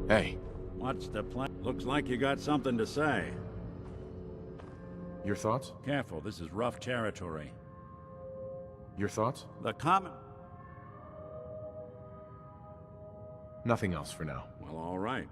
Hey, What's the plan? Looks like you got something to say. your thoughts? Careful, this is rough territory. Your thoughts? The common... Nothing else for now. Well, all right.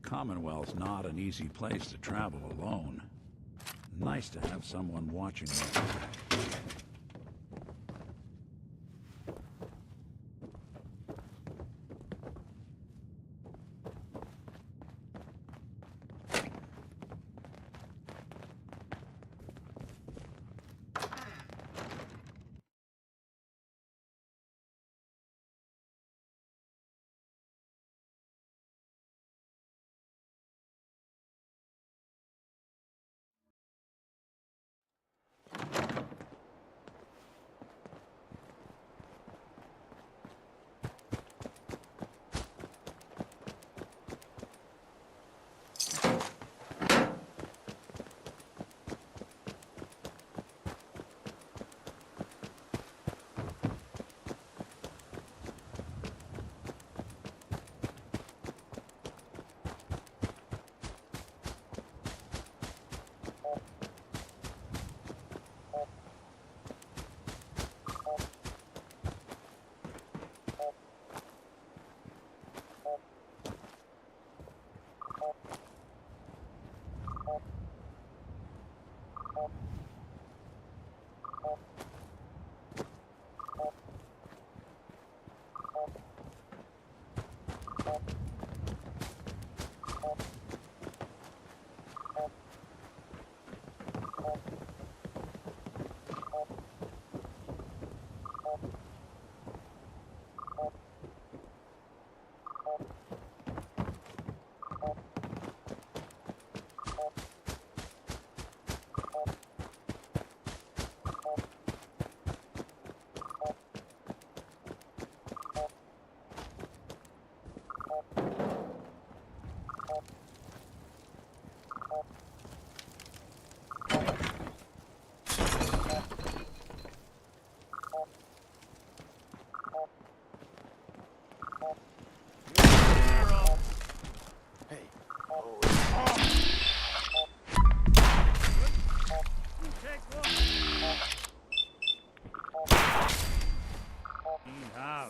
Commonwealth's not an easy place to travel alone. Nice to have someone watching you.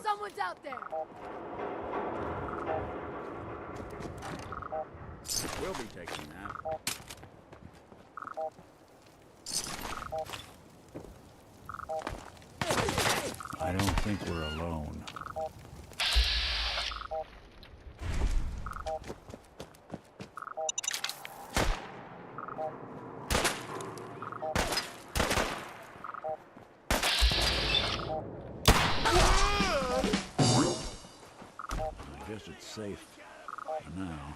Someone's out there! take a nap. I don't think we're alone. I guess it's safe for now.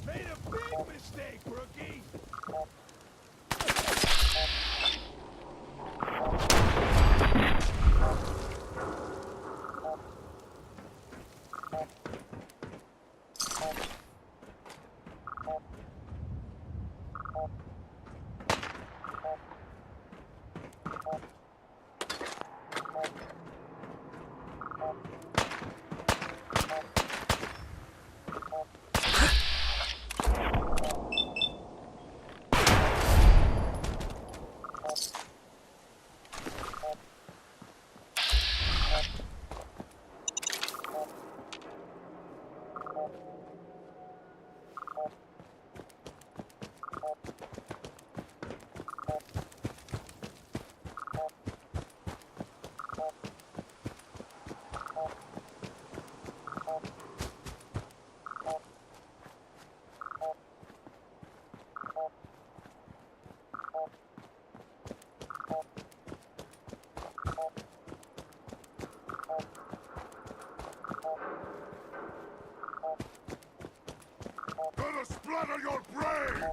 Made a big mistake, rookie! Gonna splatter your brain!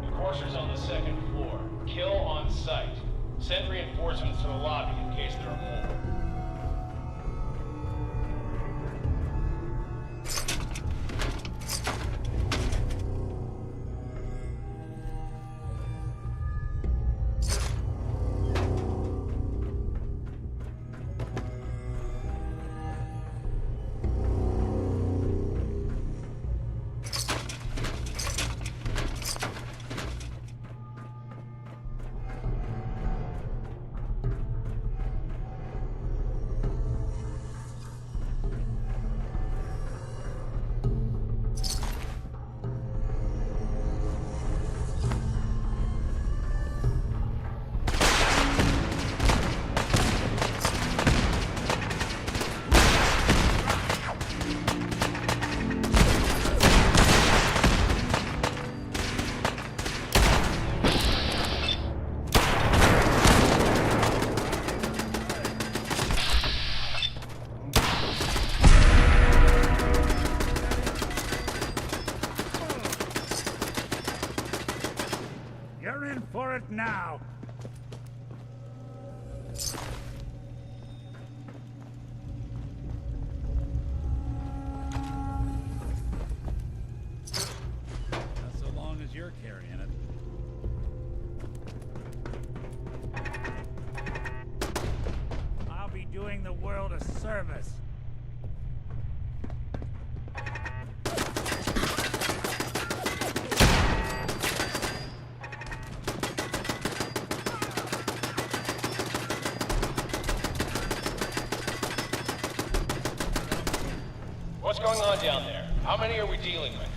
Enforcers on the second floor. Kill on sight. Send reinforcements to the lobby in case there are more. They're in for it now! Not so long as you're carrying it. I'll be doing the world a service. What's going on down there? How many are we dealing with?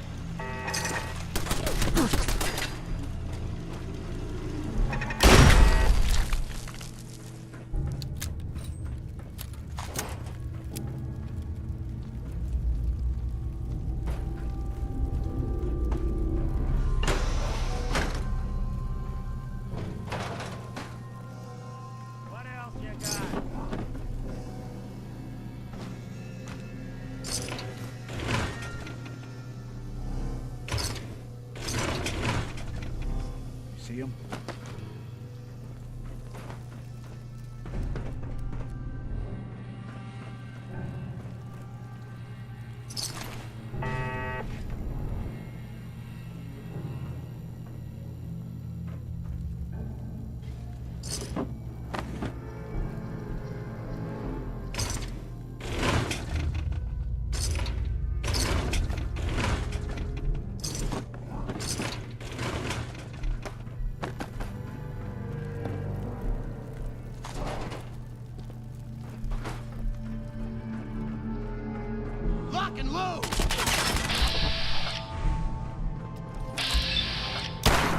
What else you got? See him? Lock and load!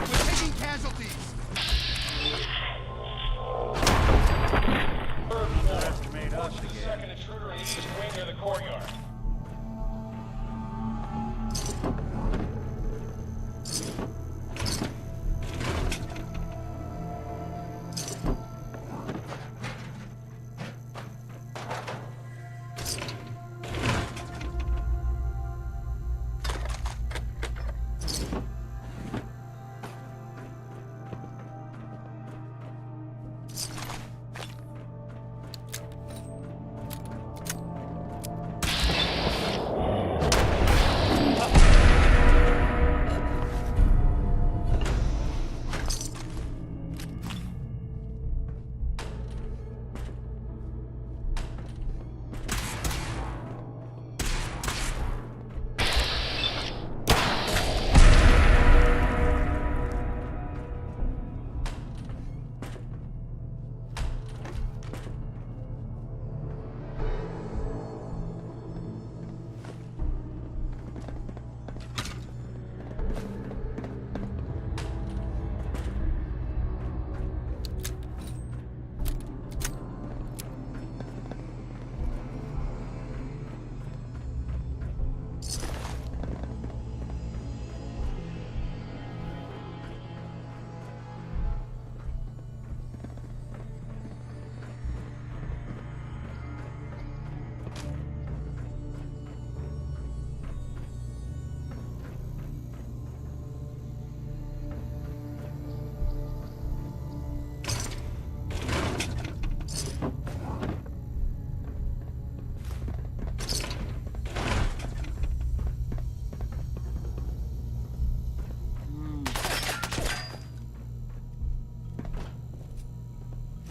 We're taking casualties! Third floor. Estimate us Watch the again. second intruder in the east wing near the courtyard.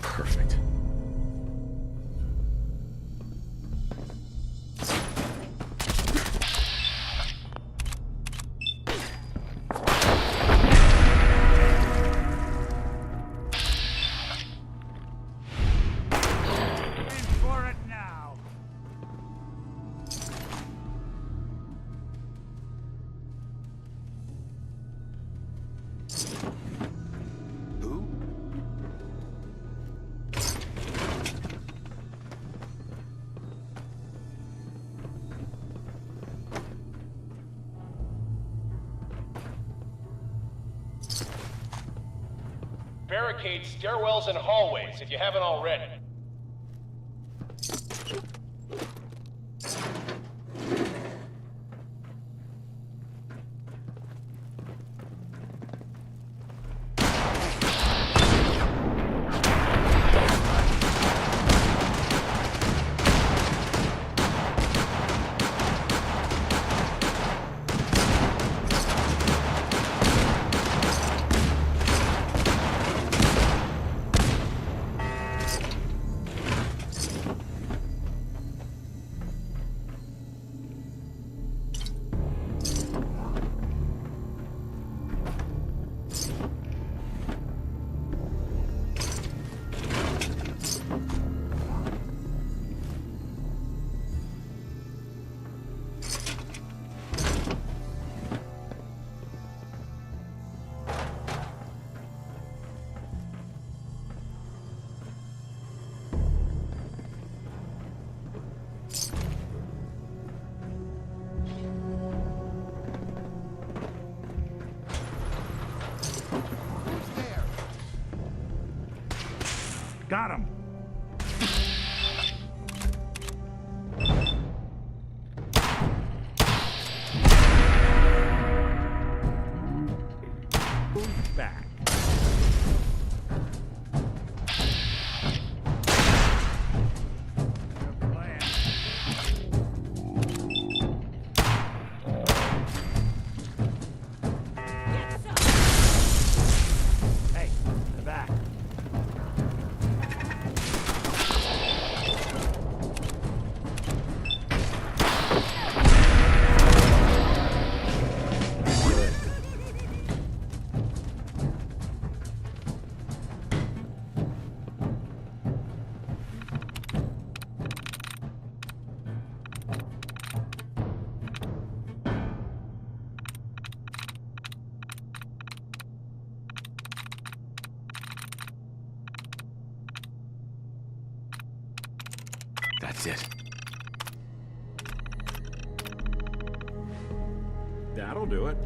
Perfect. In for it now! Who? Barricade stairwells and hallways if you haven't already. Got him. Back. Good plan. Hey, they're back. That's it. That'll do it.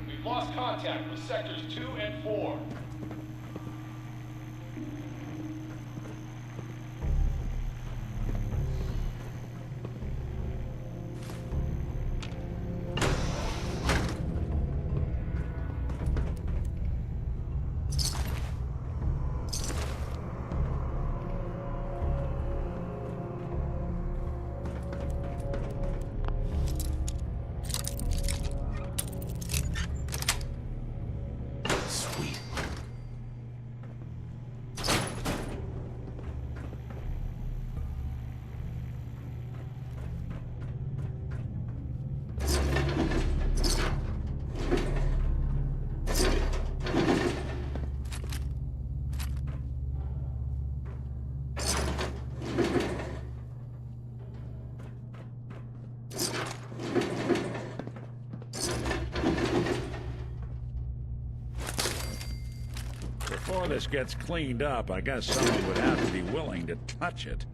We've lost contact with sectors 2 and 4. Sweet. Before this gets cleaned up, I guess someone would have to be willing to touch it.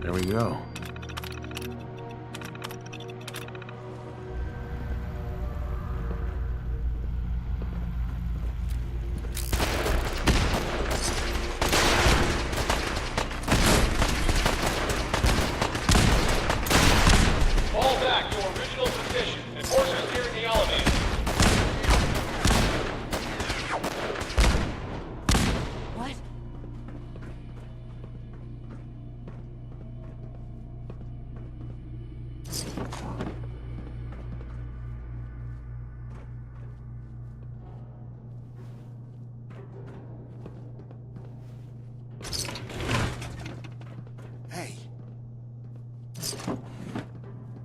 There we go. Fall back to original position. Enforcers nearing the elevator. What? Hey.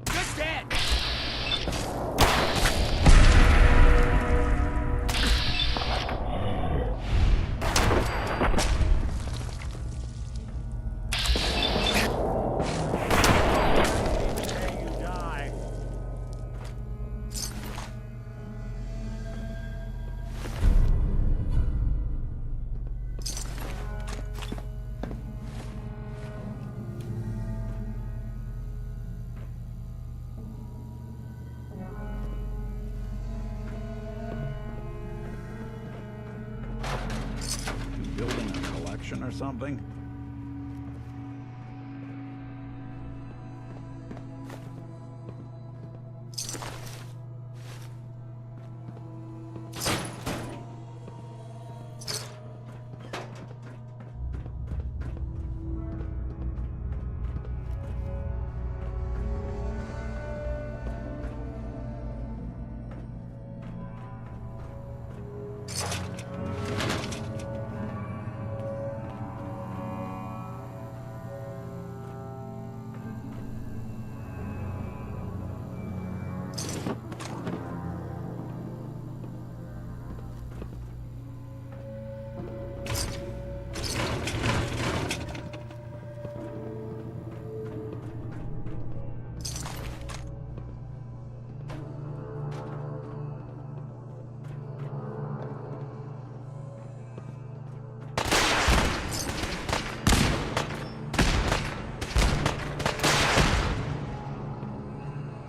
Just dead! There you die. You building a collection or something?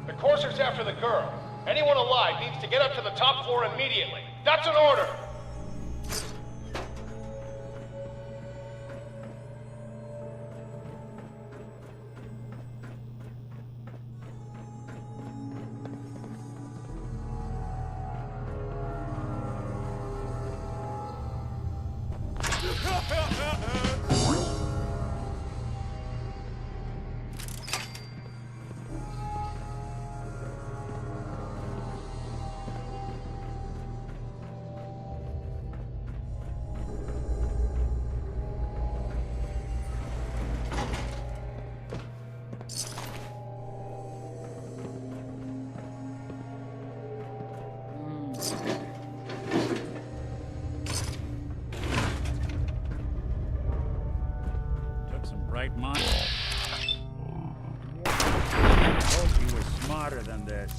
The courser's after the girl. Anyone alive needs to get up to the top floor immediately. That's an order! Took some bright minds. Told you was smarter than this.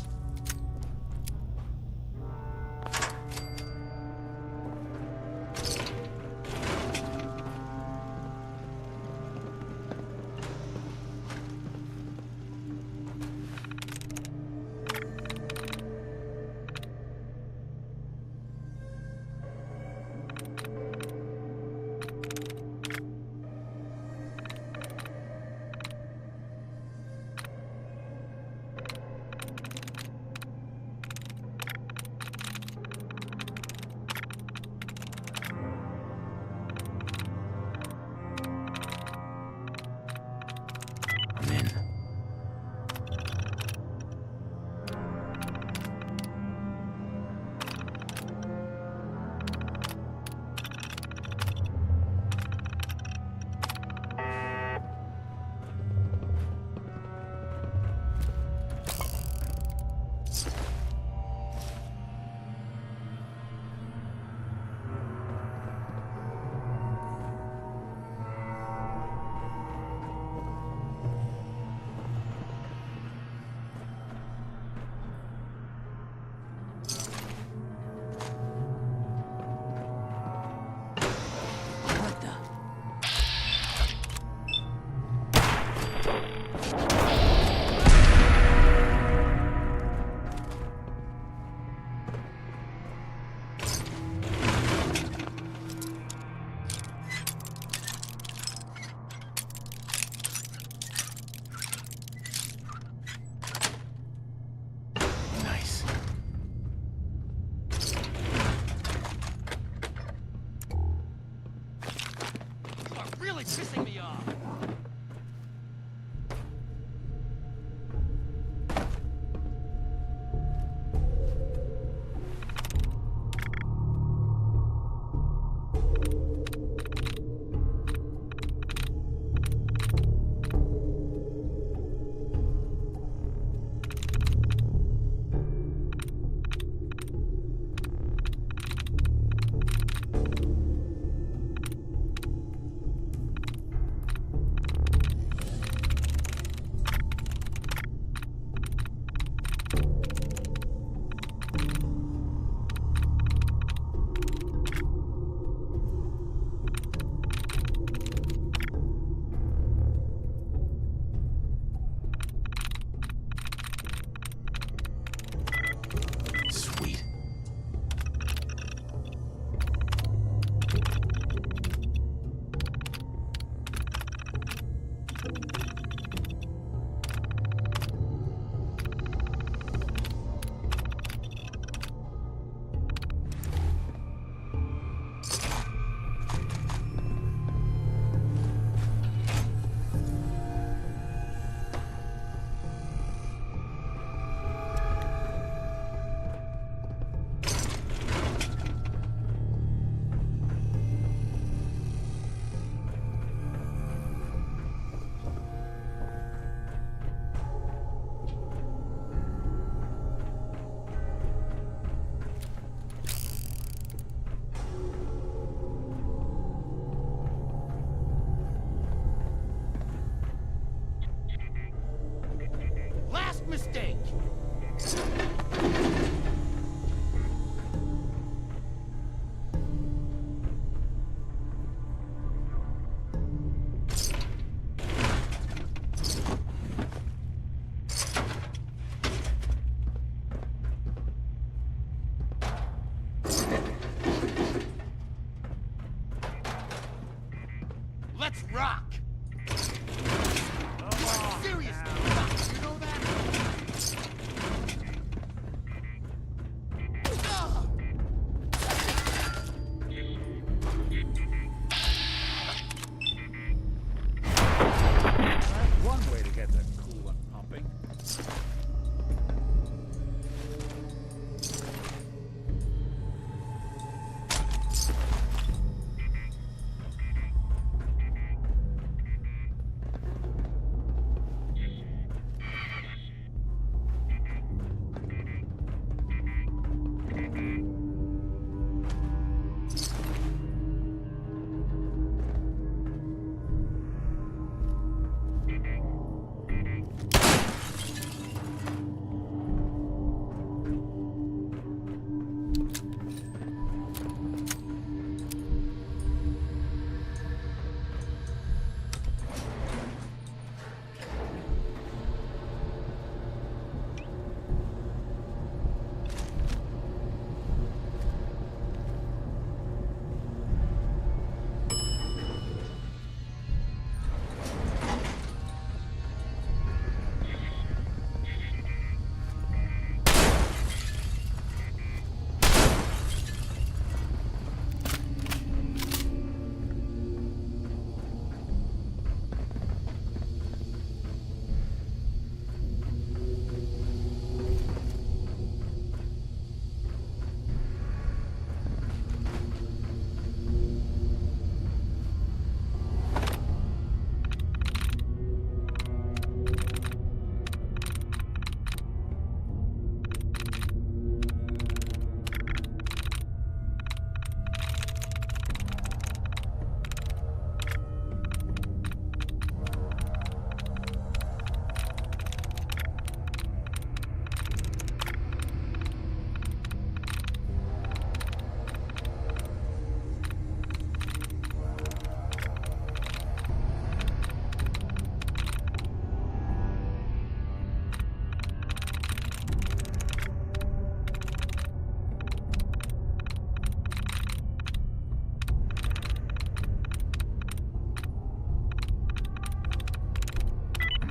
serious. You know that? That's one way to get the coolant pumping.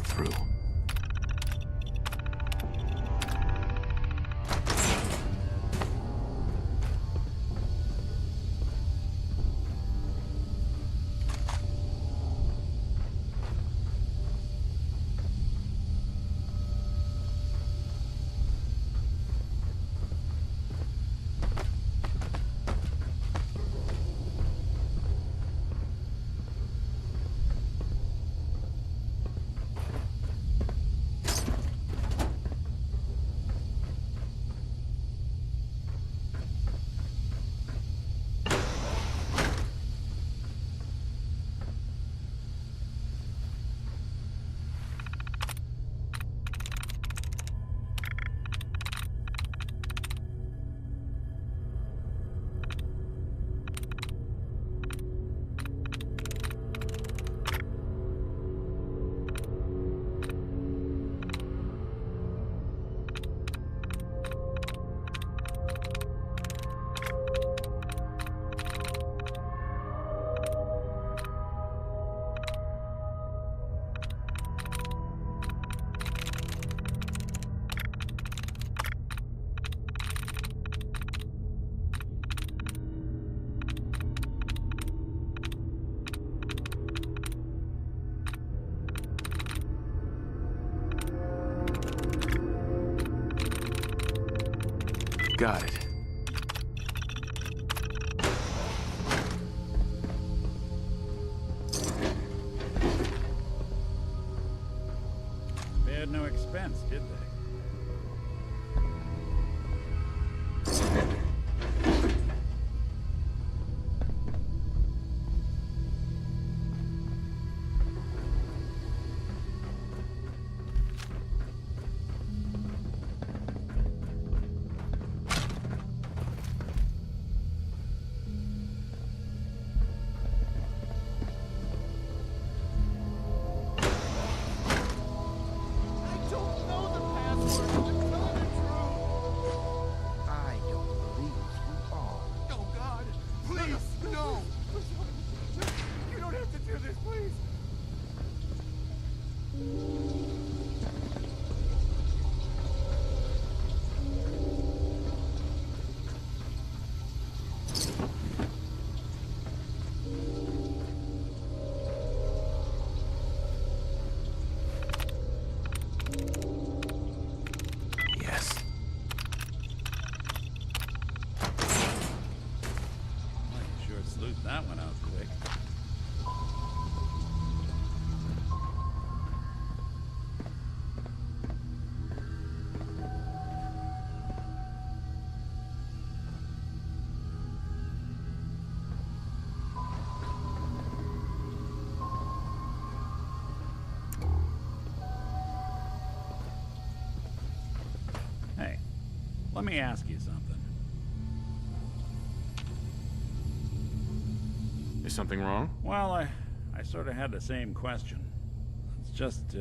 Through. Got it. They had no expense, did they? I don't know the path. Let me ask you something. Is something wrong? Well, I sort of had the same question. It's just,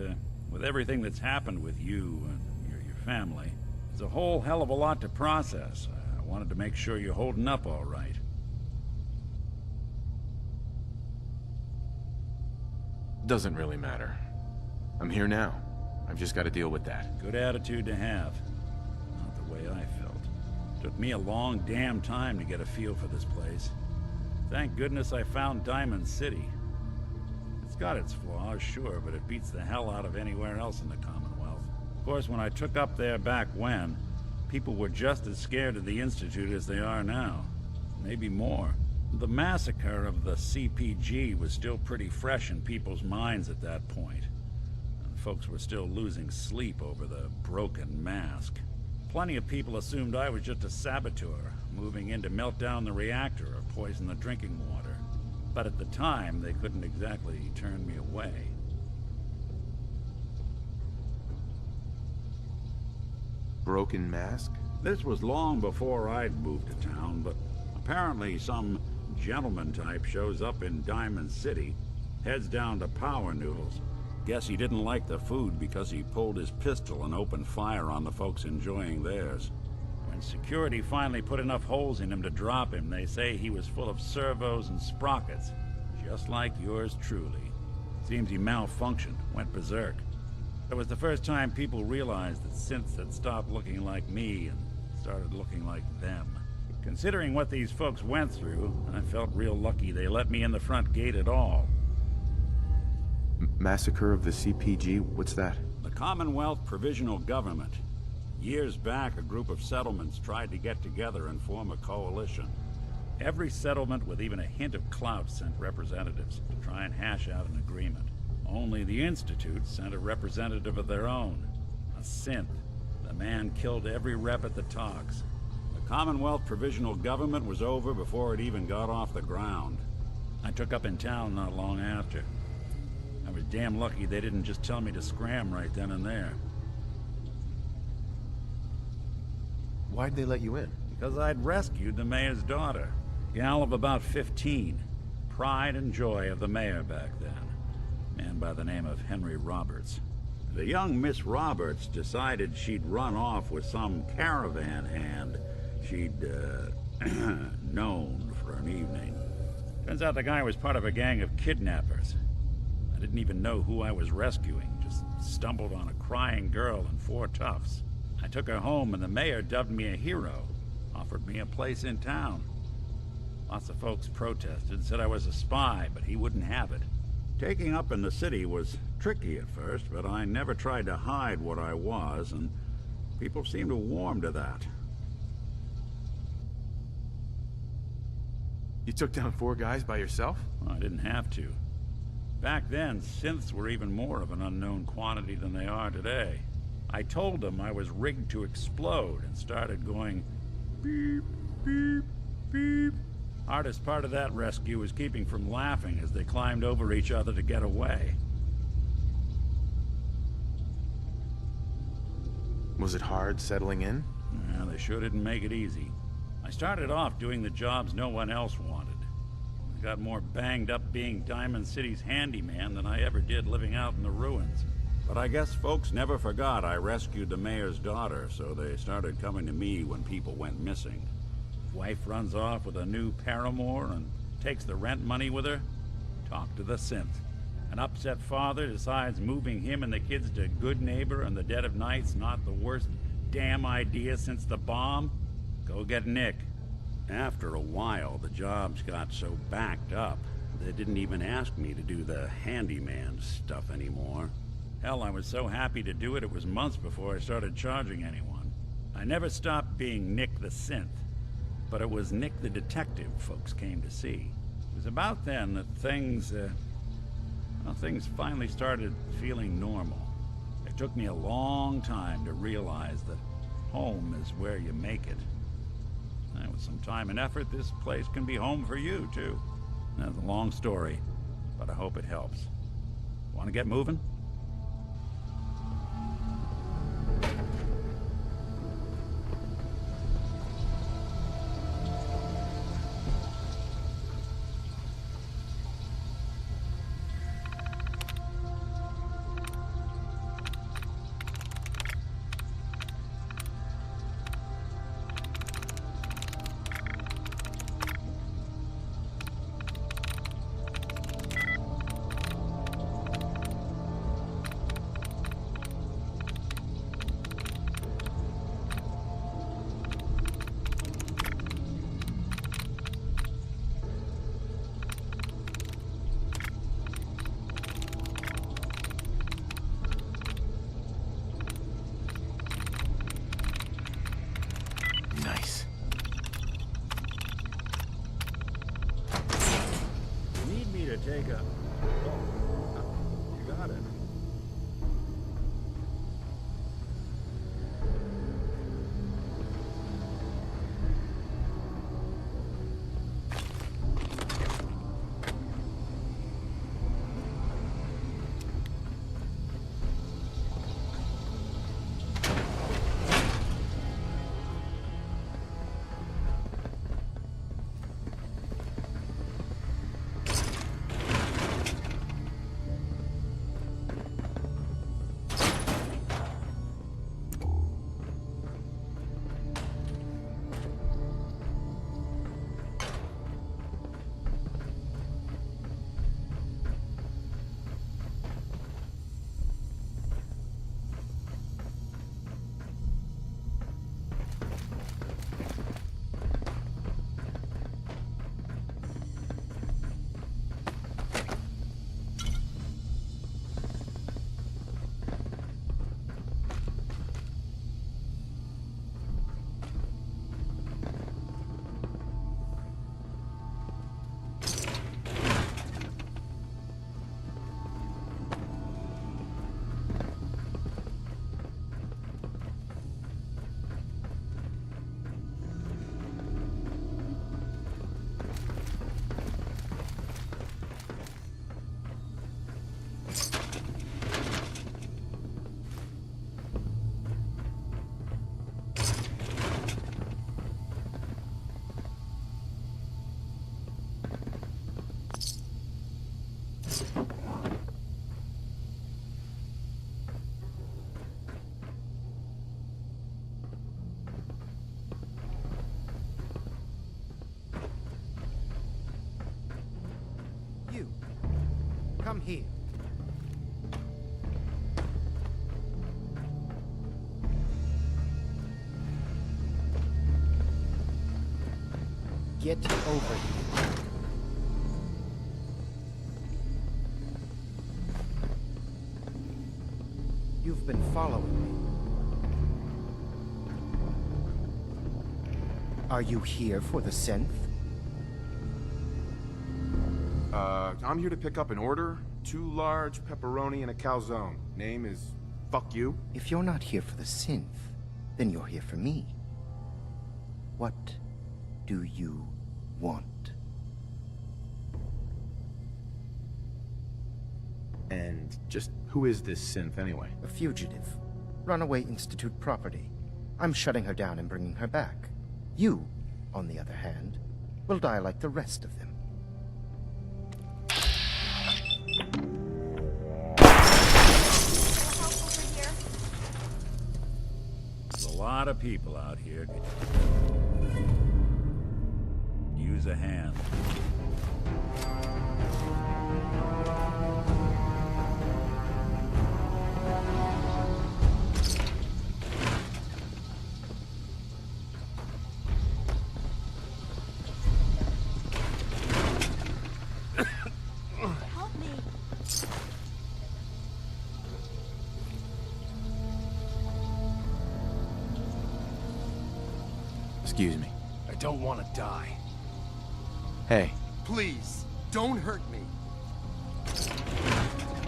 with everything that's happened with you and your family, it's a whole hell of a lot to process. I wanted to make sure you're holding up all right. Doesn't really matter. I'm here now. I've just got to deal with that. Good attitude to have. Not the way I felt. Took me a long damn time to get a feel for this place. Thank goodness I found Diamond City. It's got its flaws, sure, but it beats the hell out of anywhere else in the Commonwealth. Of course, when I took up there back when, people were just as scared of the Institute as they are now. Maybe more. The massacre of the CPG was still pretty fresh in people's minds at that point. And folks were still losing sleep over the broken mask. Plenty of people assumed I was just a saboteur, moving in to melt down the reactor or poison the drinking water. But at the time, they couldn't exactly turn me away. Broken mask? This was long before I'd moved to town, but apparently some gentleman type shows up in Diamond City, heads down to Power Noodles. Guess he didn't like the food because he pulled his pistol and opened fire on the folks enjoying theirs. When security finally put enough holes in him to drop him, they say he was full of servos and sprockets, just like yours truly. Seems he malfunctioned, went berserk. It was the first time people realized that synths had stopped looking like me and started looking like them. Considering what these folks went through, I felt real lucky they let me in the front gate at all. Massacre of the CPG? What's that? The Commonwealth Provisional Government. Years back, a group of settlements tried to get together and form a coalition. Every settlement with even a hint of clout sent representatives to try and hash out an agreement. Only the Institute sent a representative of their own, a synth. The man killed every rep at the talks. The Commonwealth Provisional Government was over before it even got off the ground. I took up in town not long after. I was damn lucky they didn't just tell me to scram right then and there. Why'd they let you in? Because I'd rescued the mayor's daughter. Gal of about 15. Pride and joy of the mayor back then. A man by the name of Henry Roberts. The young Miss Roberts decided she'd run off with some caravan hand she'd, known for an evening. Turns out the guy was part of a gang of kidnappers. I didn't even know who I was rescuing, just stumbled on a crying girl and 4 toughs. I took her home and the mayor dubbed me a hero, offered me a place in town. Lots of folks protested, said I was a spy, but he wouldn't have it. Taking up in the city was tricky at first, but I never tried to hide what I was, and people seemed to warm to that. You took down 4 guys by yourself? Well, I didn't have to. Back then, synths were even more of an unknown quantity than they are today. I told them I was rigged to explode and started going beep, beep, beep. Hardest part of that rescue was keeping from laughing as they climbed over each other to get away. Was it hard settling in? Yeah, they sure didn't make it easy. I started off doing the jobs no one else wanted. I got more banged up being Diamond City's handyman than I ever did living out in the ruins. But I guess folks never forgot I rescued the mayor's daughter, so they started coming to me when people went missing. Wife runs off with a new paramour and takes the rent money with her. Talk to the synth. An upset father decides moving him and the kids to Good Neighbor in the dead of night's not the worst damn idea since the bomb. Go get Nick. After a while, the jobs got so backed up, they didn't even ask me to do the handyman stuff anymore. Hell, I was so happy to do it, it was months before I started charging anyone. I never stopped being Nick the Synth, but it was Nick the Detective folks came to see. It was about then that things finally started feeling normal. It took me a long time to realize that home is where you make it. And with some time and effort, this place can be home for you, too. That's a long story, but I hope it helps. Want to get moving? Come here. Get over here. You've been following me. Are you here for the synth? I'm here to pick up an order. 2 large pepperoni and a calzone. Name is Fuck You. If you're not here for the synth, then you're here for me. What do you want? And just who is this synth anyway? A fugitive. Runaway Institute property. I'm shutting her down and bringing her back. You, on the other hand, will die like the rest of them. There's a lot of people out here. Use a hand. Help me. Excuse me. I don't want to die. Hey. Please, don't hurt me.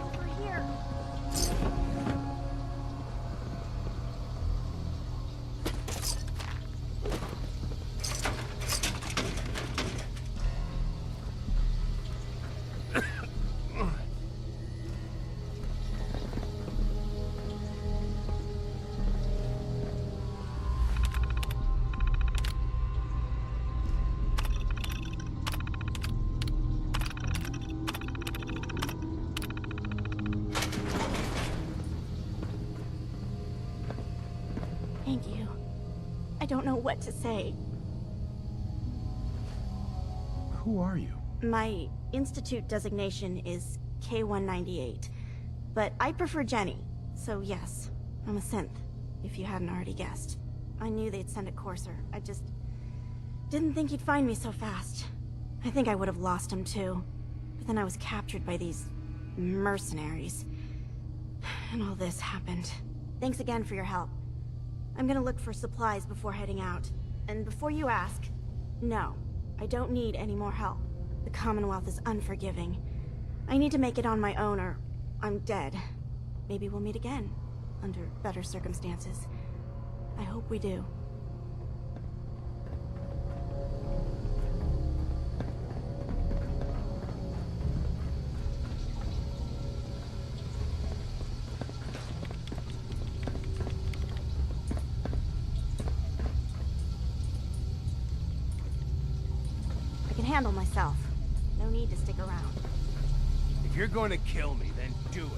Over here. Thank you. I don't know what to say. Who are you? My institute designation is K-198, but I prefer Jenny, so yes, I'm a synth, if you hadn't already guessed. I knew they'd send a courser. I just didn't think he'd find me so fast. I think I would have lost him too, but then I was captured by these mercenaries, and all this happened. Thanks again for your help. I'm gonna look for supplies before heading out. And before you ask, no, I don't need any more help. The Commonwealth is unforgiving. I need to make it on my own or I'm dead. Maybe we'll meet again, under better circumstances. I hope we do. I can handle myself. No need to stick around. If you're going to kill me, then do it.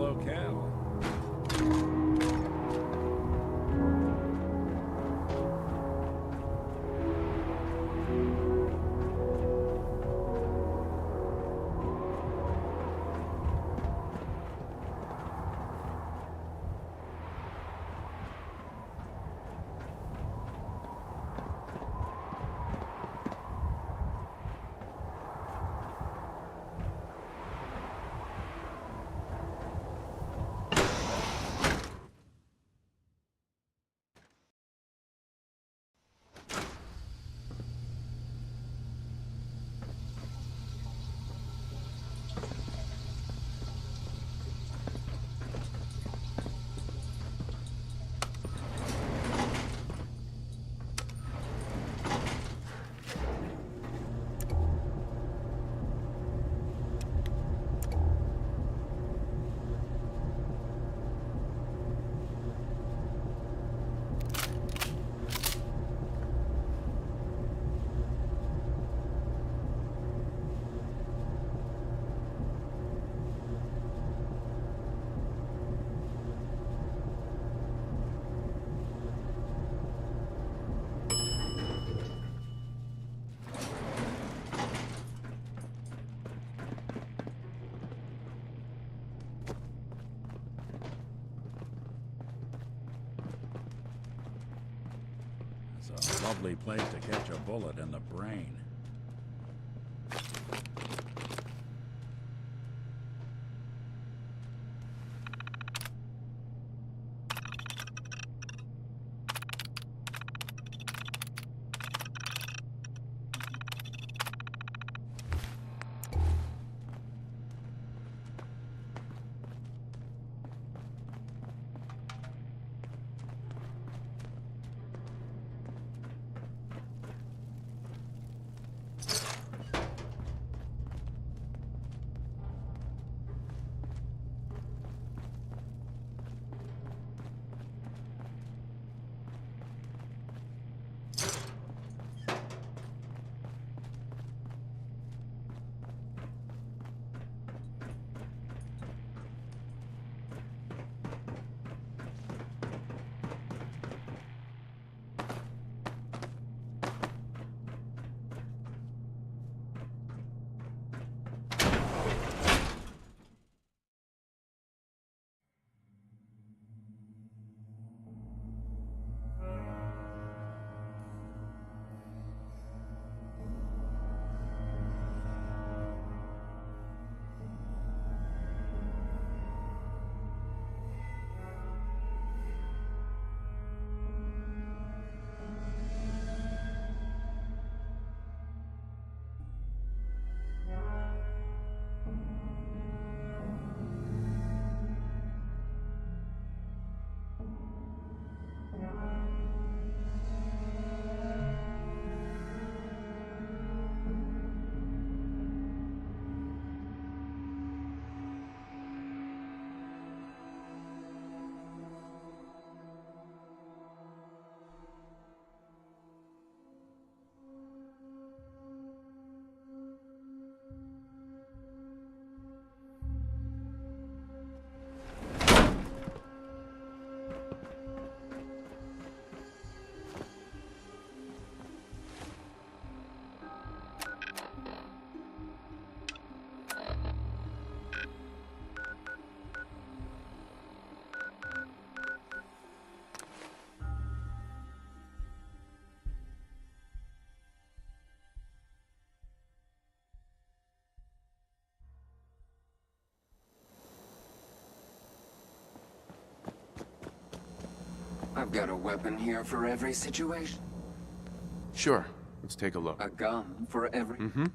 locale. It's a lovely place to catch a bullet in the brain. I've got a weapon here for every situation. Sure. Let's take a look. A gun for every... Mm-hmm.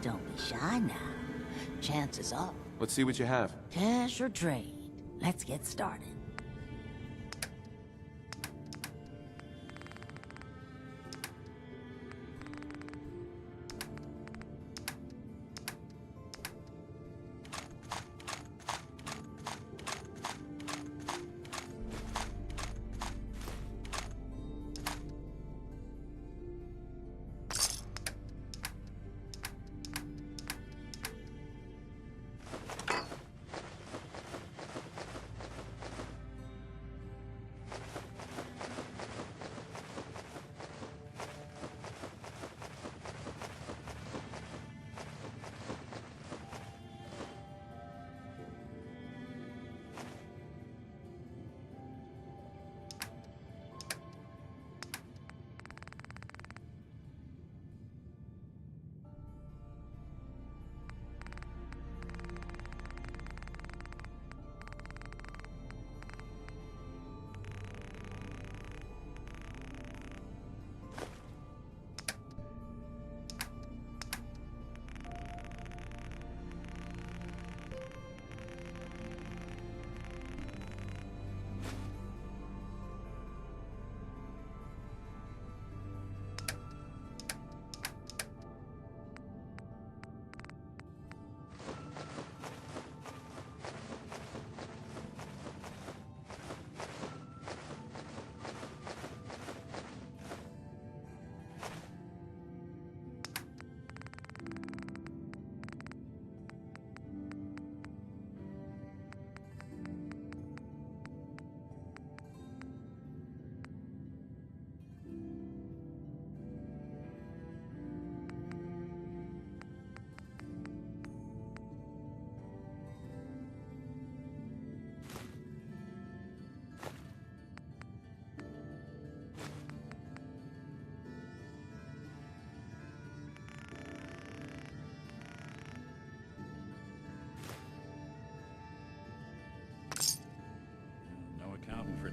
Don't be shy now. Chances are, Let's see what you have. cash or trade. Let's get started.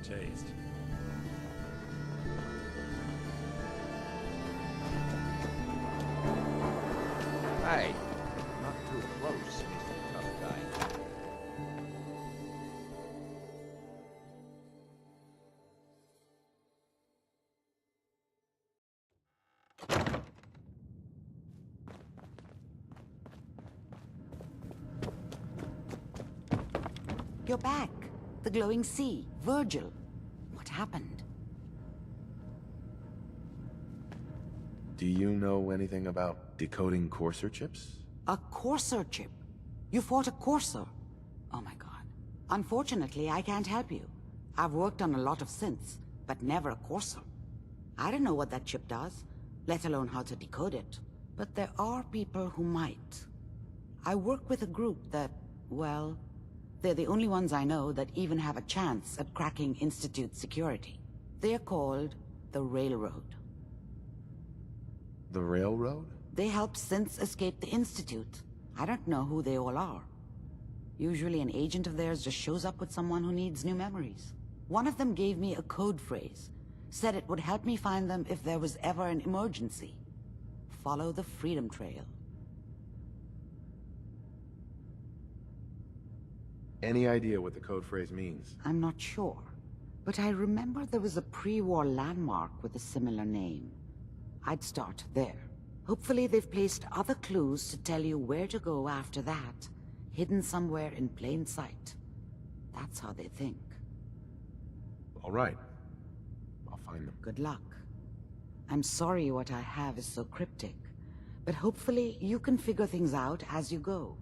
taste. Hey, not too close, Mr. Tough Guy. You're back. The glowing sea. Virgil. What happened? Do you know anything about decoding Courser chips? A Courser chip? You fought a Courser? Oh my god. Unfortunately, I can't help you. I've worked on a lot of synths, but never a Courser. I don't know what that chip does, let alone how to decode it. But there are people who might. I work with a group that, well, they're the only ones I know that even have a chance at cracking Institute security. They're called the Railroad. The Railroad? They help synths escape the Institute. I don't know who they all are. Usually an agent of theirs just shows up with someone who needs new memories. One of them gave me a code phrase. Said it would help me find them if there was ever an emergency. Follow the Freedom Trail. Any idea what the code phrase means? I'm not sure, but I remember there was a pre-war landmark with a similar name. I'd start there. Hopefully they've placed other clues to tell you where to go after that, hidden somewhere in plain sight. That's how they think. All right. I'll find them. Good luck. I'm sorry what I have is so cryptic, but hopefully you can figure things out as you go.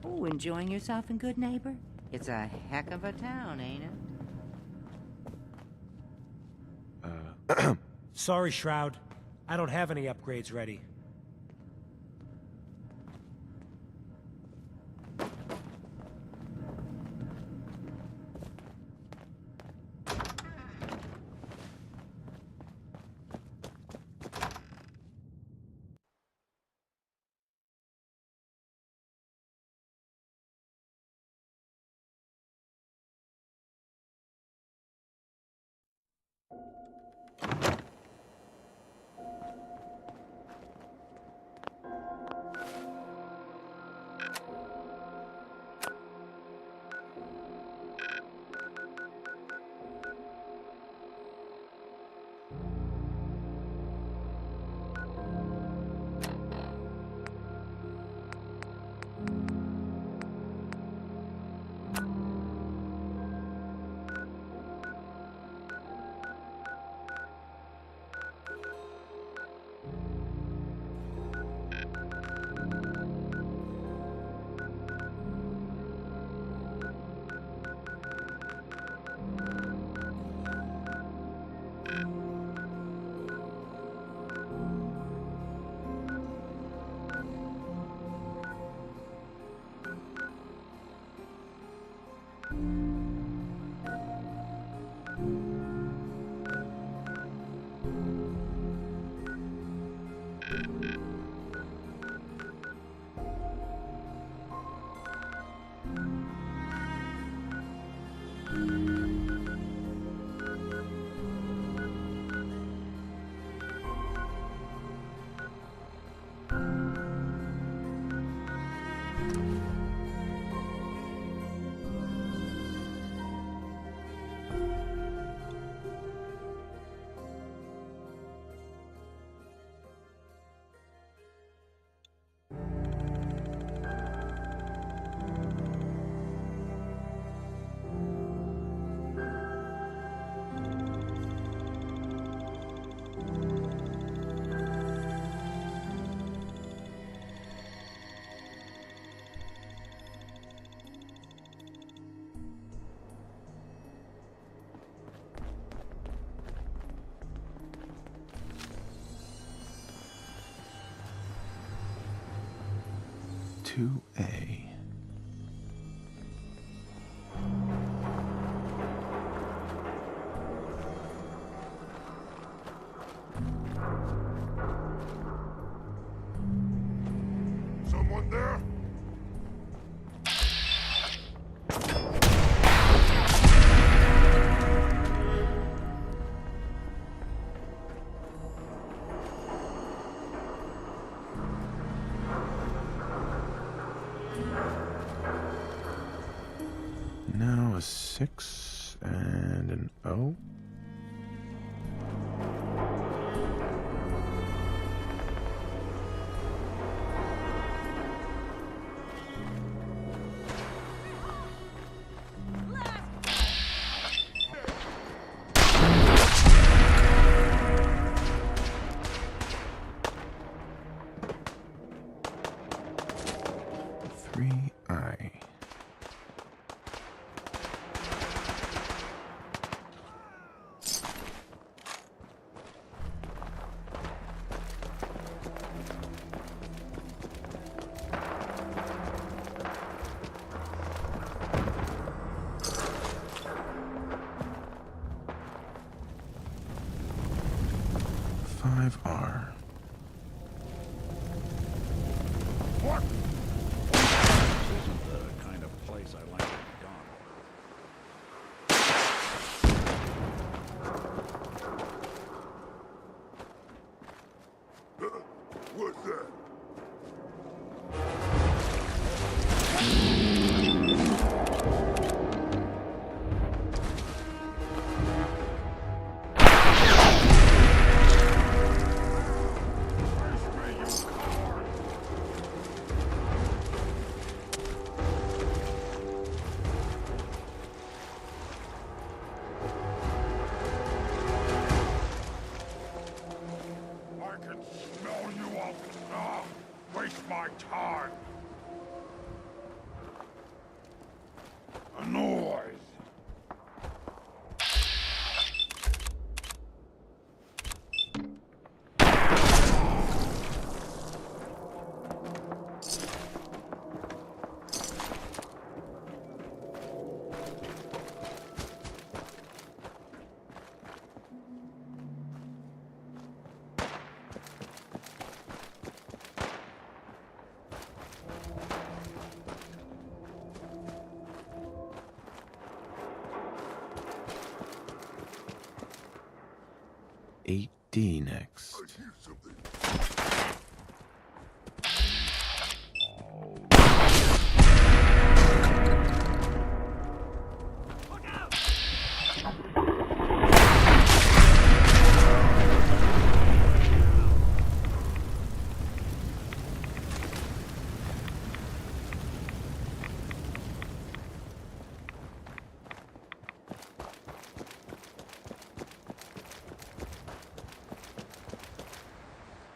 Oh, enjoying yourself in Good Neighbor? It's a heck of a town, ain't it? Sorry, Shroud. I don't have any upgrades ready. To A. Someone there? a 6 and an O. I. Five R. What? This isn't the kind of place I like to be gone. What's that? Waste my time. A noise. Eight D next.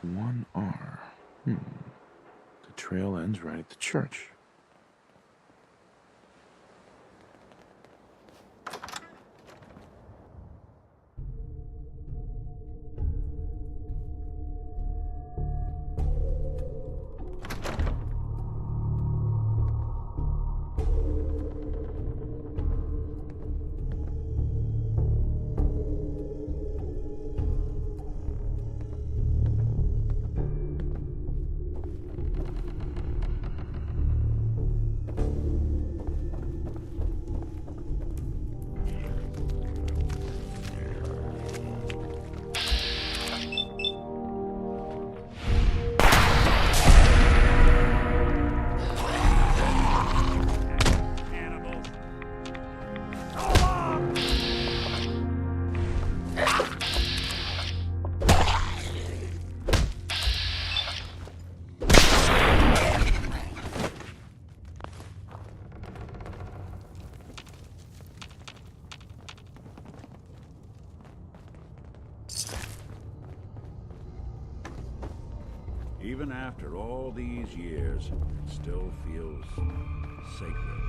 One R. The trail ends right at the church. Even after all these years, it still feels sacred.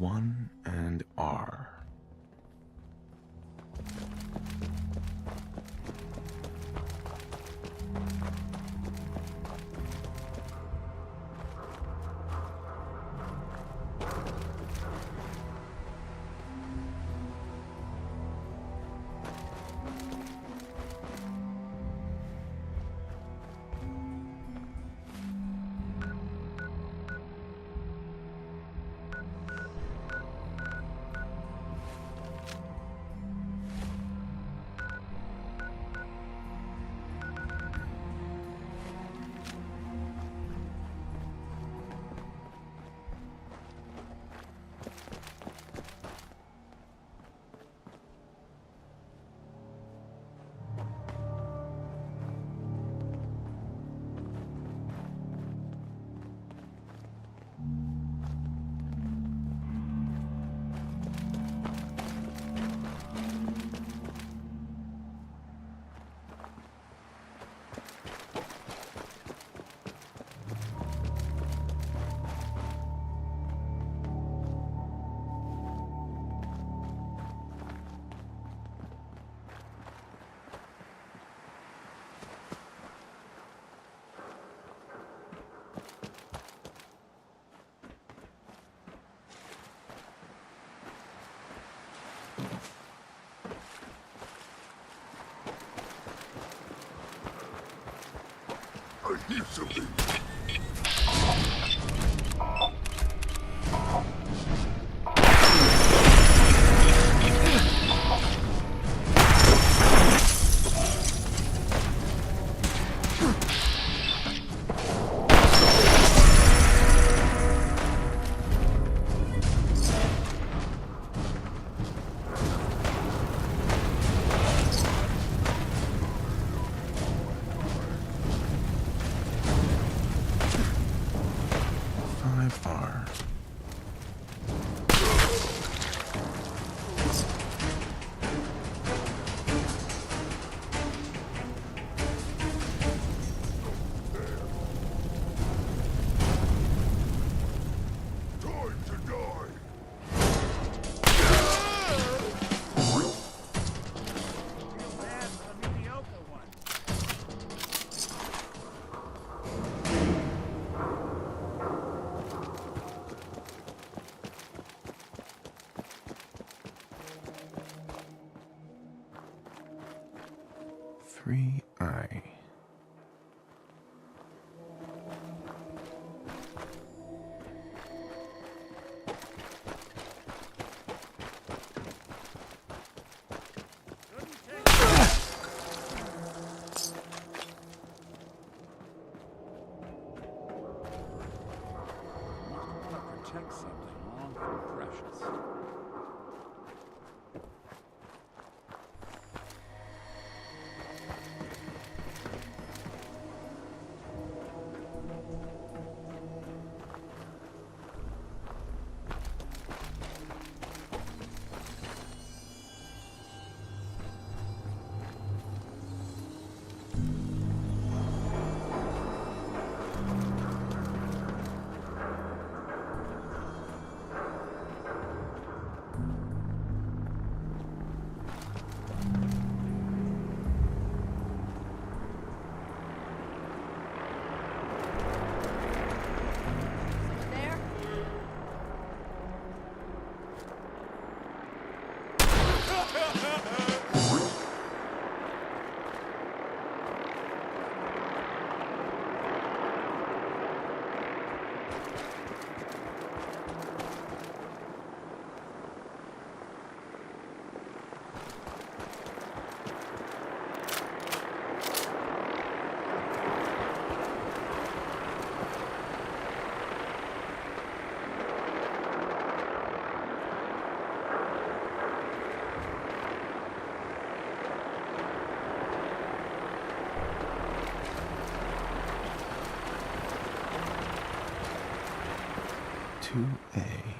1 and R. I need something. I. Protect something awful precious. 2A.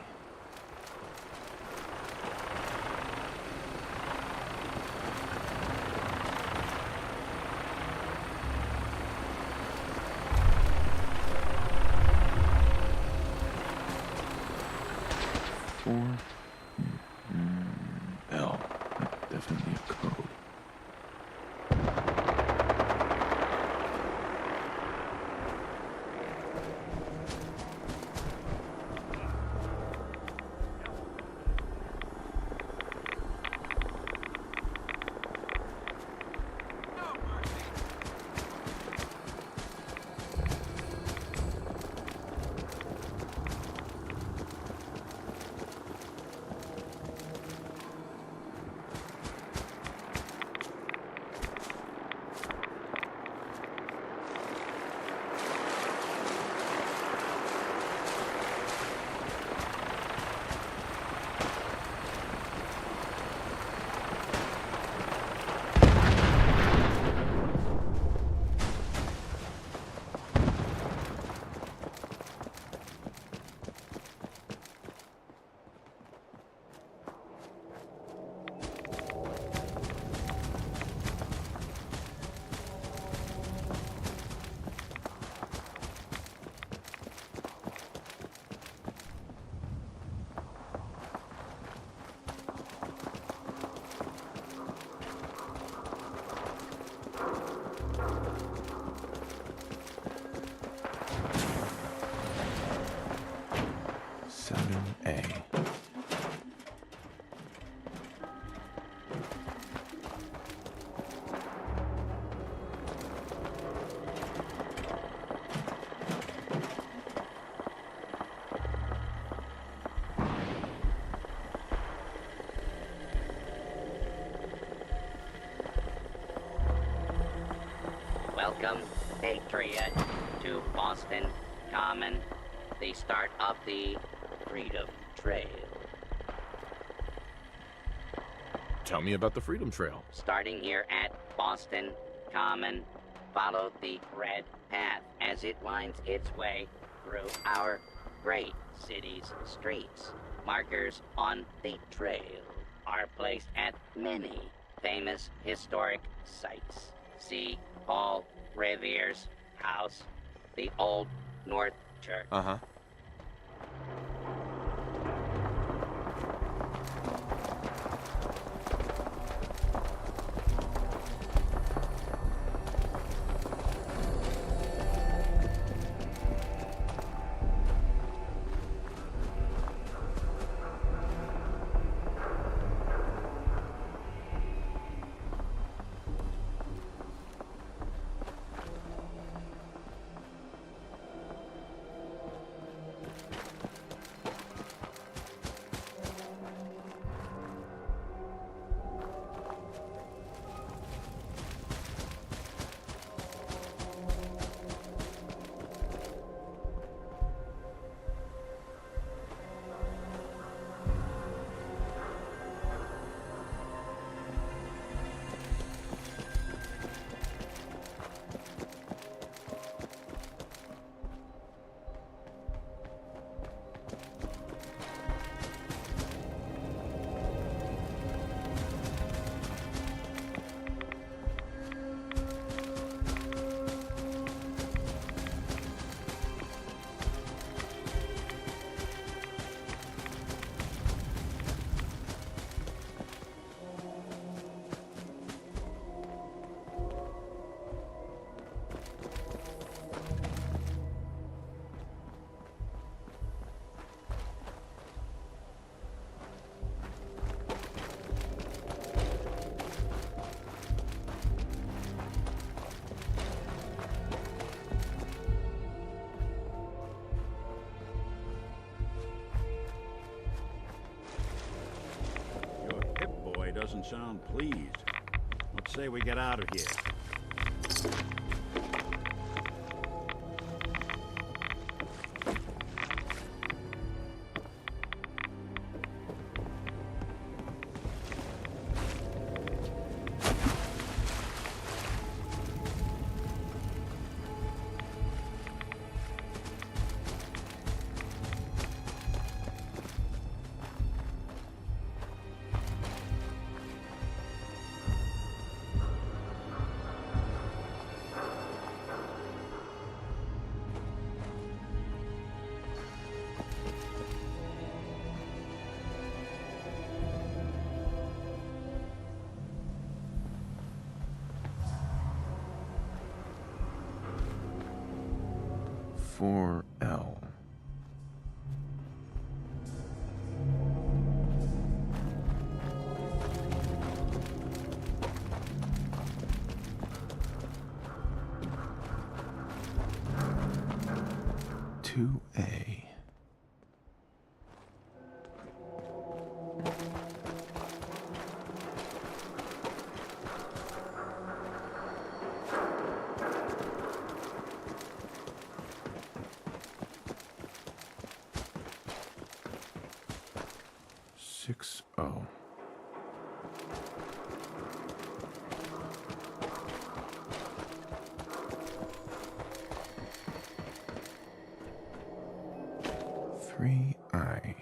4. L. Definitely a code. A. Welcome, Patriot, to Boston Common, the start of the Freedom Trail. Tell me about the Freedom Trail. Starting here at Boston Common, follow the red path as it winds its way through our great city's streets. Markers on the trail are placed at many famous historic sites. See Paul Revere's house, the Old North Church. Uh-huh. Doesn't sound pleased. Let's say we get out of here. 4L. Two A. Six O. Three I.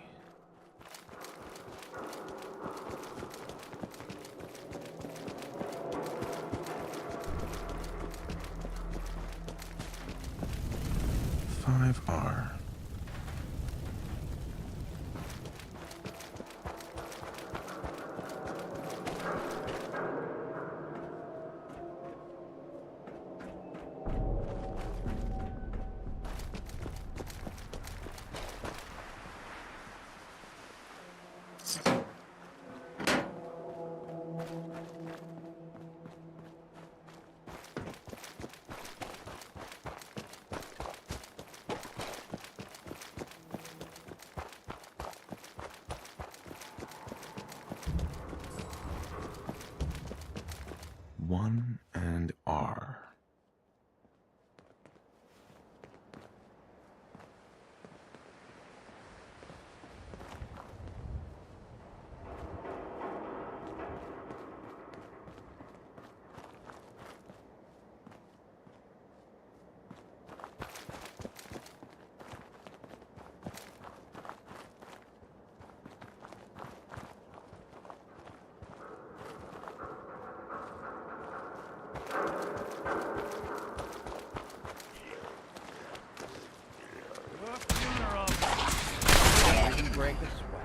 Five R. One and R. Break a sweat.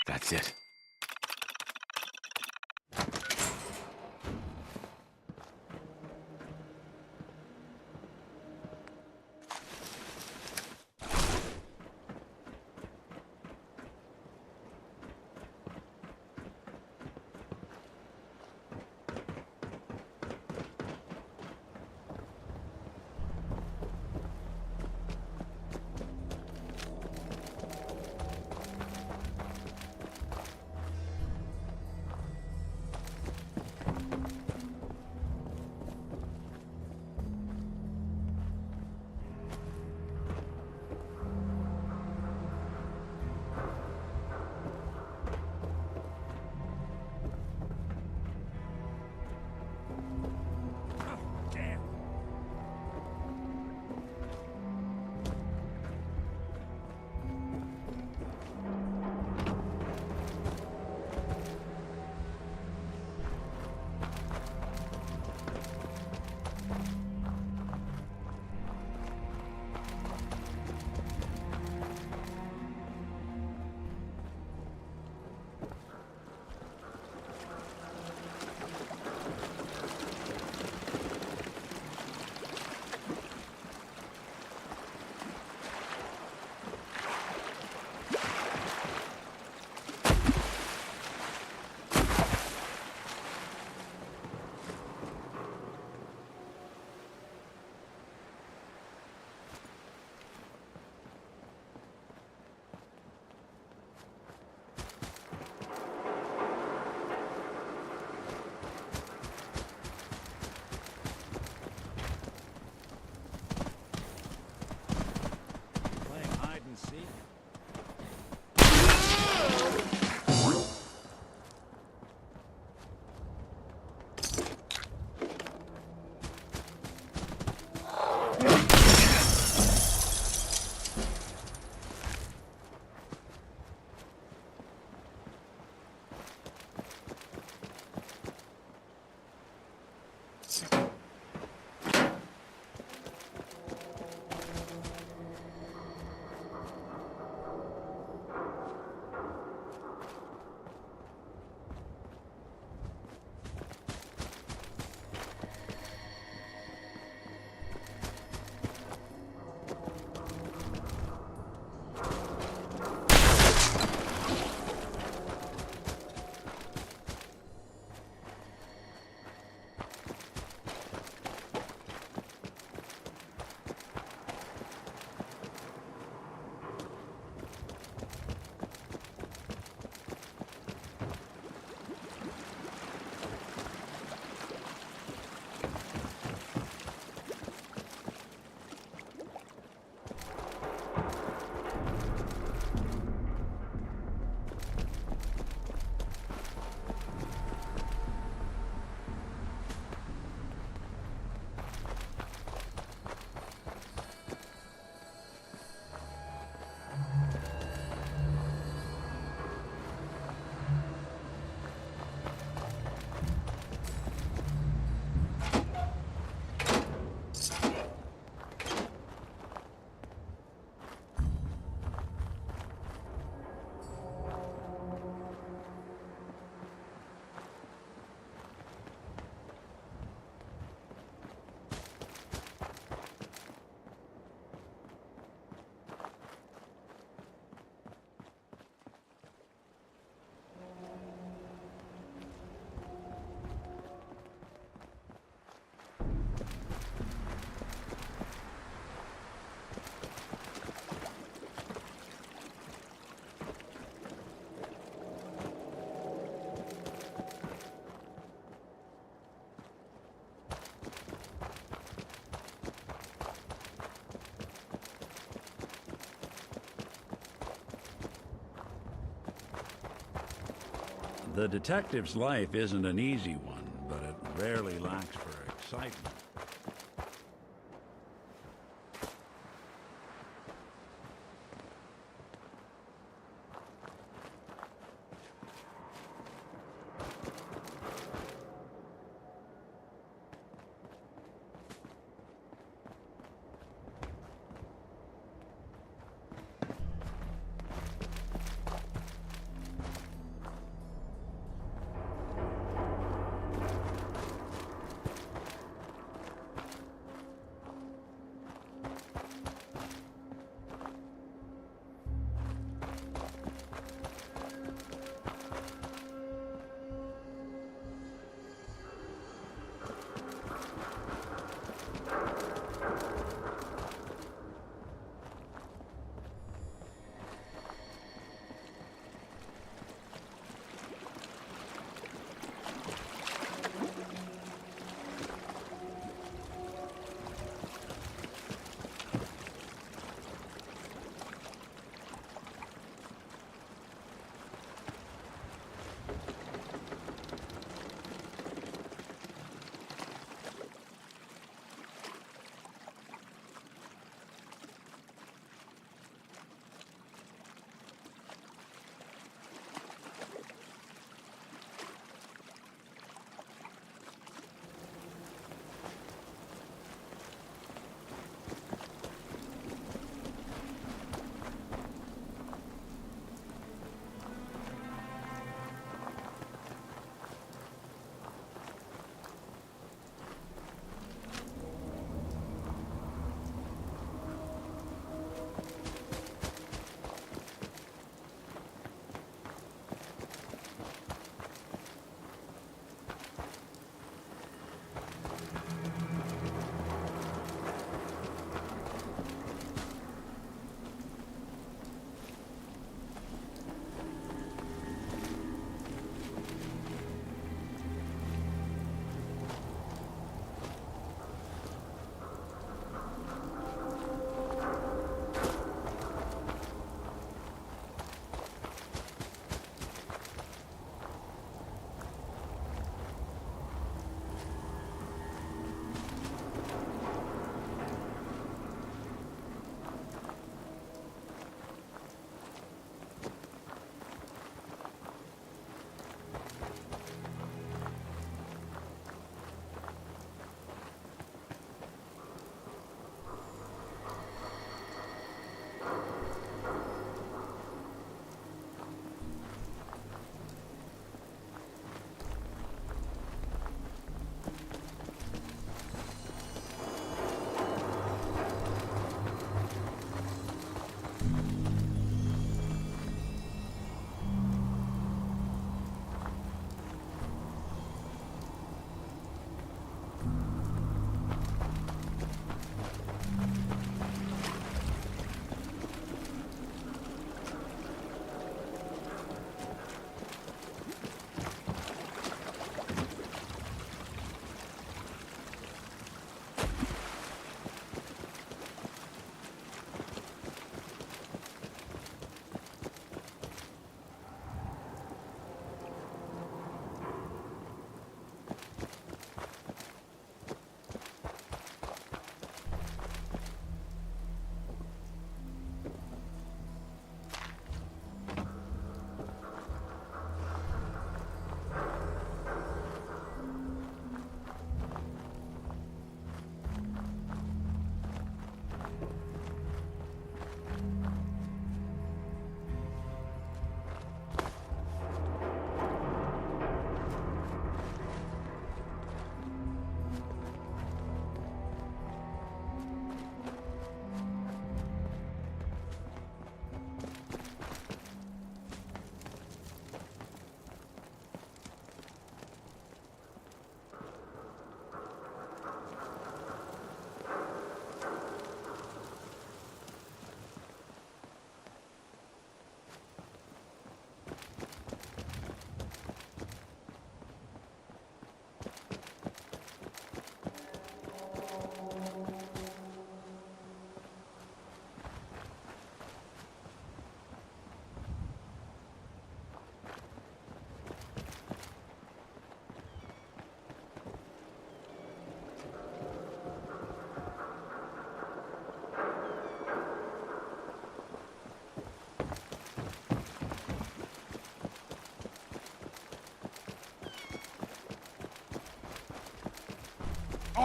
That's it. The detective's life isn't an easy one, but it rarely lacks for excitement.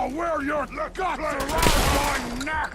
I'll wear your guts around my neck!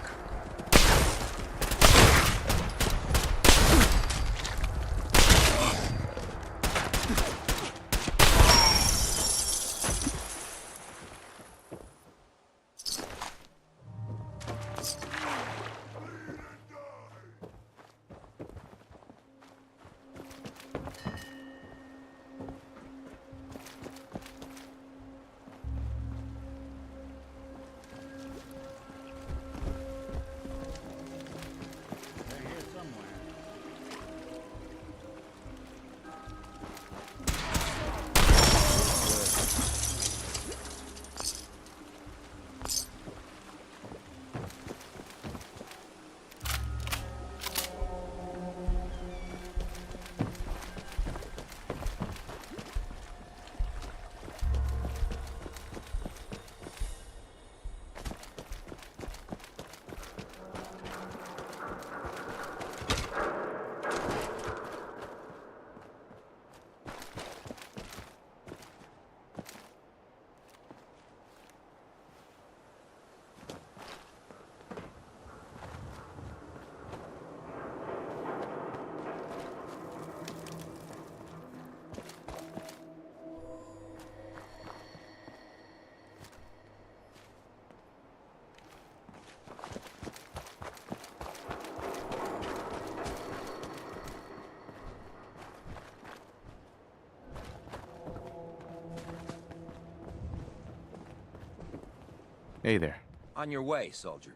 Hey there. On your way, soldier.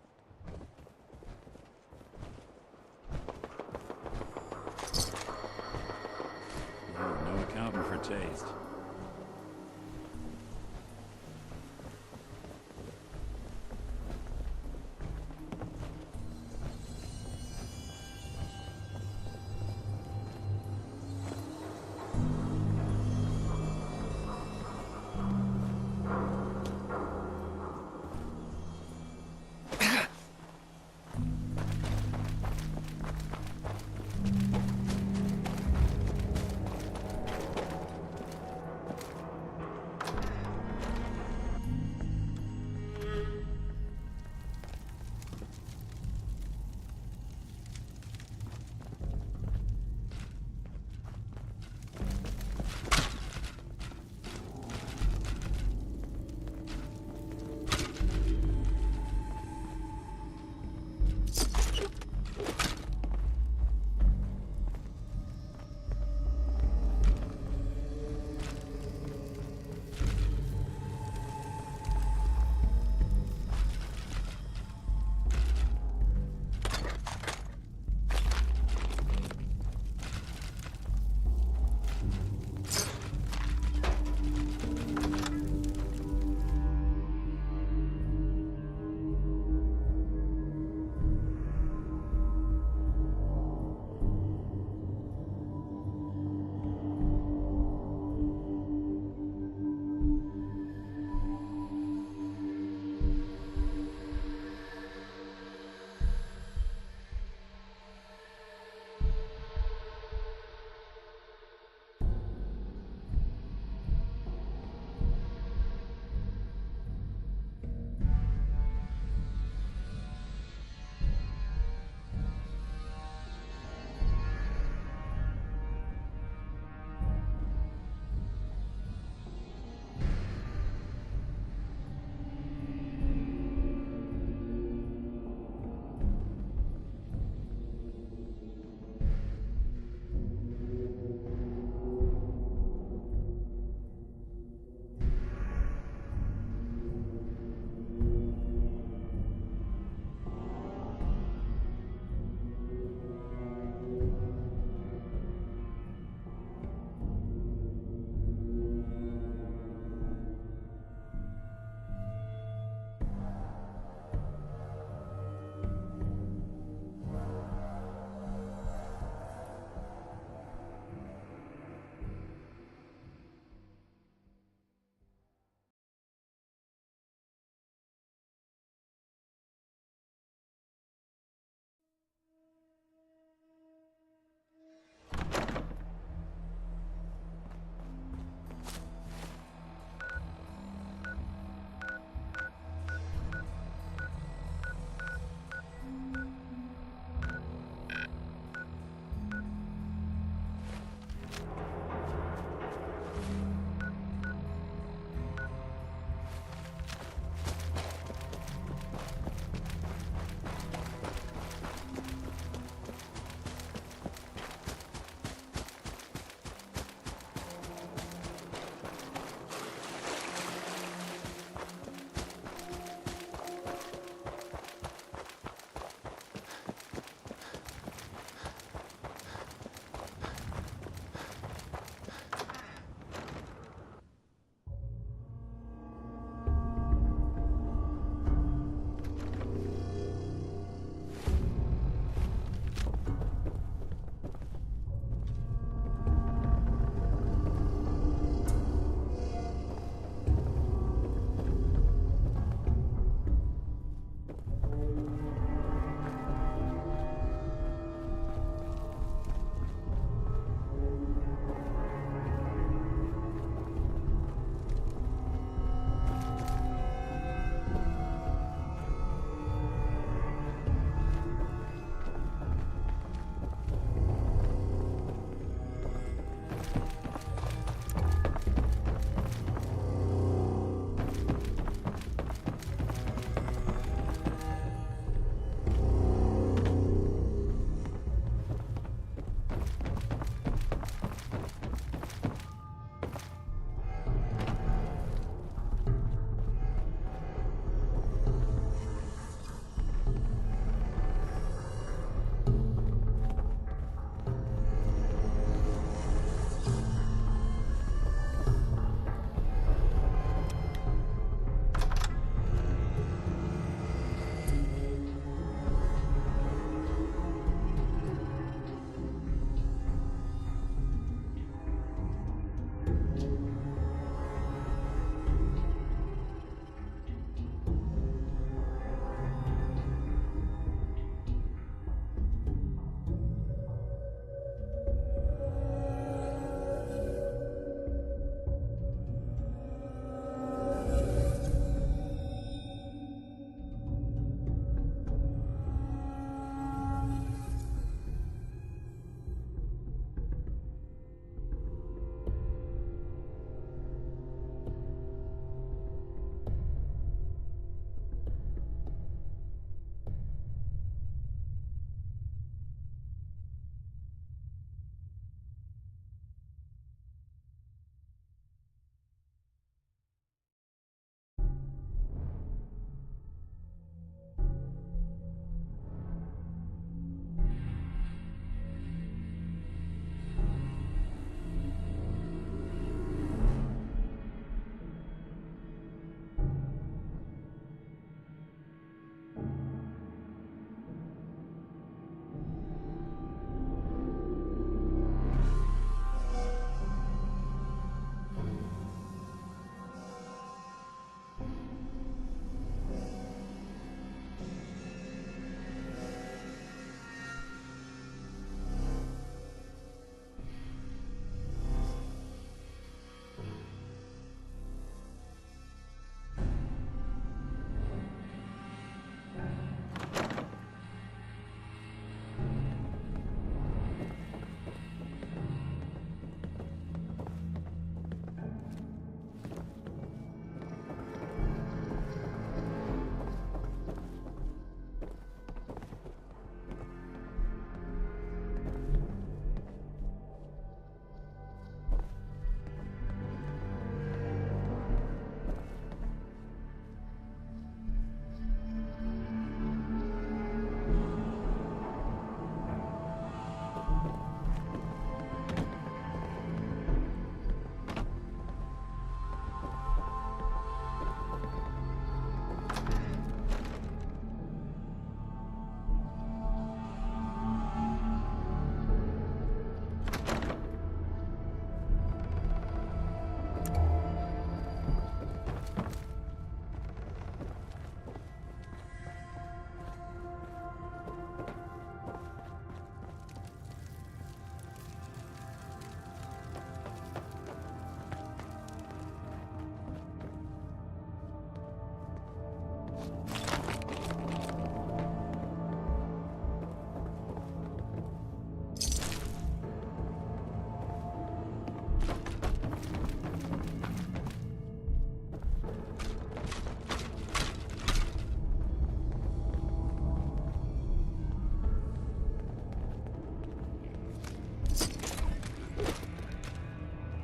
No accounting for taste.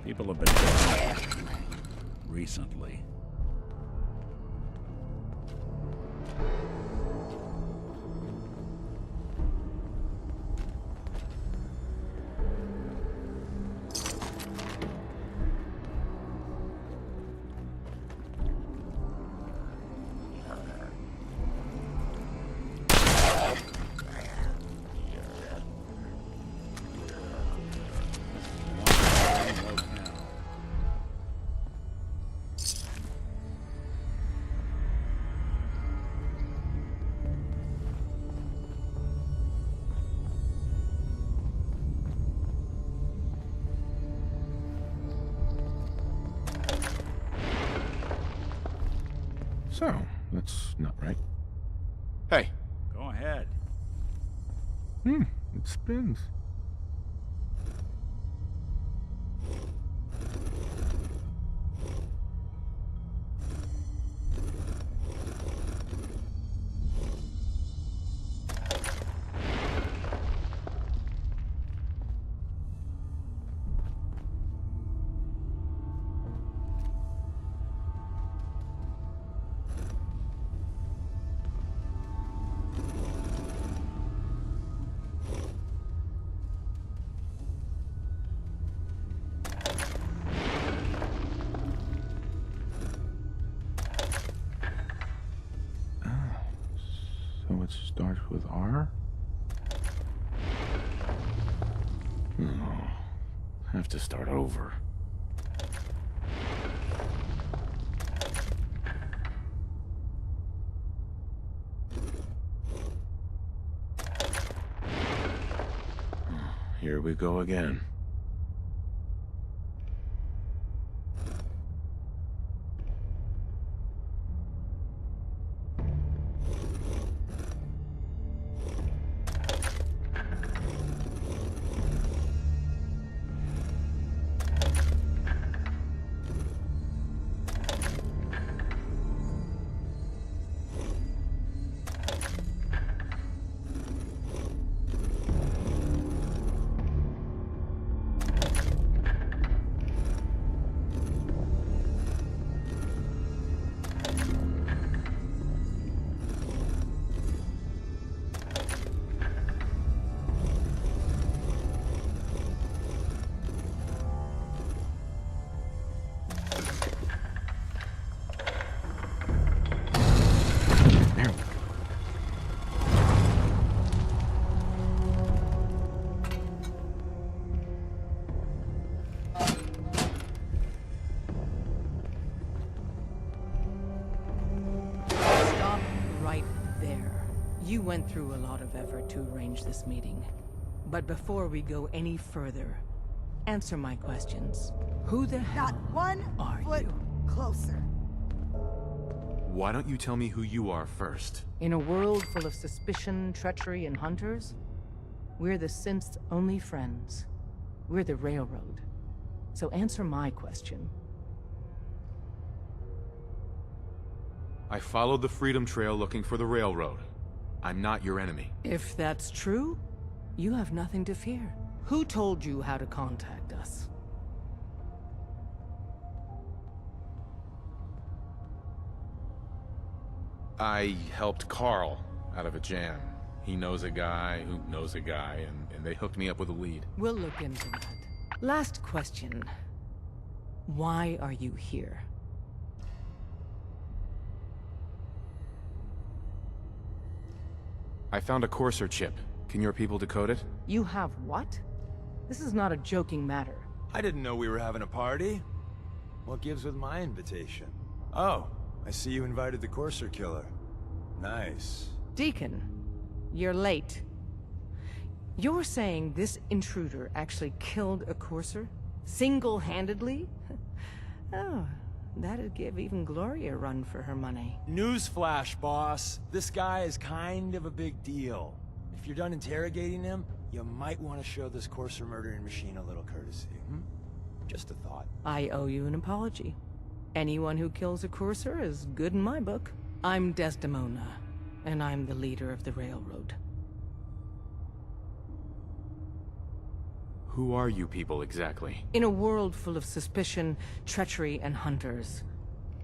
People have been dead recently. So, that's not right. Hey. Go ahead. It spins. So it starts with R? Oh, have to start over. Here we go again. You went through a lot of effort to arrange this meeting. But before we go any further, answer my questions. Who the hell Not one are foot you? closer. Why don't you tell me who you are first? In a world full of suspicion, treachery, and hunters, we're the synth's only friends. We're the Railroad. So answer my question. I followed the Freedom Trail looking for the Railroad. I'm not your enemy. If that's true, you have nothing to fear. Who told you how to contact us? I helped Carl out of a jam. He knows a guy who knows a guy, and they hooked me up with a lead. We'll look into that. Last question. Why are you here? I found a Courser chip. Can your people decode it? You have what? This is not a joking matter. I didn't know we were having a party. What gives with my invitation? Oh, I see you invited the Courser killer. Nice. Deacon, you're late. You're saying this intruder actually killed a Courser? Single-handedly? Oh, that'd give even Gloria a run for her money. Newsflash, boss. This guy is kind of a big deal. If you're done interrogating him, you might want to show this Courser murdering machine a little courtesy, Just a thought. I owe you an apology. Anyone who kills a Courser is good in my book. I'm Desdemona, and I'm the leader of the Railroad. Who are you people exactly? In a world full of suspicion, treachery, and hunters,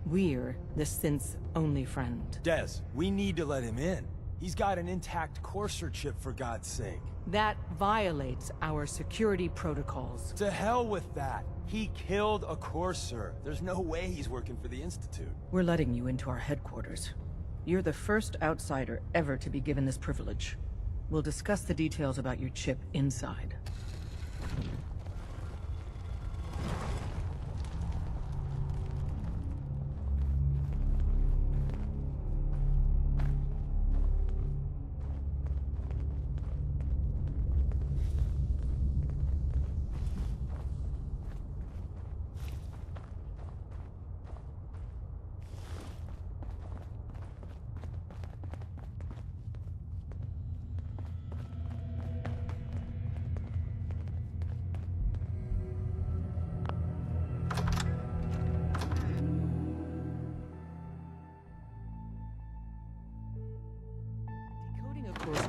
we're the synth's only friend. Des, we need to let him in. He's got an intact Courser chip, for God's sake. That violates our security protocols. To hell with that. He killed a Courser. There's no way he's working for the Institute. We're letting you into our headquarters. You're the first outsider ever to be given this privilege. We'll discuss the details about your chip inside.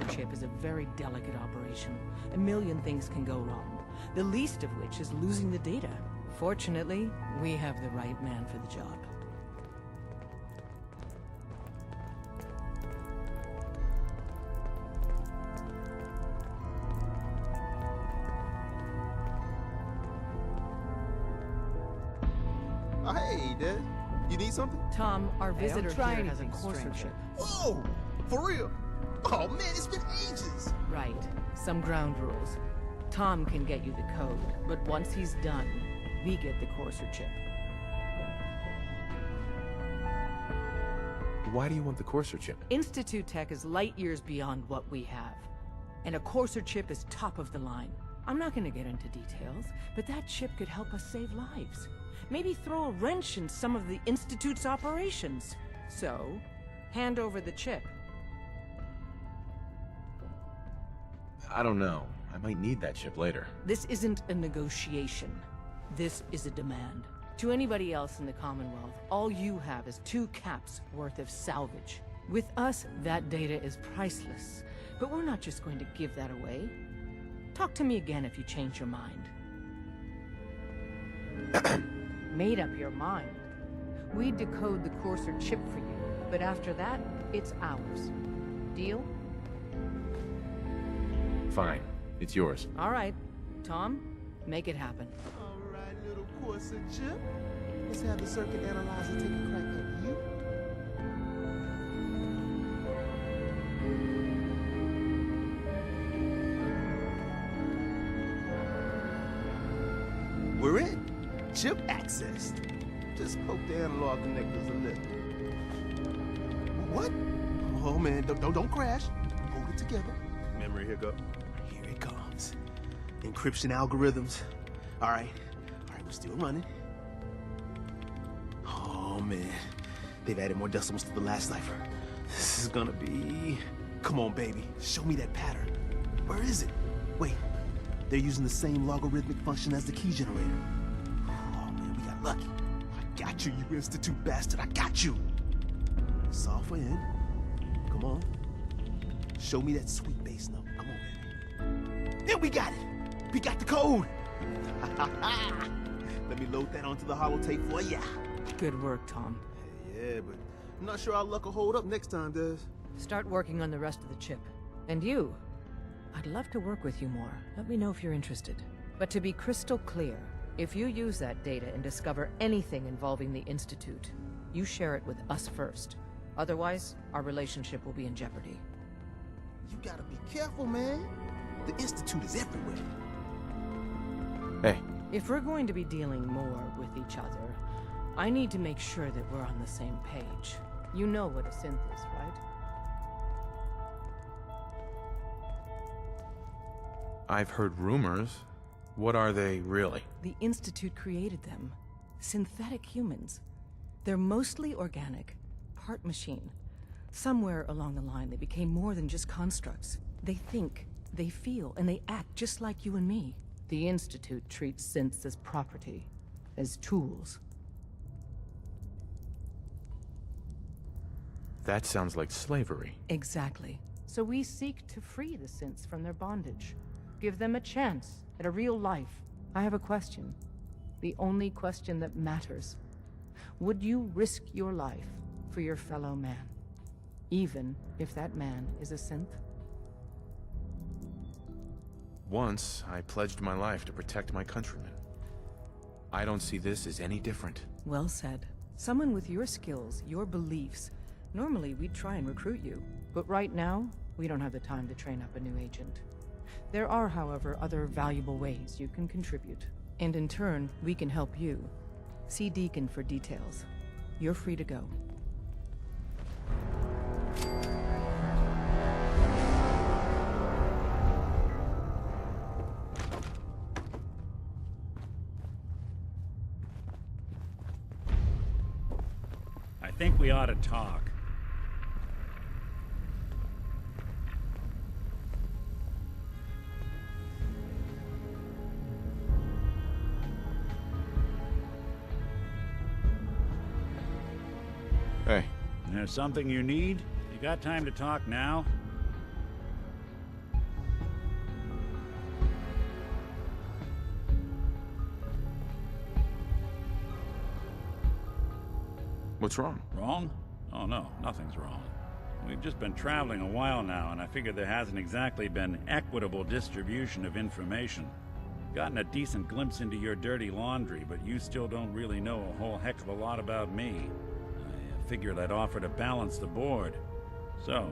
Chip is a very delicate operation. A million things can go wrong, the least of which is losing the data. Fortunately, we have the right man for the job. Hey, Dad. You need something? Tom, our Hey, I'm visitor trying here has a anything, Courser stranger. chip. Whoa! For real? Oh man, it's been ages! Right. Some ground rules. Tom can get you the code, but once he's done, we get the Courser chip. Why do you want the Courser chip? Institute tech is light years beyond what we have. And a Courser chip is top of the line. I'm not gonna get into details, but that chip could help us save lives. Maybe throw a wrench in some of the Institute's operations. So, hand over the chip. I don't know. I might need that chip later. This isn't a negotiation. This is a demand. To anybody else in the Commonwealth, all you have is 2 caps worth of salvage. With us, that data is priceless. But we're not just going to give that away. Talk to me again if you change your mind. Made up your mind. We decode the Courser chip for you, but after that, it's ours. Deal? Fine. It's yours. All right. Tom, make it happen. All right, little Courser chip. Let's have the circuit analyzer take a crack at you. We're in. Chip accessed. Just poke the analog connectors a little. What? Oh man, don't crash. Hold it together. Memory hiccup. Here it comes. Encryption algorithms. All right, we're still running. Oh man, they've added more decimals to the last cipher. This is gonna be... Come on, baby, show me that pattern. Where is it? Wait, they're using the same logarithmic function as the key generator. Oh man, we got lucky. I got you, you Institute bastard, I got you. Solve for N. Come on. Show me that sweet bass number. Come on, baby. Then we got it. We got the code. Let me load that onto the holotape for ya. Good work, Tom. Hey, yeah, but I'm not sure our luck will hold up next time, Des. Start working on the rest of the chip. And you, I'd love to work with you more. Let me know if you're interested. But to be crystal clear, if you use that data and discover anything involving the Institute, you share it with us first. Otherwise, our relationship will be in jeopardy. You gotta be careful, man. The Institute is everywhere. Hey. If we're going to be dealing more with each other, I need to make sure that we're on the same page. You know what a synth is, right? I've heard rumors. What are they really? The Institute created them. Synthetic humans. They're mostly organic, part machine. Somewhere along the line, they became more than just constructs. They think, they feel, and they act just like you and me. The Institute treats synths as property, as tools. That sounds like slavery. Exactly. So we seek to free the synths from their bondage. Give them a chance at a real life. I have a question. The only question that matters. Would you risk your life for your fellow man? Even if that man is a synth? Once, I pledged my life to protect my countrymen. I don't see this as any different. Well said. Someone with your skills, your beliefs. Normally, we'd try and recruit you. But right now, we don't have the time to train up a new agent. There are, however, other valuable ways you can contribute. And in turn, we can help you. See Deacon for details. You're free to go. I think we ought to talk. Hey. There's something you need? You got time to talk now? What's wrong? Wrong? Oh no, nothing's wrong. We've just been traveling a while now, and I figured there hasn't exactly been equitable distribution of information. Gotten a decent glimpse into your dirty laundry, but you still don't really know a whole heck of a lot about me. I figured I'd offer to balance the board. So,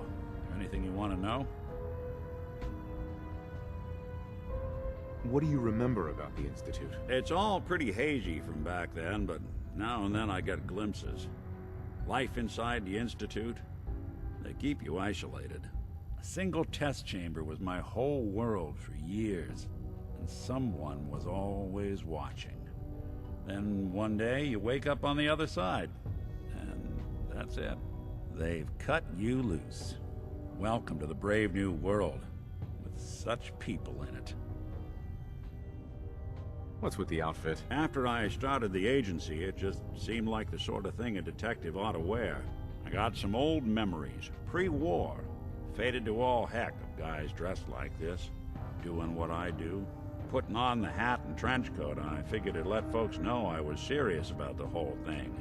anything you want to know? What do you remember about the Institute? It's all pretty hazy from back then, but now and then I get glimpses. Life inside the Institute, they keep you isolated. A single test chamber was my whole world for years, and someone was always watching. Then one day you wake up on the other side, and that's it. They've cut you loose. Welcome to the brave new world, with such people in it. What's with the outfit? After I started the agency, it just seemed like the sort of thing a detective ought to wear. I got some old memories, pre-war. Faded to all heck of guys dressed like this, doing what I do. Putting on the hat and trench coat, I figured it'd let folks know I was serious about the whole thing.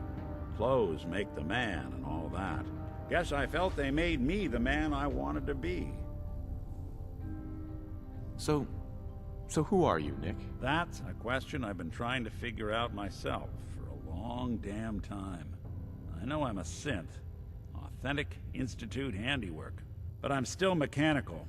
Clothes make the man and all that. Guess I felt they made me the man I wanted to be. So who are you, Nick? That's a question I've been trying to figure out myself for a long damn time. I know I'm a synth, authentic Institute handiwork, but I'm still mechanical,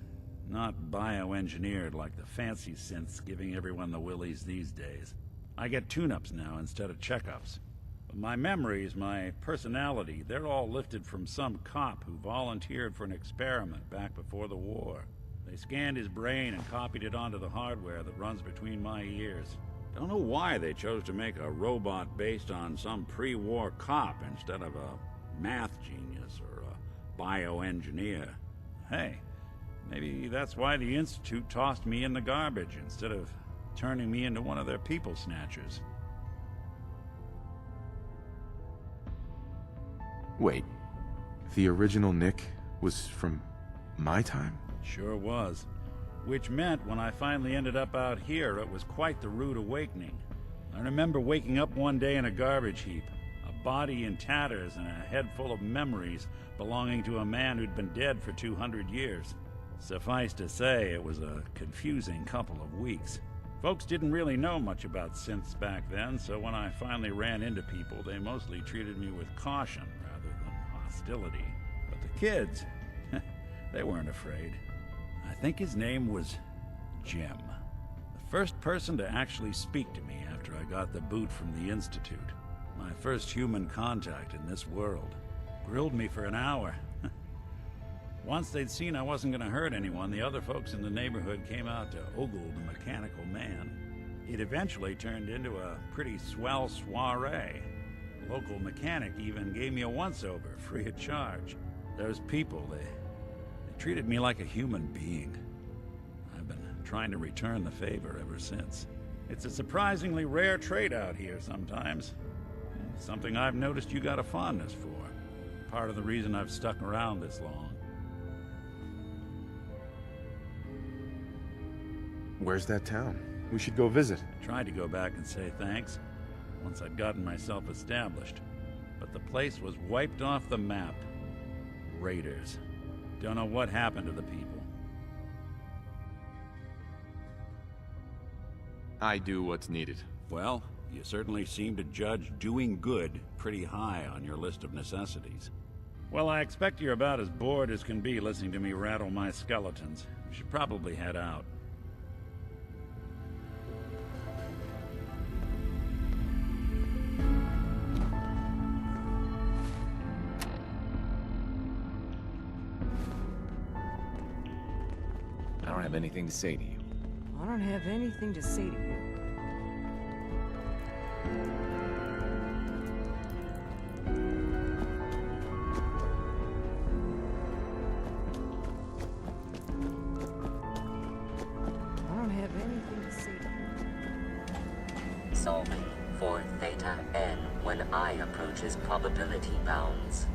not bioengineered like the fancy synths giving everyone the willies these days. I get tune-ups now instead of checkups. But my memories, my personality, they're all lifted from some cop who volunteered for an experiment back before the war. They scanned his brain and copied it onto the hardware that runs between my ears. Don't know why they chose to make a robot based on some pre-war cop instead of a math genius or a bioengineer. Hey, maybe that's why the Institute tossed me in the garbage instead of turning me into one of their people snatchers. Wait, the original Nick was from my time? Sure was. Which meant when I finally ended up out here, it was quite the rude awakening. I remember waking up one day in a garbage heap, a body in tatters and a head full of memories belonging to a man who'd been dead for 200 years. Suffice to say, it was a confusing couple of weeks. Folks didn't really know much about synths back then, so when I finally ran into people, they mostly treated me with caution rather than hostility. But the kids, they weren't afraid. I think his name was Jim. The first person to actually speak to me after I got the boot from the Institute. My first human contact in this world. Grilled me for an hour. Once they'd seen I wasn't going to hurt anyone, the other folks in the neighborhood came out to ogle the mechanical man. It eventually turned into a pretty swell soiree. The local mechanic even gave me a once-over, free of charge. Those people, they treated me like a human being. I've been trying to return the favor ever since. It's a surprisingly rare trait out here sometimes. Something I've noticed you got a fondness for. Part of the reason I've stuck around this long. Where's that town? We should go visit. Tried to go back and say thanks once I'd gotten myself established, but the place was wiped off the map. Raiders. Don't know what happened to the people. I do what's needed. Well, you certainly seem to judge doing good pretty high on your list of necessities. Well, I expect you're about as bored as can be listening to me rattle my skeletons. You should probably head out. I don't have anything to say to you. I don't have anything to say to you. I don't have anything to say to you. Solving for theta n when I approaches probability bounds.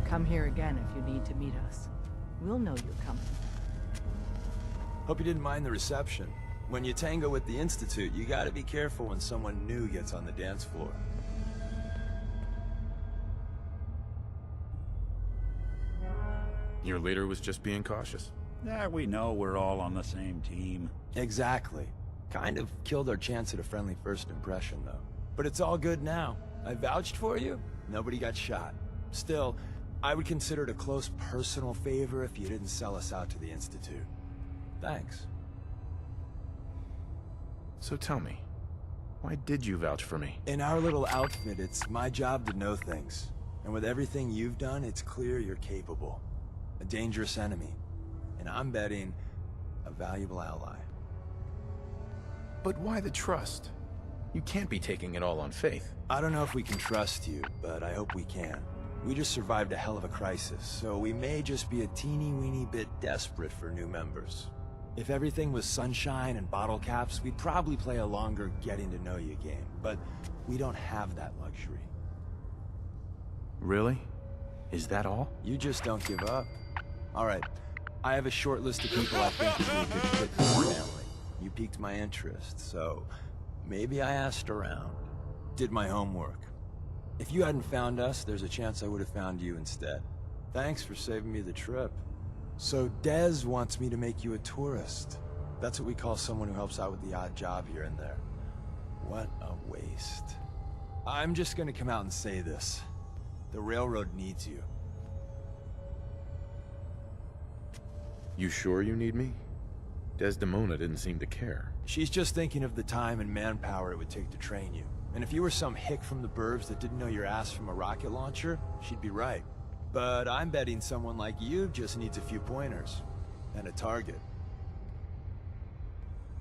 Come here again if you need to meet us. We'll know you're coming. Hope you didn't mind the reception. When you tango with the Institute, you gotta be careful when someone new gets on the dance floor. Your leader was just being cautious. Yeah, we know we're all on the same team. Exactly. Kind of killed our chance at a friendly first impression, though. But it's all good now. I vouched for you. Nobody got shot. Still, I would consider it a close personal favor if you didn't sell us out to the Institute. Thanks. So tell me, why did you vouch for me? In our little outfit, it's my job to know things. And with everything you've done, it's clear you're capable. A dangerous enemy. And I'm betting, a valuable ally. But why the trust? You can't be taking it all on faith. I don't know if we can trust you, but I hope we can. We just survived a hell of a crisis, so we may just be a teeny-weeny bit desperate for new members. If everything was sunshine and bottle caps, we'd probably play a longer getting-to-know-you game, but we don't have that luxury. Really? Is that all? You just don't give up. All right, I have a short list of people I think would be a good fit for your family. You piqued my interest, so maybe I asked around. Did my homework. If you hadn't found us, there's a chance I would have found you instead. Thanks for saving me the trip. So Dez wants me to make you a tourist. That's what we call someone who helps out with the odd job here and there. What a waste. I'm just gonna come out and say this. The railroad needs you. You sure you need me? Desdemona didn't seem to care. She's just thinking of the time and manpower it would take to train you. And if you were some hick from the burbs that didn't know your ass from a rocket launcher, she'd be right. But I'm betting someone like you just needs a few pointers. And a target.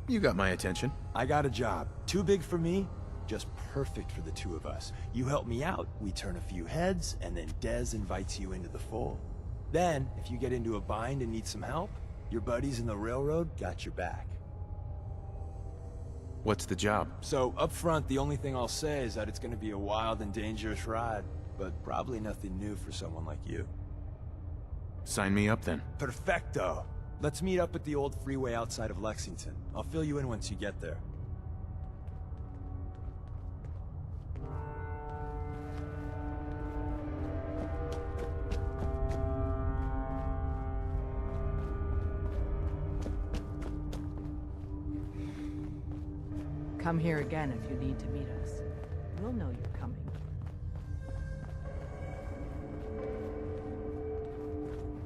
You got my attention. I got a job. Too big for me, just perfect for the two of us. You help me out, we turn a few heads, and then Dez invites you into the fold. Then, if you get into a bind and need some help, your buddies in the railroad got your back. What's the job? So, up front, the only thing I'll say is that it's gonna be a wild and dangerous ride, but probably nothing new for someone like you. Sign me up then. Perfecto! Let's meet up at the old freeway outside of Lexington. I'll fill you in once you get there. Come here again if you need to meet us. We'll know you're coming.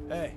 Hey.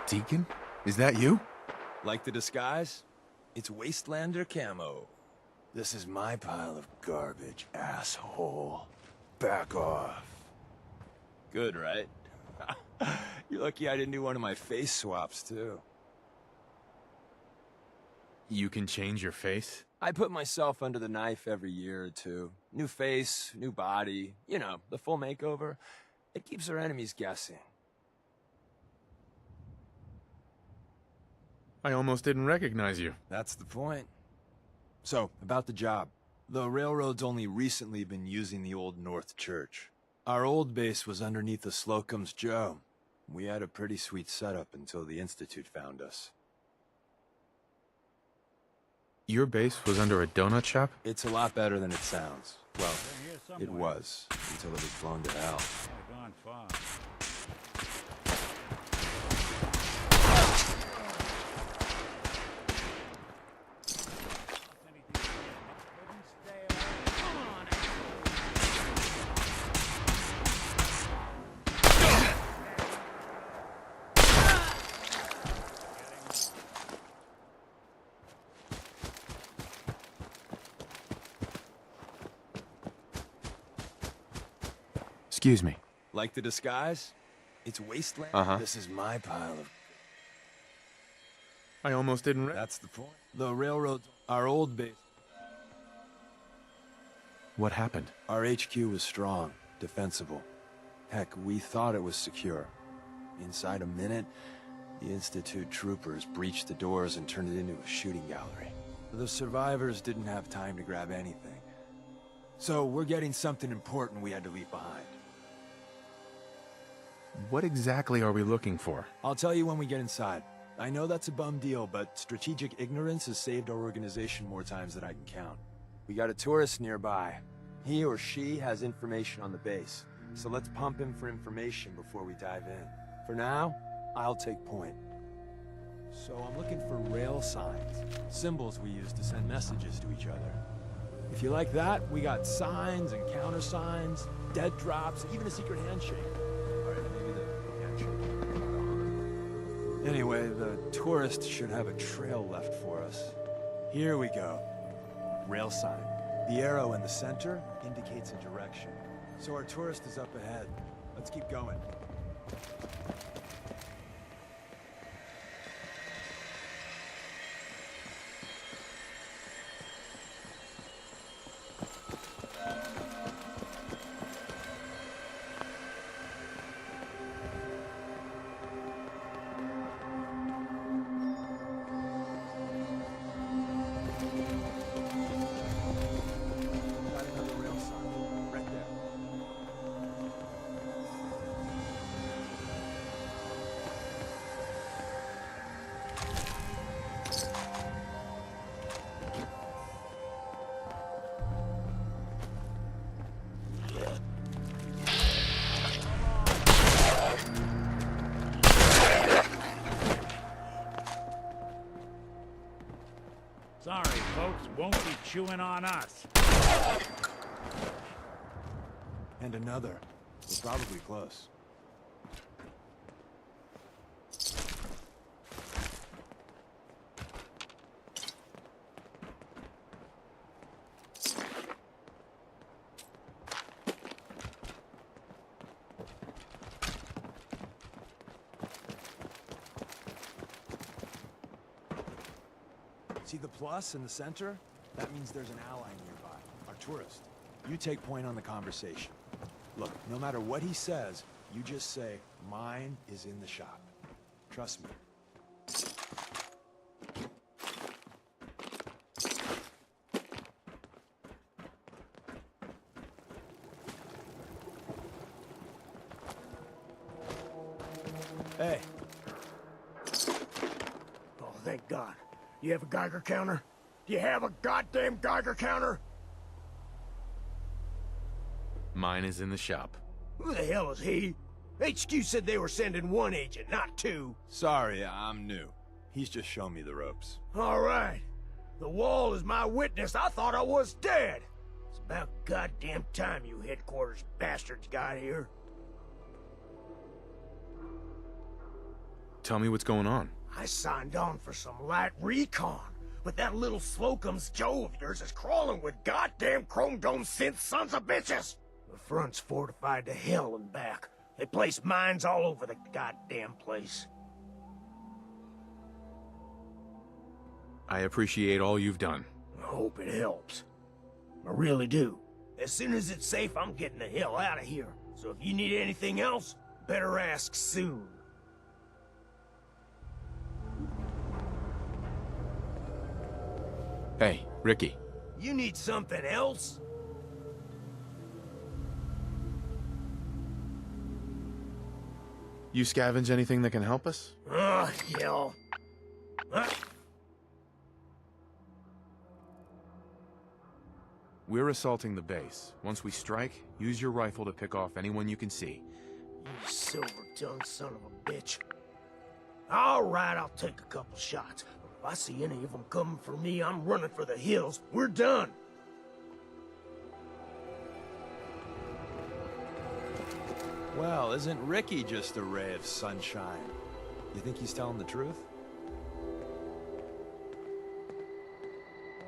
Deacon? Is that you? Like the disguise? It's Wastelander camo. This is my pile of garbage, asshole. Back off. Good, right? You're lucky I didn't do one of my face swaps, too. You can change your face? I put myself under the knife every year or two. New face, new body, you know, the full makeover. It keeps our enemies guessing. I almost didn't recognize you. That's the point. So, about the job. The railroad's only recently been using the old North Church. Our old base was underneath the Slocum's Joe. We had a pretty sweet setup until the Institute found us. Your base was under a donut shop? It's a lot better than it sounds. Well, it was, until it was blown to hell. Gone far. Excuse me. Like the disguise? It's Wasteland. This is my pile of... I almost didn't That's the point. The railroad, our old base... What happened? Our HQ was strong, defensible. Heck, we thought it was secure. Inside a minute, the Institute troopers breached the doors and turned it into a shooting gallery. The survivors didn't have time to grab anything. So we're getting something important we had to leave behind. What exactly are we looking for? I'll tell you when we get inside. I know that's a bum deal, but strategic ignorance has saved our organization more times than I can count. We got a tourist nearby. He or she has information on the base, so let's pump him for information before we dive in. For now, I'll take point. So I'm looking for rail signs, symbols we use to send messages to each other. If you like that, we got signs and countersigns, dead drops, even a secret handshake. Anyway, the tourist should have a trail left for us. Here we go. Rail sign. The arrow in the center indicates a direction. So our tourist is up ahead. Let's keep going. Sorry, folks, won't be chewing on us. And another. We're probably close. See the plus in the center? That means there's an ally nearby, our tourist. You take point on the conversation. Look, no matter what he says, you just say, mine is in the shop. Trust me. Hey. Oh, thank God. You have a Geiger counter? Do you have a goddamn Geiger counter? Mine is in the shop. Who the hell is he? HQ said they were sending one agent, not two. Sorry, I'm new. He's just showing me the ropes. All right. The wall is my witness. I thought I was dead. It's about goddamn time you headquarters bastards got here. Tell me what's going on. I signed on for some light recon, but that little Slocum's Joe of yours is crawling with goddamn chrome dome synth sons of bitches! The front's fortified to hell and back. They place mines all over the goddamn place. I appreciate all you've done. I hope it helps. I really do. As soon as it's safe, I'm getting the hell out of here. So if you need anything else, better ask soon. Hey, Ricky. You need something else? You scavenge anything that can help us? Oh, hell. We're assaulting the base. Once we strike, use your rifle to pick off anyone you can see. You silver-tongued son of a bitch. All right, I'll take a couple shots. If I see any of them coming for me, I'm running for the hills. We're done. Well, isn't Ricky just a ray of sunshine? You think he's telling the truth?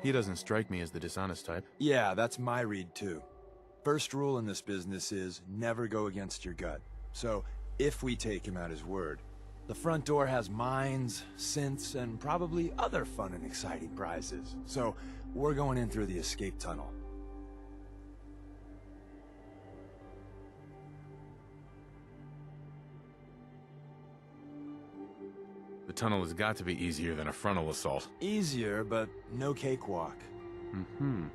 He doesn't strike me as the dishonest type. Yeah, that's my read too. First rule in this business is never go against your gut. So, if we take him at his word, the front door has mines, synths, and probably other fun and exciting prizes. So, we're going in through the escape tunnel. The tunnel has got to be easier than a frontal assault. Easier, but no cakewalk. Mm-hmm.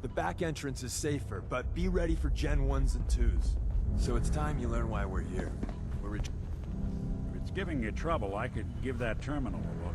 The back entrance is safer, but be ready for Gen 1s and 2s. So it's time you learn why we're here. If it's giving you trouble, I could give that terminal a look.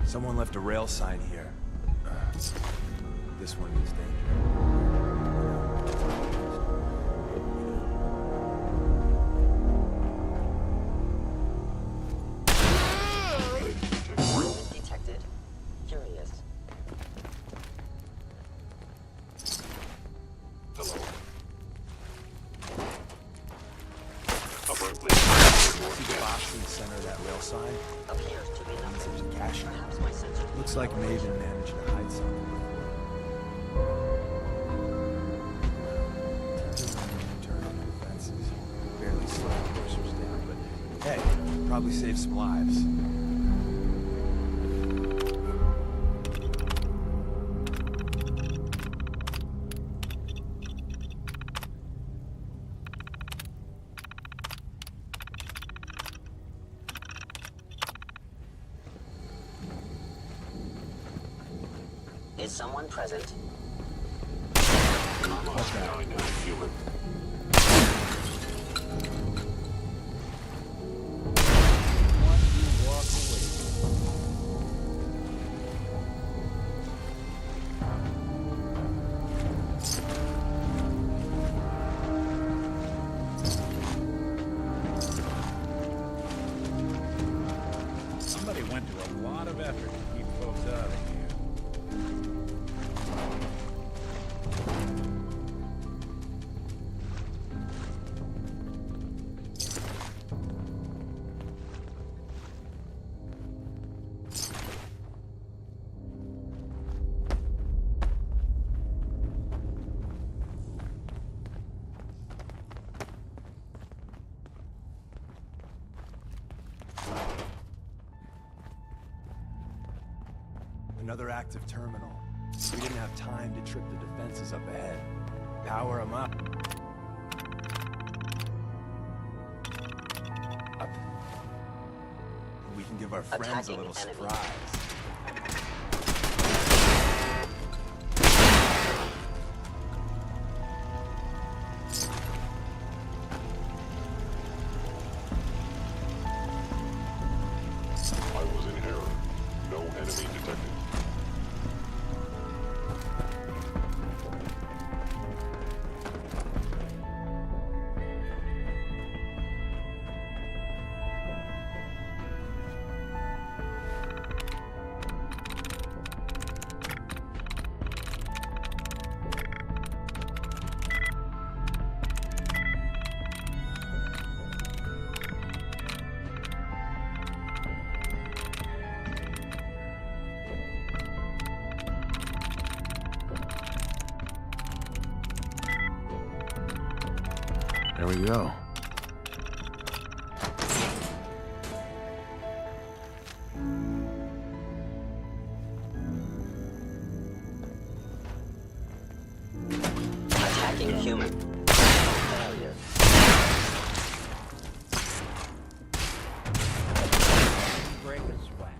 Someone left a rail sign here. This one is dangerous. Detected. Curious. Hello. See the box in the center of that rail sign? Appears to be nothing. There's a cache. Perhaps my sensor. Looks like Maven managed to hide something. Turning defenses. Barely slowed coursers down, but hey, probably saved some lives. Is someone present? Almost going to human. Somebody went to a lot of effort to keep folks out of here. Another active terminal. We didn't have time to trip the defenses up ahead. Power them up. And we can give our friends a Attacking little enemy. surprise. I was in error. No enemy detected. There we go. Attacking human. Failure. Break a sweat.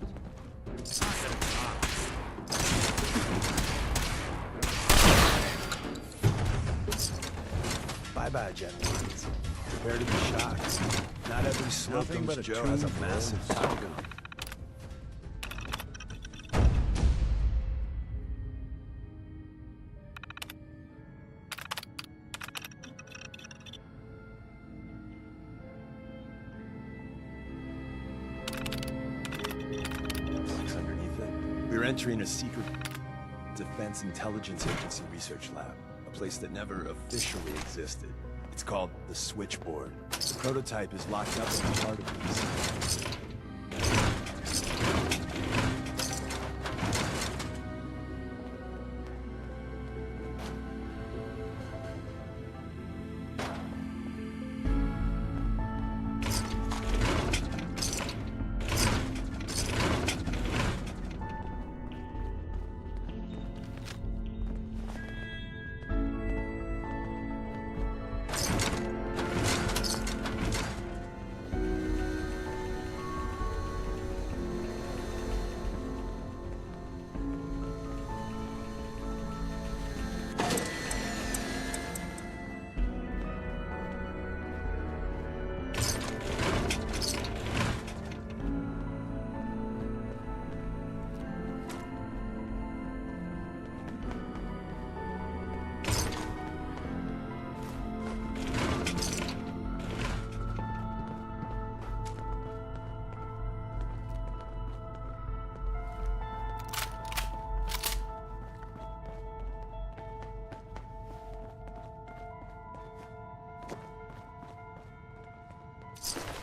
Bye-bye, gentlemen. Prepare to be shocked. Not every Nothing but Slocum's a Joe has a tomb massive full of shotgun. What's underneath it? We're entering a secret Defense Intelligence Agency research lab, a place that never officially existed. It's called the Switchboard. The prototype is locked up in the heart of these.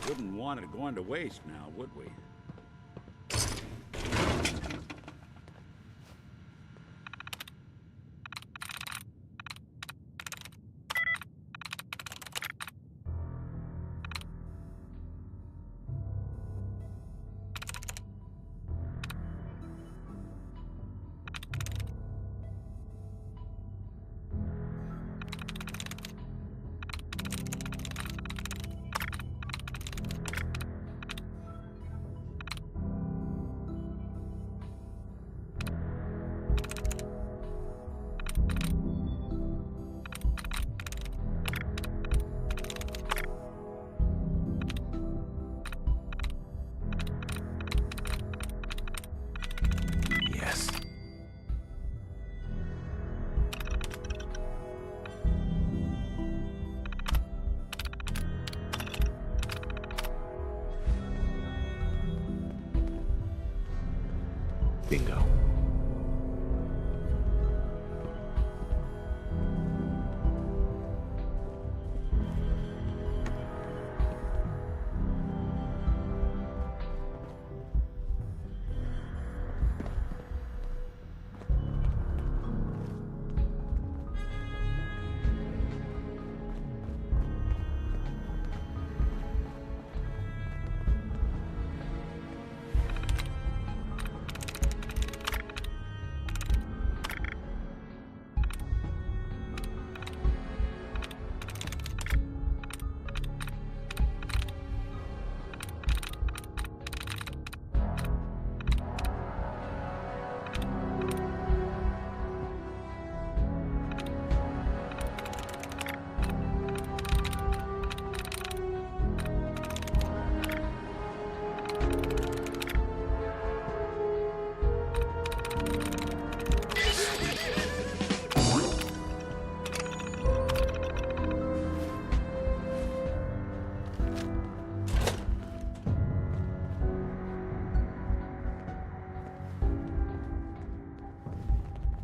Wouldn't want it going to waste now, would we? Bingo.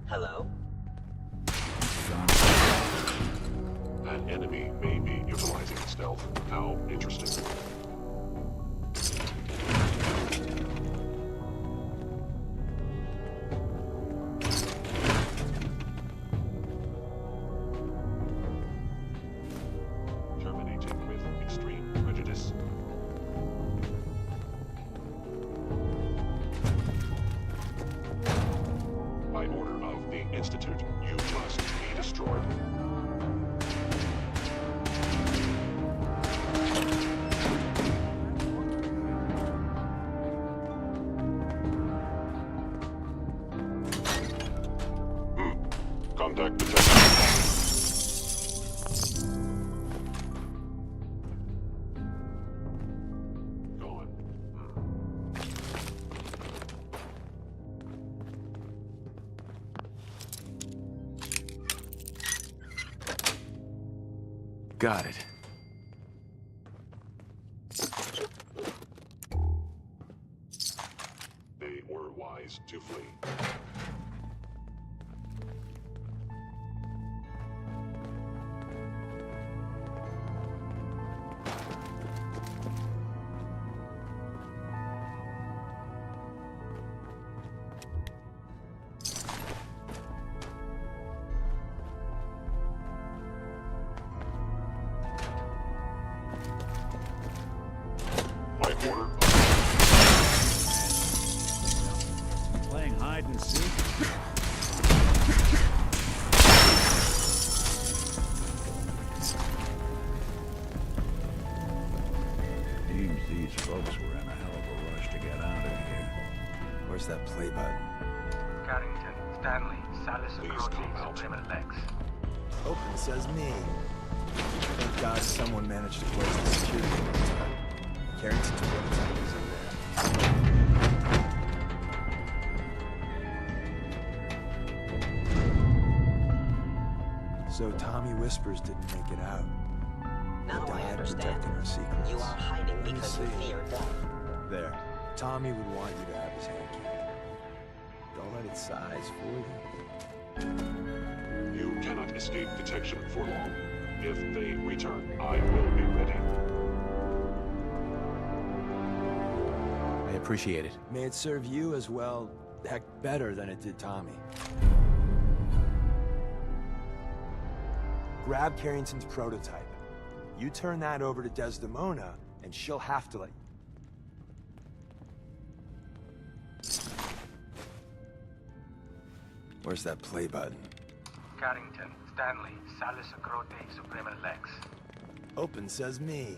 Hello? An enemy may be utilizing stealth. How interesting. Terminating with extreme prejudice. By order of the Institute, you must be destroyed. Contact detected. Gone. Got it. They were wise to flee. By order of Playing hide and seek? Seems these folks were in a hell of a rush to get out of here. Where's that play button? Carrington, Stanley, Salis, Please come out. Lex. Open says me. Thank God someone managed to close the security doors. Carrington's prototype is in there. So Tommy Whispers didn't make it out. Now He I died understand. protecting our secrets. You are hiding Let me because you see. fear death. There. Tommy would want you to have his hand candy. Don't let it size for you. you cannot escape detection for long. If they return, I will be ready. I appreciate it. May it serve you as well, heck, better than it did Tommy. Grab Carrington's prototype. You turn that over to Desdemona, and she'll have to let... Where's that play button? Carrington, Stanley, Salis, Acrote, Suprema, Lex. Open says me.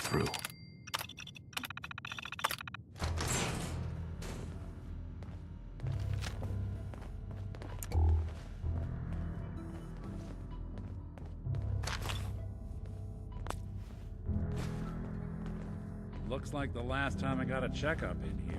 through. Looks like the last time I got a checkup in here.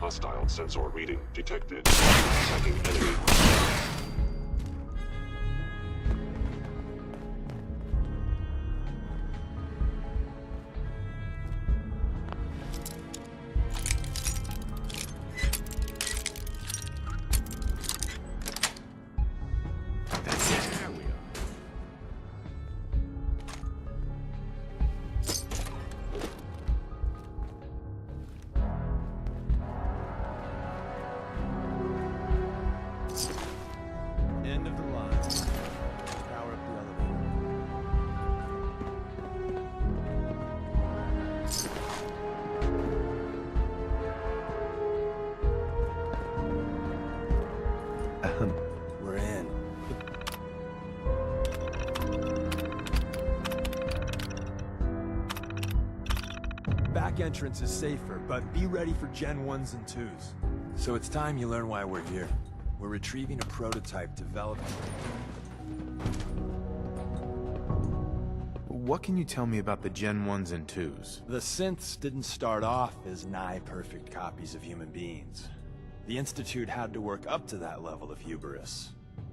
Hostile sensor reading detected. Attacking enemy. There we are. End of the line. Power up the elevator. We're in. Back entrance is safer, but be ready for Gen 1s and 2s. So it's time you learn why we're here. We're retrieving a prototype developed... What can you tell me about the Gen 1s and 2s? The synths didn't start off as nigh-perfect copies of human beings. The Institute had to work up to that level of hubris.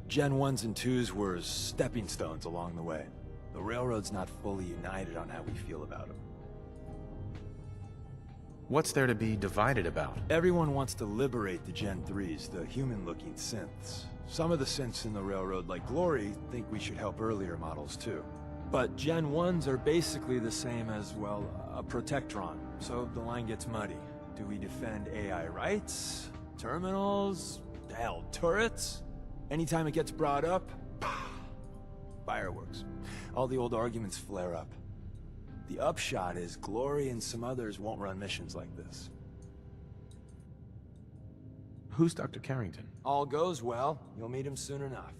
Gen 1s and 2s were stepping stones along the way. The Railroad's not fully united on how we feel about them. What's there to be divided about? Everyone wants to liberate the Gen 3s, the human-looking synths. Some of the synths in the Railroad, like Glory, think we should help earlier models too. But Gen 1s are basically the same as, well, a Protectron, so the line gets muddy. Do we defend AI rights? Terminals? Hell, turrets? Anytime it gets brought up, fireworks. All the old arguments flare up. The upshot is Glory and some others won't run missions like this. Who's Dr. Carrington? All goes well, you'll meet him soon enough.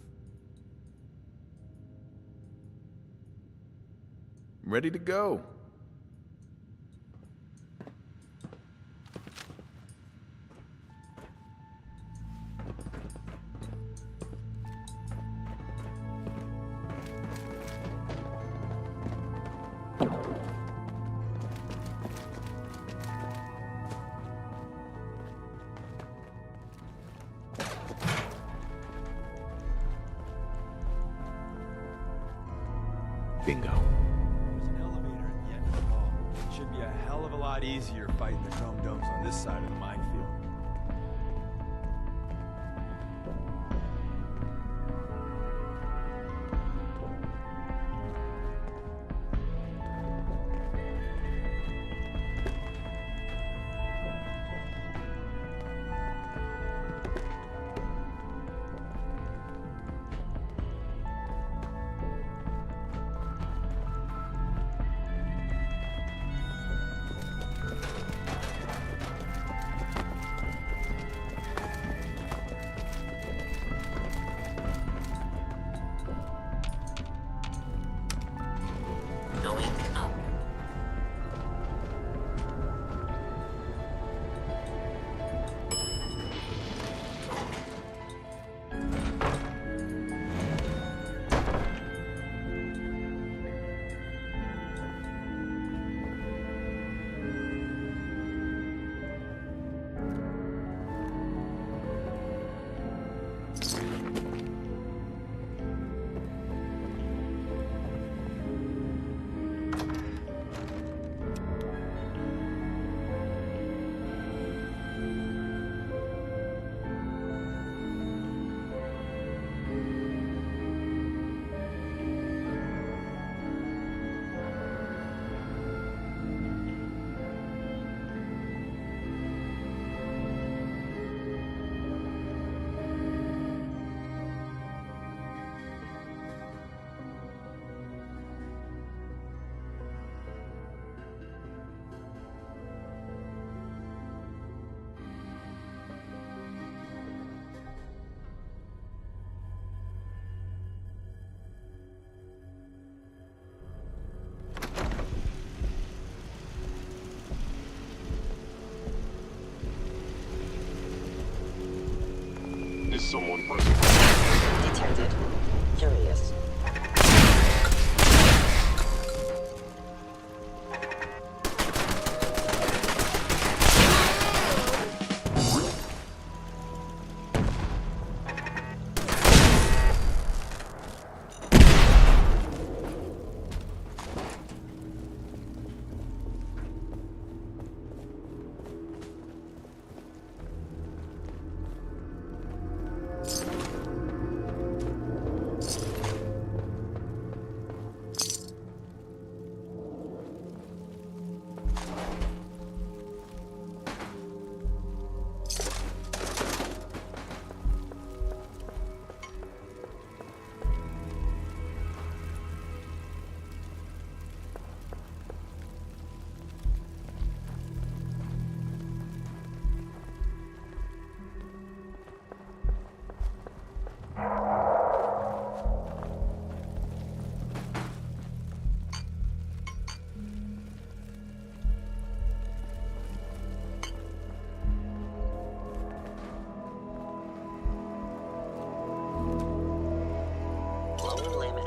Ready to go. Bingo. There's an elevator at the end of the hall. Should be a hell of a lot easier fighting the chrome domes on this side of the minefield. Going up.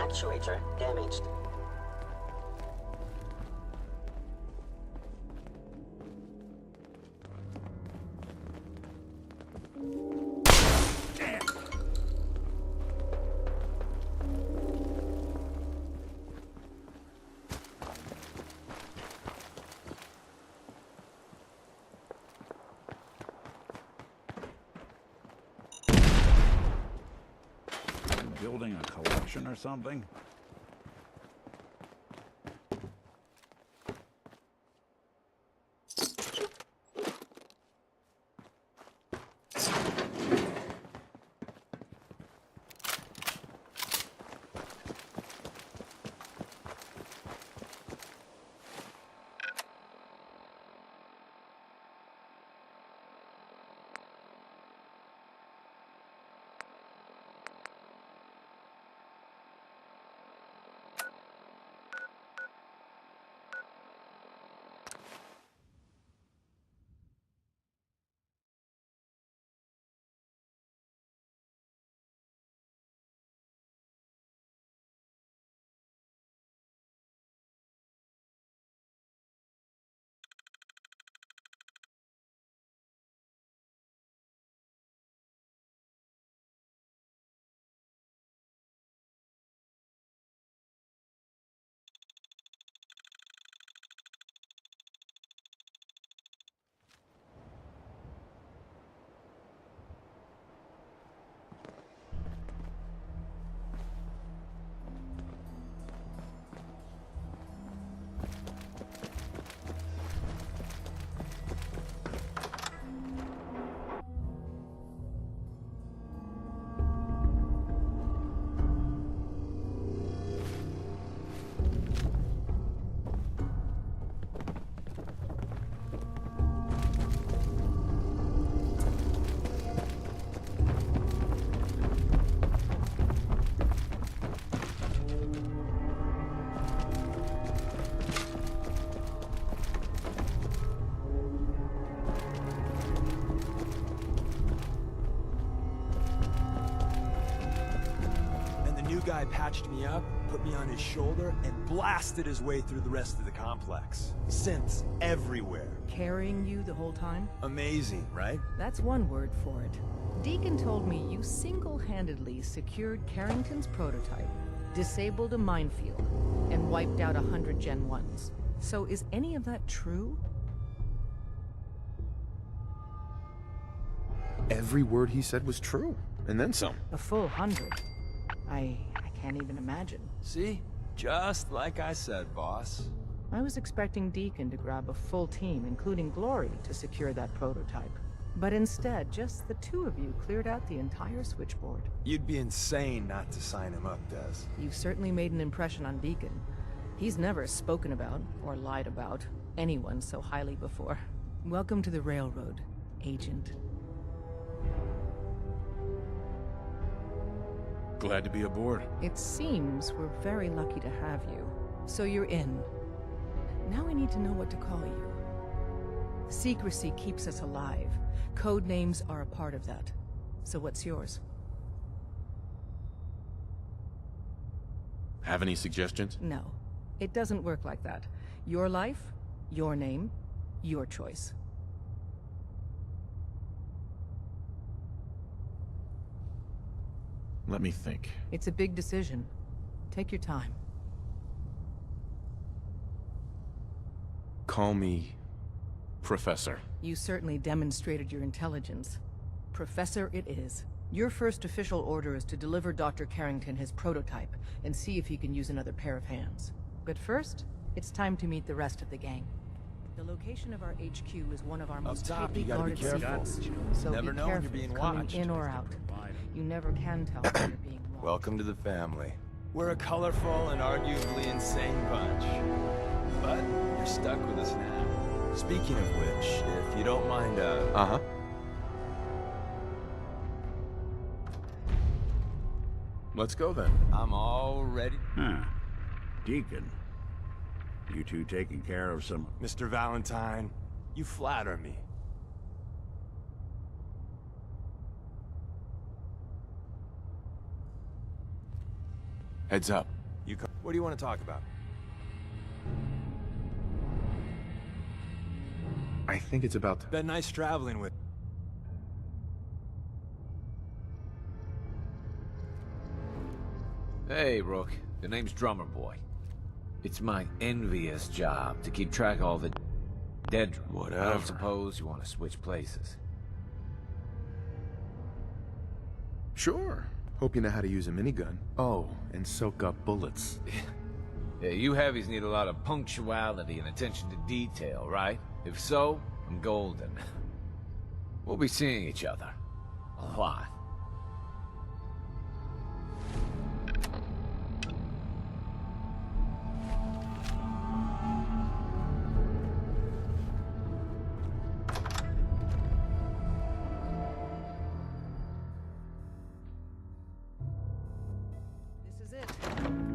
Actuator damaged. Building a collection or something? Guy patched me up, put me on his shoulder, and blasted his way through the rest of the complex. Synths everywhere. Carrying you the whole time? Amazing, right? That's one word for it. Deacon told me you single-handedly secured Carrington's prototype, disabled a minefield, and wiped out 100 Gen 1s. So is any of that true? Every word he said was true, and then some. A full 100. I can't even imagine. See? Just like I said, boss. I was expecting Deacon to grab a full team, including Glory, to secure that prototype. But instead, just the two of you cleared out the entire switchboard. You'd be insane not to sign him up, Des. You've certainly made an impression on Deacon. He's never spoken about, or lied about, anyone so highly before. Welcome to the Railroad, Agent. Glad to be aboard. It seems we're very lucky to have you. So you're in. Now we need to know what to call you. Secrecy keeps us alive. Code names are a part of that. So what's yours? Have any suggestions? No. It doesn't work like that. Your life, your name, your choice. Let me think. It's a big decision. Take your time. Call me Professor. You certainly demonstrated your intelligence. Professor it is. Your first official order is to deliver Dr. Carrington his prototype and see if he can use another pair of hands. But first, it's time to meet the rest of the gang. The location of our HQ is one of our most tightly guarded secrets, so Never be know when careful you're being coming watched. in or out. You never can tell when you're being watched. Welcome to the family. We're a colorful and arguably insane bunch. But you're stuck with us now. Speaking of which, if you don't mind, Uh-huh. Let's go then. I'm all ready. Huh. Deacon. You two taking care of some... Mr. Valentine, you flatter me. Heads up. What do you want to talk about? I think it's about... Been nice traveling with... Hey, Rook. The name's Drummer Boy. It's my envious job to keep track of all the dead. Whatever. I don't suppose you want to switch places. Sure. Hope you know how to use a minigun. Oh, and soak up bullets. Yeah, you heavies need a lot of punctuality and attention to detail, right? If so, I'm golden. We'll be seeing each other. A lot. This is it.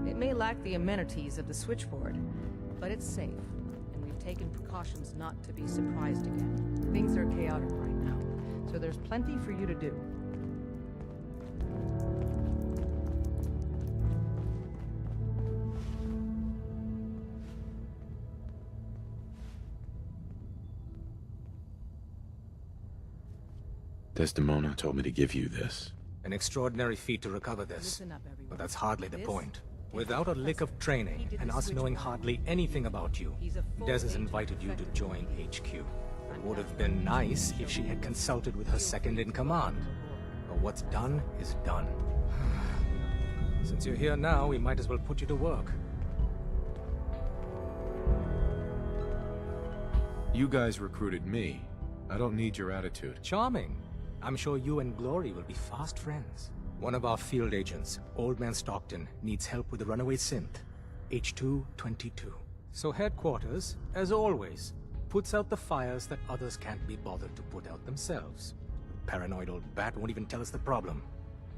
It may lack the amenities of the switchboard, but it's safe, and we've taken precautions not to be surprised again. Things are chaotic right now, so there's plenty for you to do. Desdemona told me to give you this. An extraordinary feat to recover this. Listen up, everyone. But that's hardly the This point. is Without a lick of training, and us knowing hardly anything about you, Des has invited you to join HQ. It would have been nice if she had consulted with her second-in-command. But what's done is done. Since you're here now, we might as well put you to work. You guys recruited me. I don't need your attitude. Charming. I'm sure you and Glory will be fast friends. One of our field agents, Old Man Stockton, needs help with the runaway synth. H222. So headquarters, as always, puts out the fires that others can't be bothered to put out themselves. The paranoid old bat won't even tell us the problem.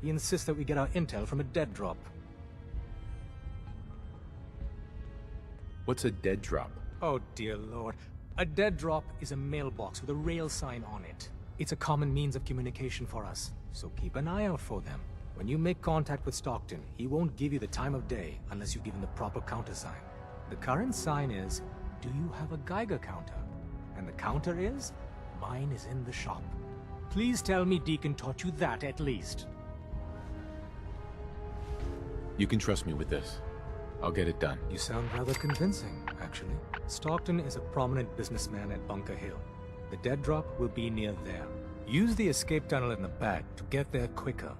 He insists that we get our intel from a dead drop. What's a dead drop? Oh dear lord. A dead drop is a mailbox with a rail sign on it. It's a common means of communication for us, so keep an eye out for them. When you make contact with Stockton, he won't give you the time of day unless you give him the proper countersign. The current sign is, do you have a Geiger counter? And the counter is, mine is in the shop. Please tell me Deacon taught you that at least. You can trust me with this. I'll get it done. You sound rather convincing, actually. Stockton is a prominent businessman at Bunker Hill. The dead drop will be near there. Use the escape tunnel in the back to get there quicker.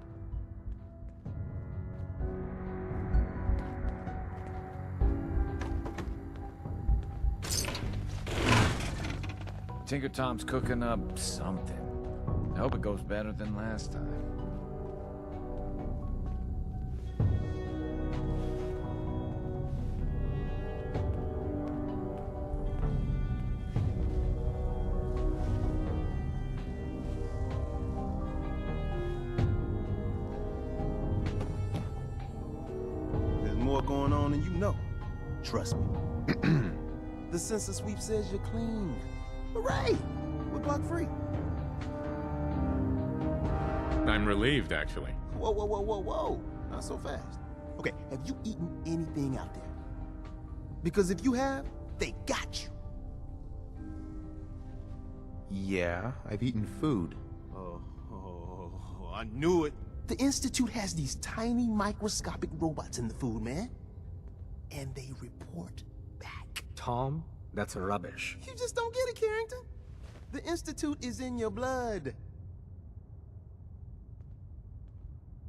Tinker Tom's cooking up something. I hope it goes better than last time. There's more going on than you know. Trust me. The census sweep says you're clean. Hooray! We're bug free. I'm relieved, actually. Whoa, whoa, whoa, whoa, whoa. Not so fast. Okay, have you eaten anything out there? Because if you have, they got you. Yeah, I've eaten food. I knew it. The Institute has these tiny microscopic robots in the food, man. And they report back. Tom, that's rubbish. You just don't get it, Carrington. The Institute is in your blood.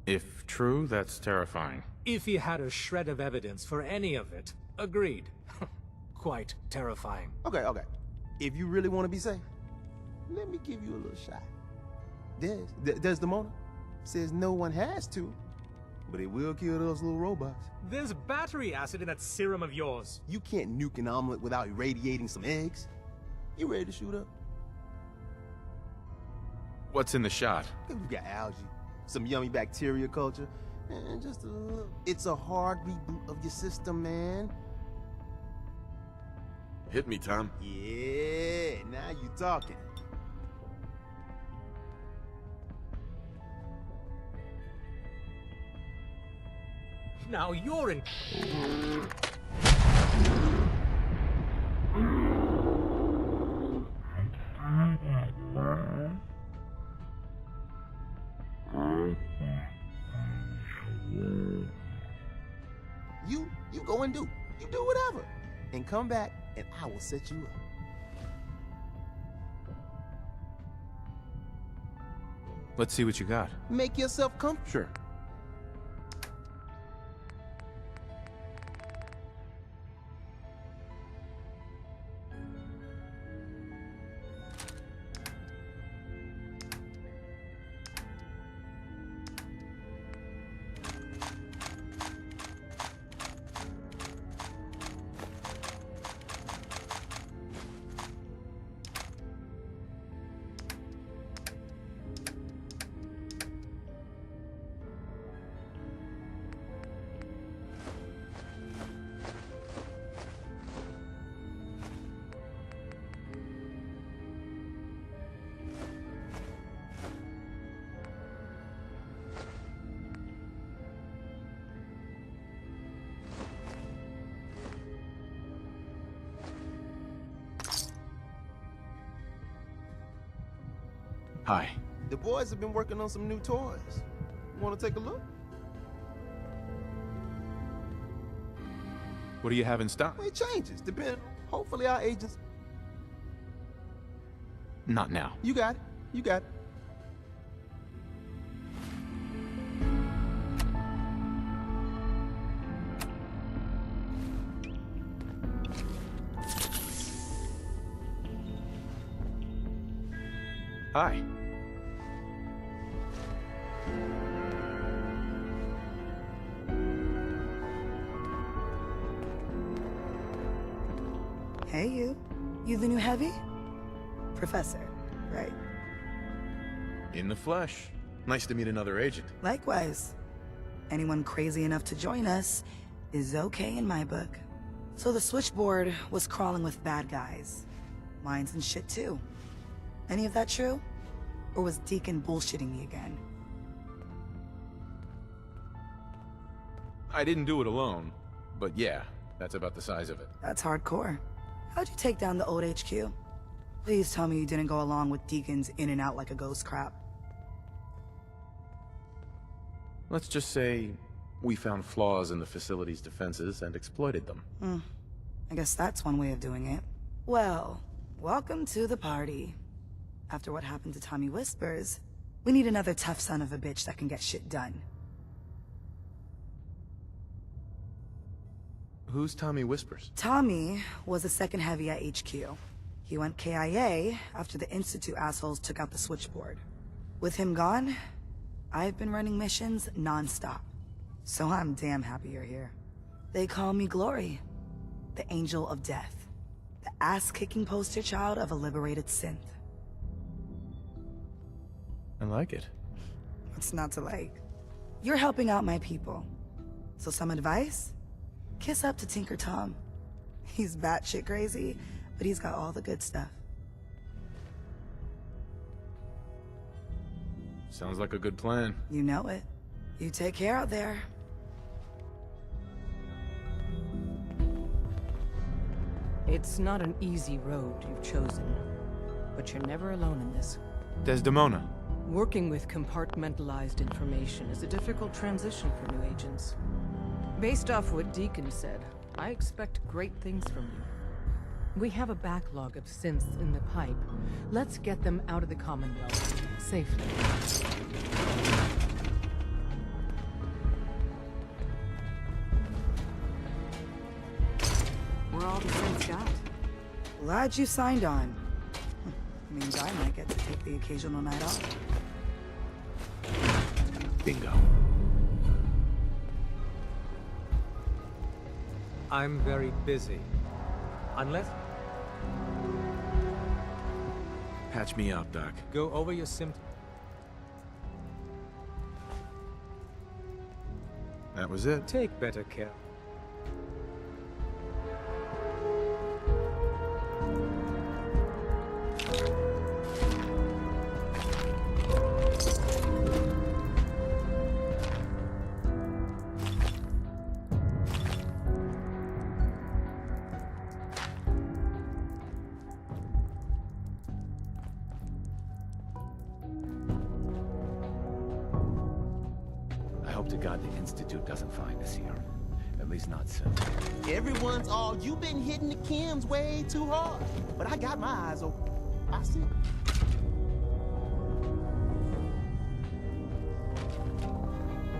If true, that's terrifying. If he had a shred of evidence for any of it, agreed. Quite terrifying. Okay. If you really want to be safe, let me give you a little shot. Desdemona says no one has to, but it will kill those little robots. There's battery acid in that serum of yours. You can't nuke an omelet without irradiating some eggs. You ready to shoot up? What's in the shot? We got algae, some yummy bacteria culture, and just a little... It's a hard reboot of your system, man. Hit me, Tom. Yeah, now you talking. Now you're in... You go and do. You do whatever. And come back, and I will set you up. Let's see what you got. Make yourself comfortable. Sure. Hi. The boys have been working on some new toys. Want to take a look? What do you have in stock? It changes, depending. Hopefully our agents... Not now. You got it. You got it. Hi. Hey, you. You the new heavy? Professor, right? In the flesh. Nice to meet another agent. Likewise. Anyone crazy enough to join us is okay in my book. So the switchboard was crawling with bad guys. Mines and shit too. Any of that true? Or was Deacon bullshitting me again? I didn't do it alone, but yeah, that's about the size of it. That's hardcore. How'd you take down the old HQ? Please tell me you didn't go along with Deacon's in and out like a ghost crap. Let's just say we found flaws in the facility's defenses and exploited them. I guess that's one way of doing it. Well, welcome to the party. After what happened to Tommy Whispers, we need another tough son of a bitch that can get shit done. Who's Tommy Whispers? Tommy was the second heavy at HQ. He went KIA after the Institute assholes took out the switchboard. With him gone, I've been running missions non-stop. So I'm damn happy you're here. They call me Glory, the Angel of Death, the ass-kicking poster child of a liberated synth. I like it. What's not to like? You're helping out my people. So some advice? Kiss up to Tinker Tom. He's batshit crazy, but he's got all the good stuff. Sounds like a good plan. You know it. You take care out there. It's not an easy road you've chosen, but you're never alone in this. Desdemona. Working with compartmentalized information is a difficult transition for new agents. Based off what Deacon said, I expect great things from you. We have a backlog of synths in the pipe. Let's get them out of the Commonwealth safely. We're all the synths got. Glad you signed on. Means I might get to take the occasional night off. Bingo. I'm very busy. Unless... Patch me up, Doc. Go over your symptoms. That was it. Take better care. to God the Institute doesn't find us here. At least not soon. Everyone's all, you've been hitting the chems way too hard. But I got my eyes open. I see.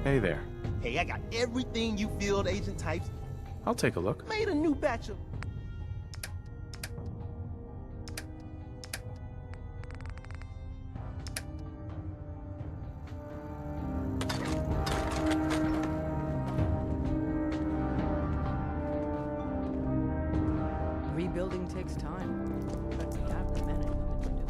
Hey there. Hey, I got everything you field agent types. I'll take a look. Made a new batch of... Rebuilding takes time, but we have the management to do it.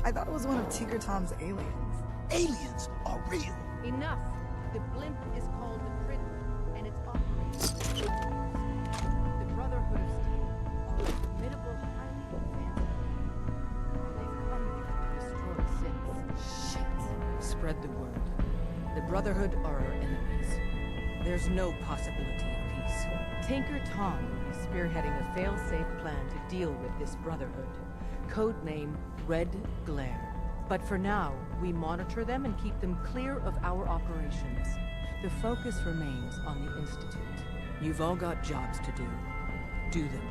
I thought it was one of Tinker Tom's aliens. Aliens are real. Enough. The blimp is called the Print, and it's operating. The Brotherhood of Steel are a formidable, highly advanced. They've come here to destroy sins. Shit. Spread the word. The Brotherhood are our enemies. There's no possibility of peace. Tinker Tom is spearheading a fail-safe plan to deal with this Brotherhood. Codename Red Glare. But for now, we monitor them and keep them clear of our operations. The focus remains on the Institute. You've all got jobs to do. Do them.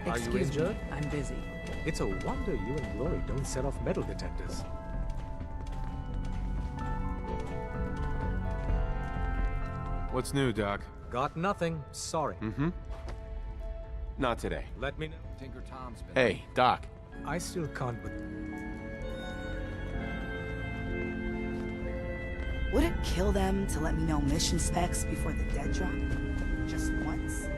Are you Excuse injured? me, I'm busy. It's a wonder you and Glory don't set off metal detectors. What's new, Doc? Got nothing. Sorry. Mm-hmm. Not today. Let me know. Tinker Tom's been... Hey, Doc. I still can't, but... Would it kill them to let me know mission specs before the dead drop? Just once?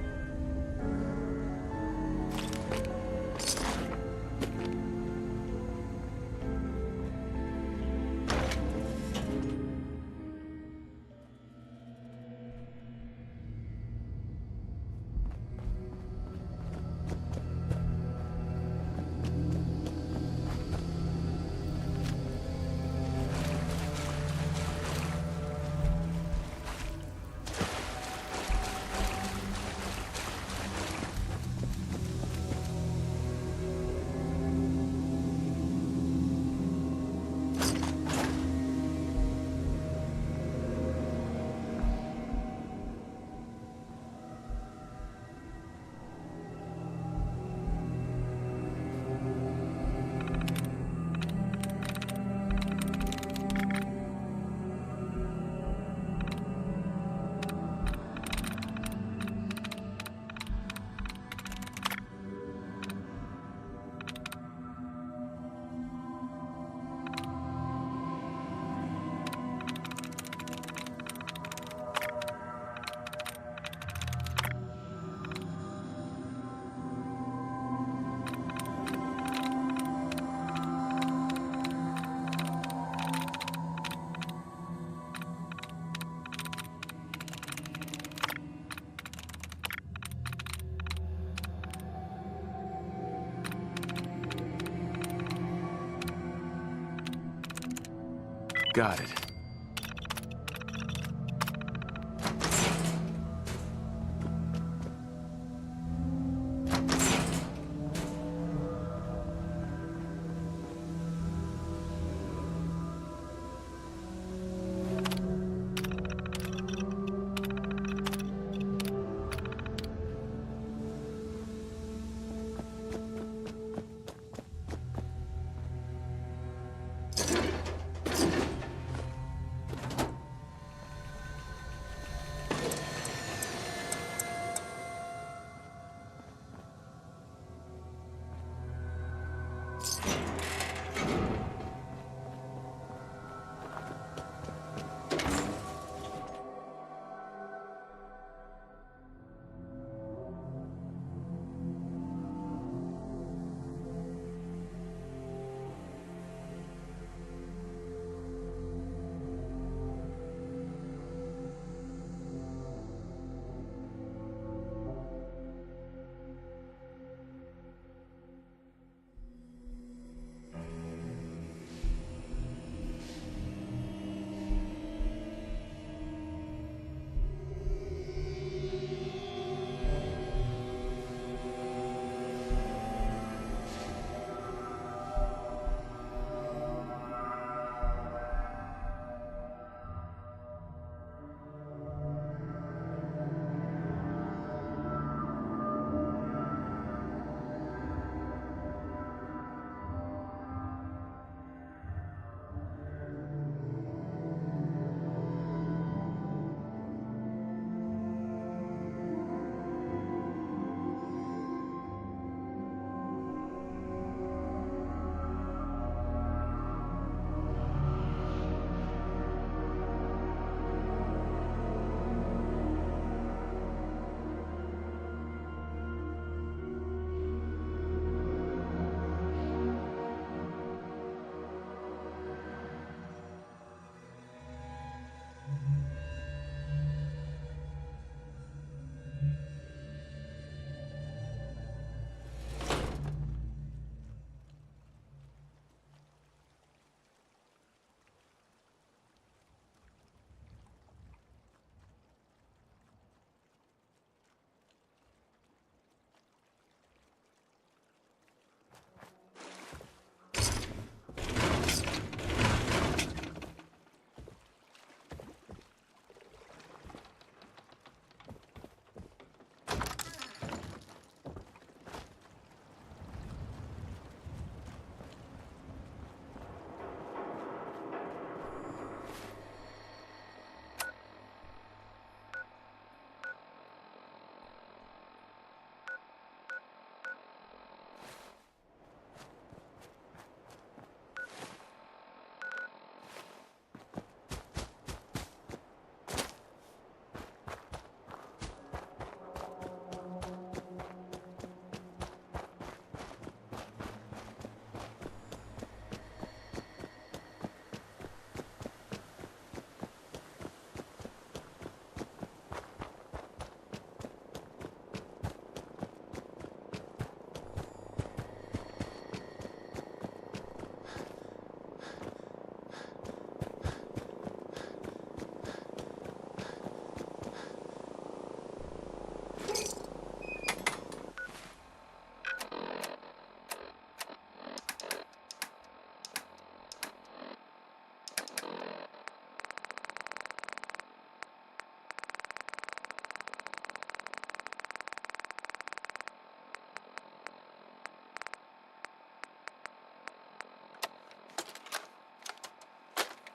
got it.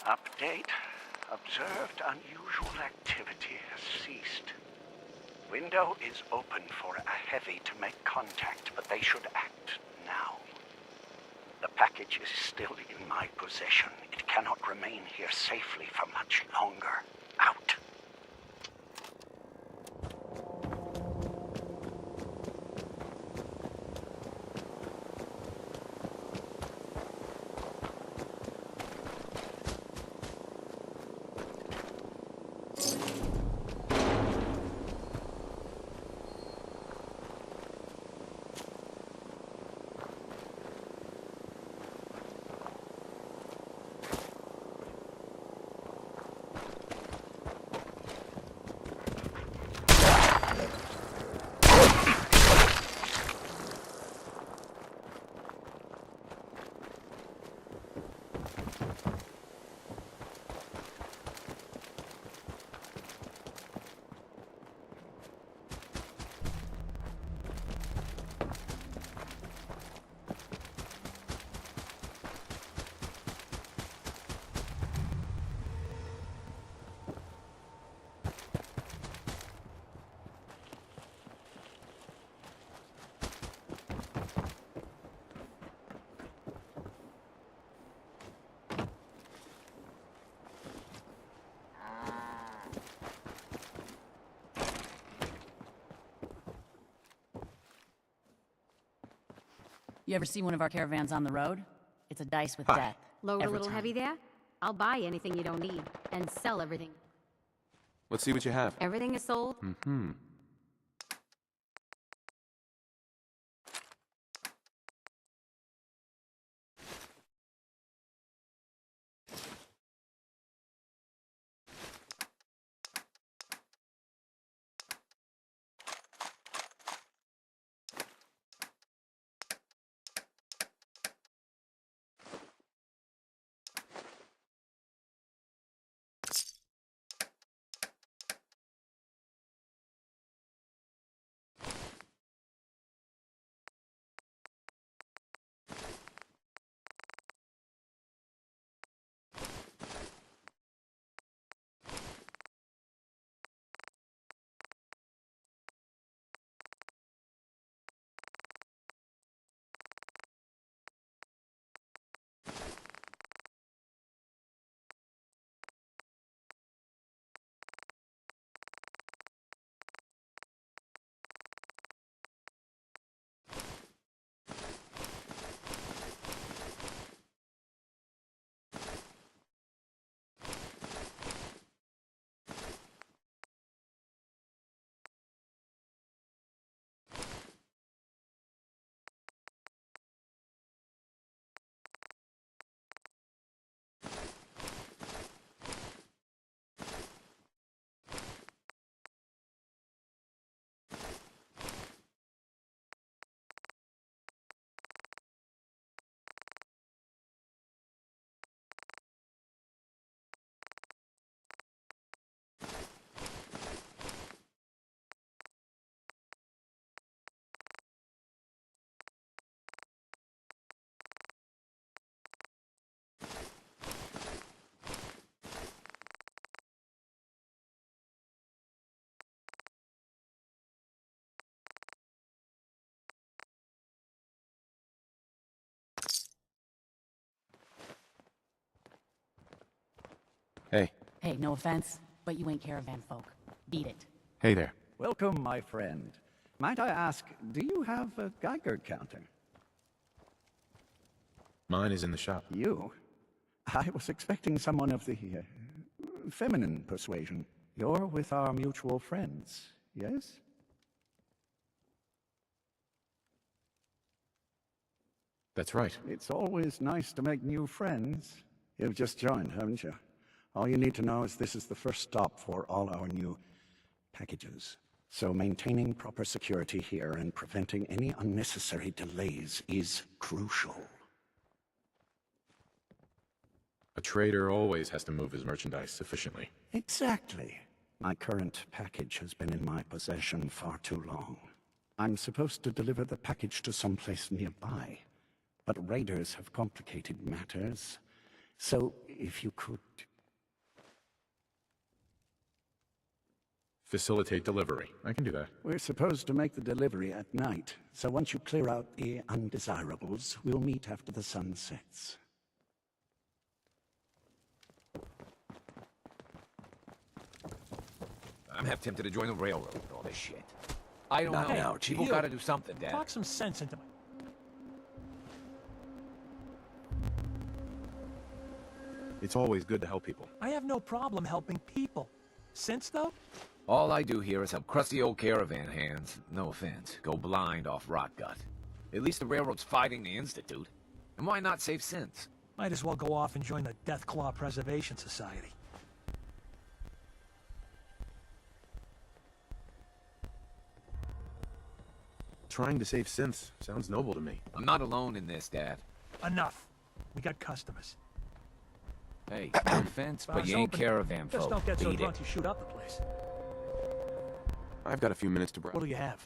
Update. Observed unusual activity has ceased. Window is open for a heavy to make contact, but they should act now. The package is still in my possession. It cannot remain here safely for much longer. Out. You ever see one of our caravans on the road? It's a dice with death. Load a every little time. heavy there? I'll buy anything you don't need and sell everything. Let's see what you have. Everything is sold? Mm-hmm. Hey. Hey, no offense, but you ain't caravan folk. Beat it. Hey there. Welcome, my friend. Might I ask, do you have a Geiger counter? Mine is in the shop. You? I was expecting someone of the feminine persuasion. You're with our mutual friends, yes? That's right. It's always nice to make new friends. You've just joined, haven't you? All you need to know is this is the first stop for all our new packages. So maintaining proper security here and preventing any unnecessary delays is crucial. A trader always has to move his merchandise efficiently. Exactly. My current package has been in my possession far too long. I'm supposed to deliver the package to someplace nearby, but raiders have complicated matters. So if you could... Facilitate delivery. I can do that. We're supposed to make the delivery at night, so once you clear out the undesirables, we'll meet after the sun sets. I'm half tempted to join the railroad with all this shit. I don't know. Now, People gotta do something, Dad. Talk some sense into my... It's always good to help people. I have no problem helping people. Sense, though? All I do here is help crusty old caravan hands, no offense, go blind off rot gut. At least the railroad's fighting the Institute. And why not save synths? Might as well go off and join the Deathclaw Preservation Society. Trying to save synths sounds noble to me. I'm not alone in this, Dad. Enough. We got customers. Hey, no offense, but you ain't caravan folk. Just don't get so Beat drunk it. you shoot up the place. I've got a few minutes to browse. What do you have?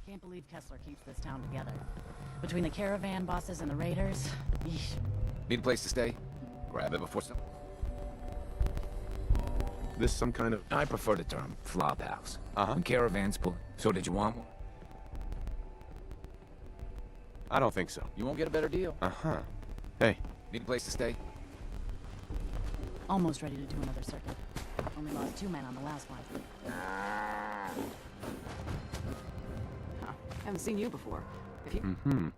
Can't believe Kessler keeps this town together. Between the caravan bosses and the raiders, yeesh. Need a place to stay? Grab it before some... This some kind of... I prefer the term flop house. Uh-huh. When caravans pull... So did you want one? I don't think so. You won't get a better deal. Uh-huh. Hey. Need a place to stay? Almost ready to do another circuit. Only lost 2 men on the last one. Huh. Haven't seen you before. If you... Mm-hmm.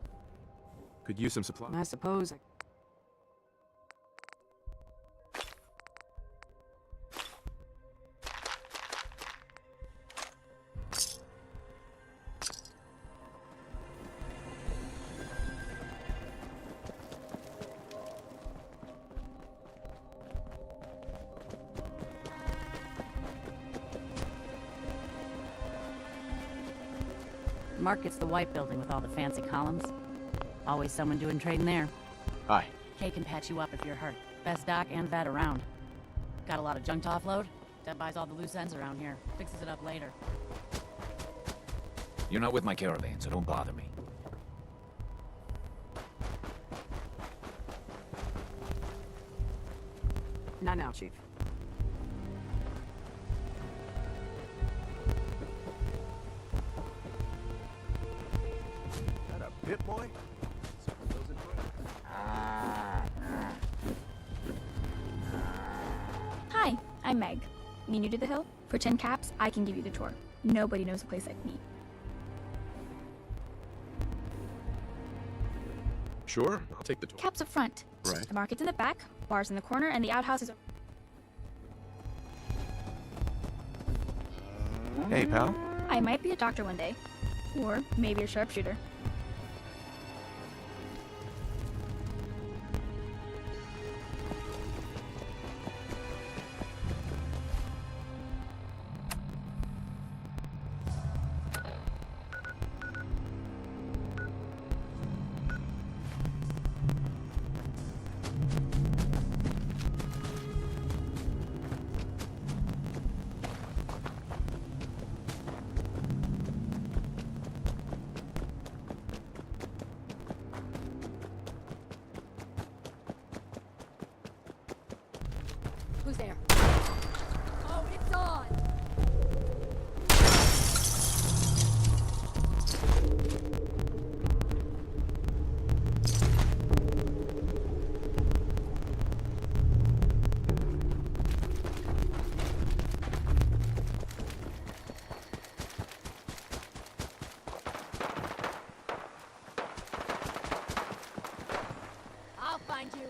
Could use some supplies. I suppose... Market's the white building with all the fancy columns. Always someone doing trading there. Hi. Kay can patch you up if you're hurt. Best doc and vet around. Got a lot of junk to offload? That buys all the loose ends around here. Fixes it up later. You're not with my caravan, so don't bother me. Not now, Chief. That a pit boy? Hi, I'm Meg. Me new to the hill? For 10 caps, I can give you the tour. Nobody knows a place like me. Sure, I'll take the tour. Caps up front. Right. The market's in the back, bars in the corner, and the outhouse is... Hey, pal. I might be a doctor one day. Or maybe a sharpshooter. Who's there? Oh, it's on! I'll find you.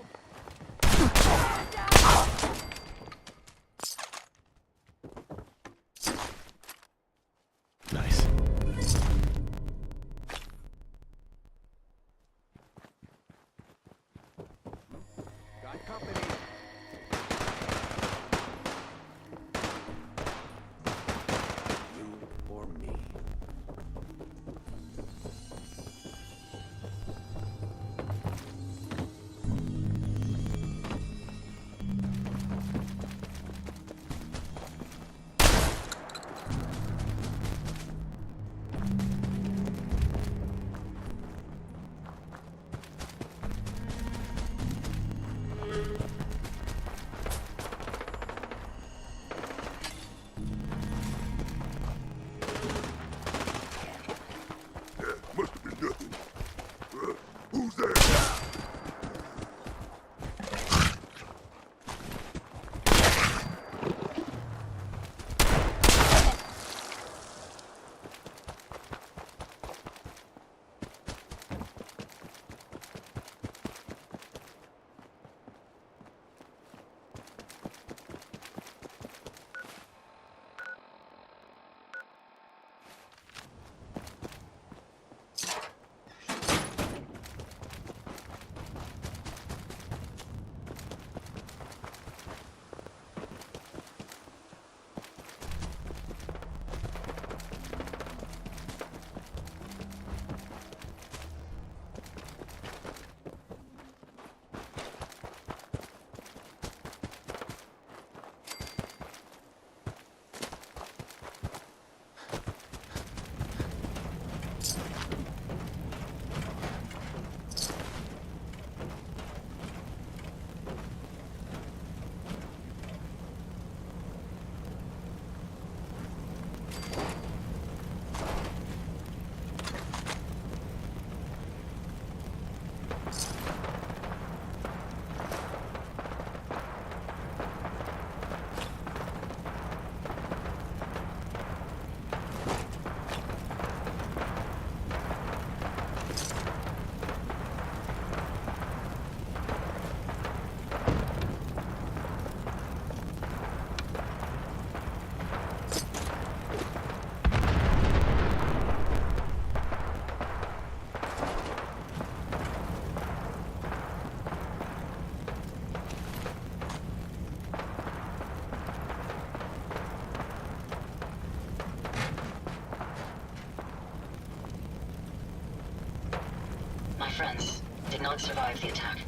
did not survive the attack.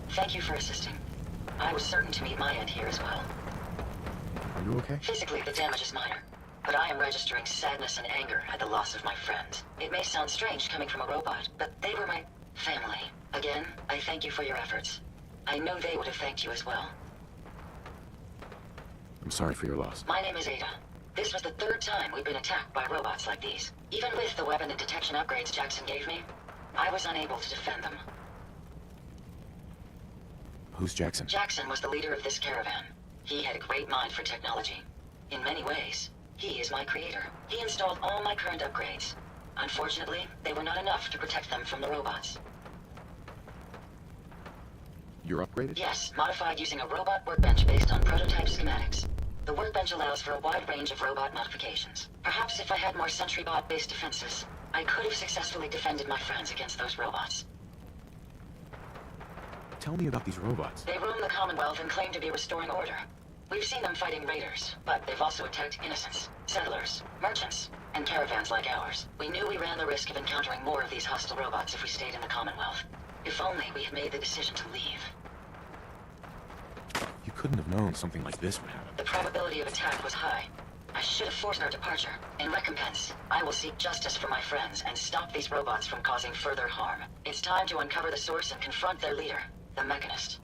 Thank you for assisting. I was certain to meet my end here as well. Are you okay? Physically, the damage is minor, but I am registering sadness and anger at the loss of my friends. It may sound strange coming from a robot, but they were my family. Again, I thank you for your efforts. I know they would have thanked you as well. I'm sorry for your loss. My name is Ada. This was the third time we've been attacked by robots like these. Even with the weapon and detection upgrades Jackson gave me, I was unable to defend them. Who's Jackson? Jackson was the leader of this caravan. He had a great mind for technology. In many ways, he is my creator. He installed all my current upgrades. Unfortunately, they were not enough to protect them from the robots. You're upgraded? Yes, modified using a robot workbench based on prototype schematics. The workbench allows for a wide range of robot modifications. Perhaps if I had more SentryBot-based defenses, I could have successfully defended my friends against those robots. Tell me about these robots. They roam the Commonwealth and claim to be restoring order. We've seen them fighting raiders, but they've also attacked innocents, settlers, merchants, and caravans like ours. We knew we ran the risk of encountering more of these hostile robots if we stayed in the Commonwealth. If only we had made the decision to leave. You couldn't have known something like this would happen. The probability of attack was high. I should have forced our departure. In recompense, I will seek justice for my friends and stop these robots from causing further harm. It's time to uncover the source and confront their leader, the Mechanist.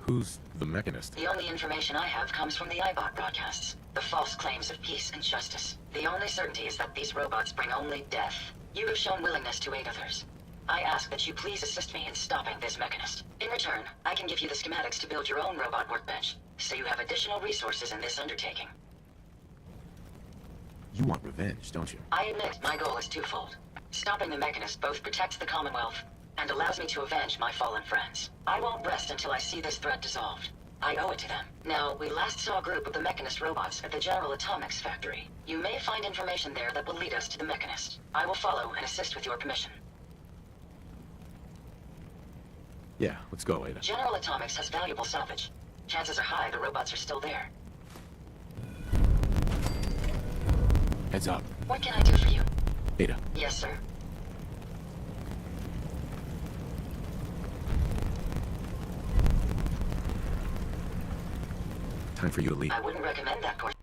Who's the Mechanist? The only information I have comes from the iBot broadcasts. The false claims of peace and justice. The only certainty is that these robots bring only death. You have shown willingness to aid others. I ask that you please assist me in stopping this Mechanist. In return, I can give you the schematics to build your own robot workbench, so you have additional resources in this undertaking. You want revenge, don't you? I admit my goal is twofold. Stopping the Mechanist both protects the Commonwealth and allows me to avenge my fallen friends. I won't rest until I see this threat dissolved. I owe it to them. Now, we last saw a group of the Mechanist robots at the General Atomics factory. You may find information there that will lead us to the Mechanist. I will follow and assist with your permission. Yeah, let's go, Ada. General Atomics has valuable salvage. Chances are high the robots are still there. Heads up. What can I do for you? Ada. Yes, sir. Time for you to leave. I wouldn't recommend that course.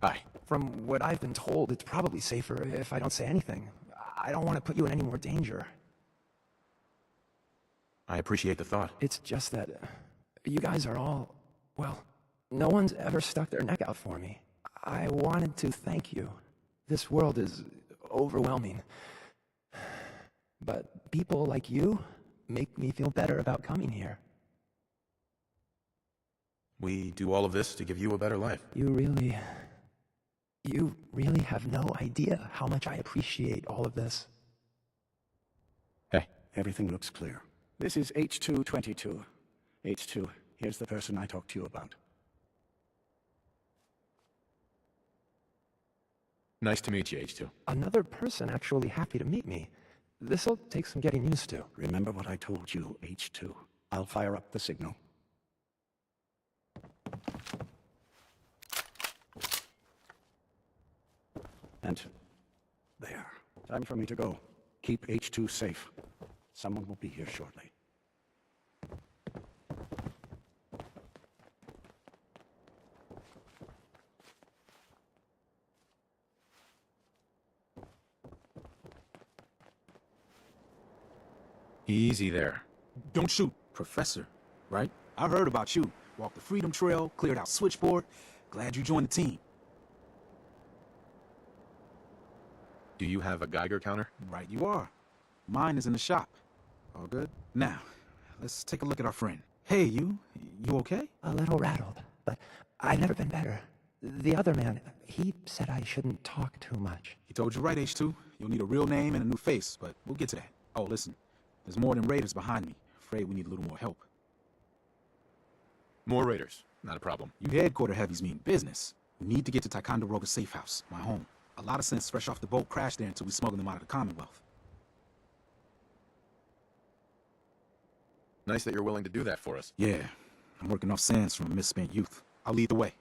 Hi. From what I've been told, it's probably safer if I don't say anything. I don't want to put you in any more danger. I appreciate the thought. It's just that you guys are all, well, no one's ever stuck their neck out for me. I wanted to thank you. This world is overwhelming. But people like you make me feel better about coming here. We do all of this to give you a better life. You really have no idea how much I appreciate all of this. Hey. Everything looks clear. This is H222. H2, here's the person I talked to you about. Nice to meet you, H2. Another person actually happy to meet me. This'll take some getting used to. Remember what I told you, H2. I'll fire up the signal. And there. Time for me to go. Keep H2 safe. Someone will be here shortly. Easy there. Don't shoot, Professor, right? I heard about you. Walked the Freedom Trail, cleared out Switchboard. Glad you joined the team. Do you have a Geiger counter? Right you are. Mine is in the shop. All good? Now, let's take a look at our friend. Hey, you okay? A little rattled, but I've never been better. The other man, he said I shouldn't talk too much. He told you right, H2. You'll need a real name and a new face, but we'll get to that. Oh, listen. There's more than raiders behind me. Afraid we need a little more help. More raiders. Not a problem. You headquarter heavies mean business. We need to get to Ticonderoga's safe house, my home. A lot of sense fresh off the boat crashed there until we smuggled them out of the Commonwealth. Nice that you're willing to do that for us. Yeah, I'm working off sands from a misspent youth. I'll lead the way.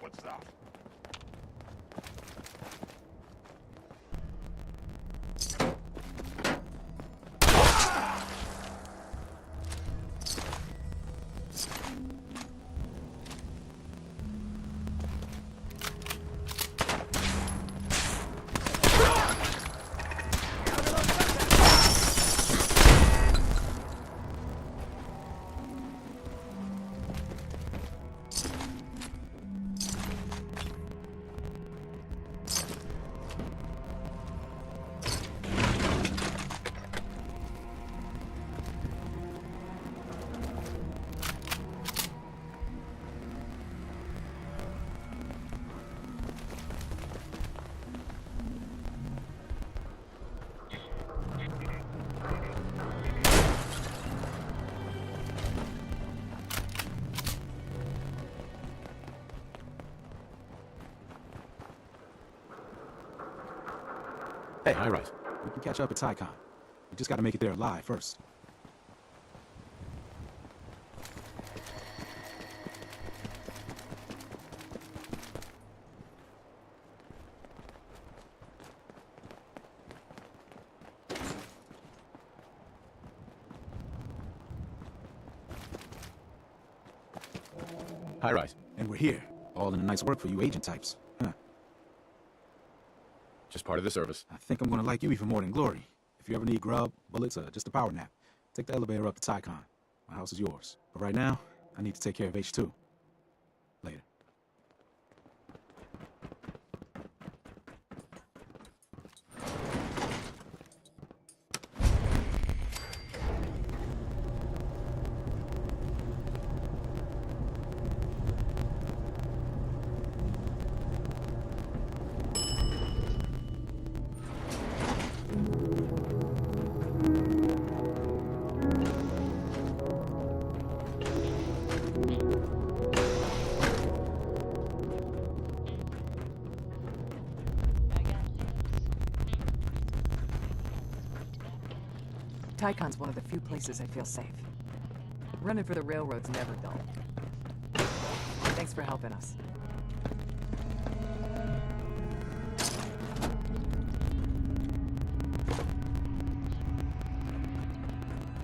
What's that? Hey, all right. We can catch up at Tycon. We just gotta make it there alive first. High rise. And we're here. All in the nice work for you agent types. Huh. Just part of the service. I think I'm gonna like you even more than Glory. If you ever need grub, bullets, or just a power nap, take the elevator up to Tycon. My house is yours. But right now, I need to take care of H2. Later. Tycon's one of the few places I feel safe. Running for the railroad's never dull. Thanks for helping us.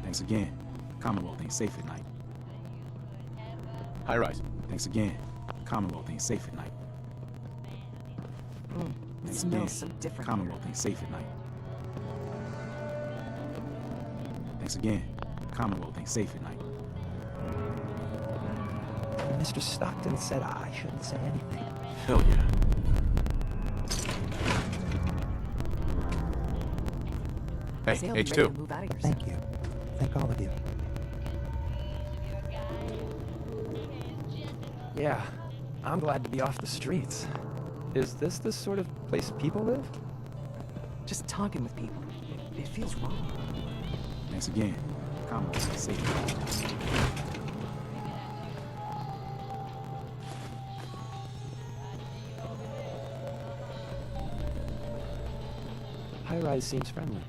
Thanks again. Commonwealth ain't safe at night. High rise. Thanks again. Commonwealth ain't safe at night. It Thanks smells again. so different. Commonwealth ain't safe at night. Thanks again. Commonwealth ain't safe at night. Mr. Stockton said I shouldn't say anything. Hell yeah. Hey, Sailed ready to H2. move out of here Thank soon. you. Thank all of you. Yeah, I'm glad to be off the streets. Is this the sort of place people live? Just talking with people. It feels wrong. Thanks again. Commonwealth ain't safe at night. High rise seems friendly.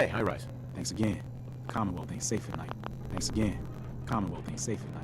Hey, high rise. Thanks again. Commonwealth ain't safe at night. Thanks again. Commonwealth ain't safe at night.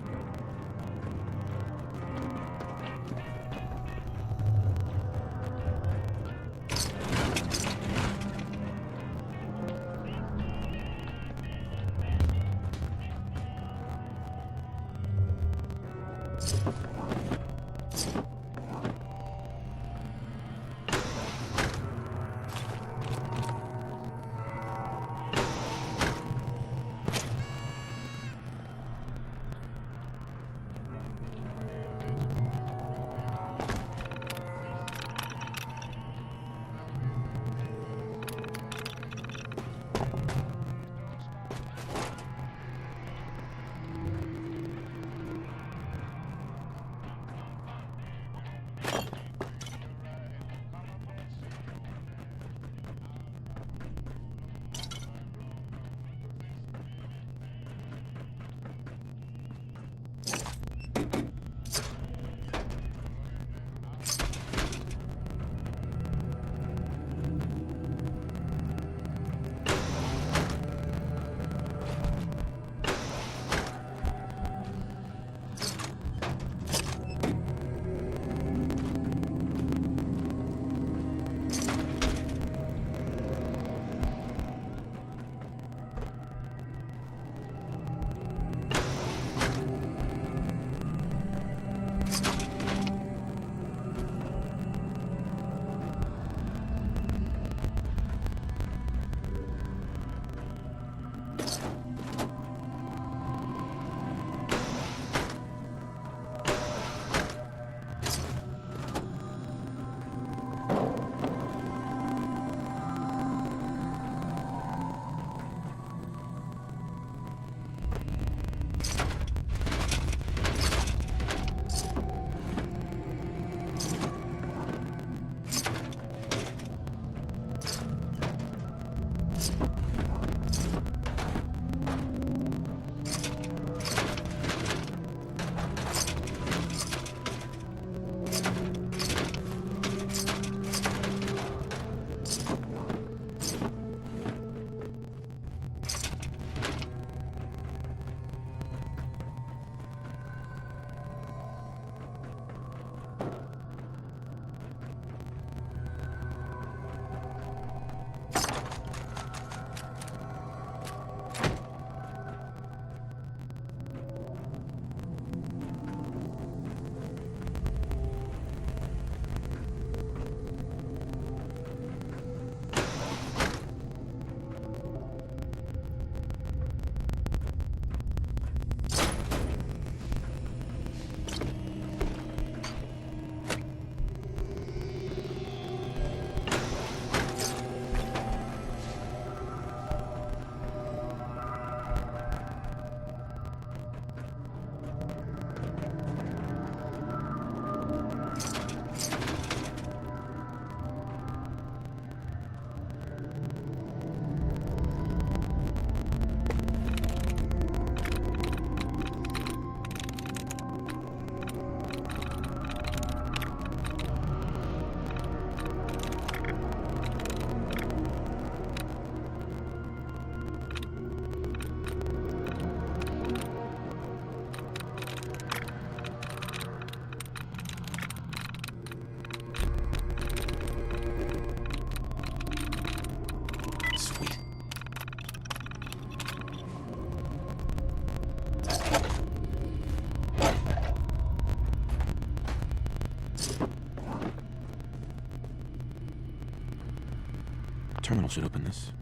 Terminal should open this.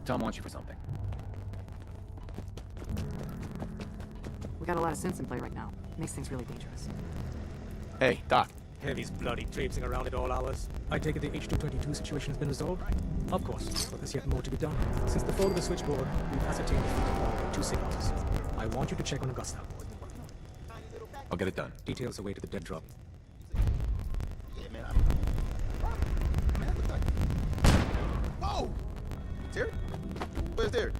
Tom wants you for something. We got a lot of sense in play right now. Makes things really dangerous. Hey, Doc. Heavy's bloody traipsing around at all hours. I take it the H-222 situation has been resolved? Of course, but there's yet more to be done. Since the fall of the switchboard, we've ascertained the fate of 2 signals. I want you to check on Augusta. I'll get it done. Details away to the dead drop. Whoa! Terry? Where's Terry?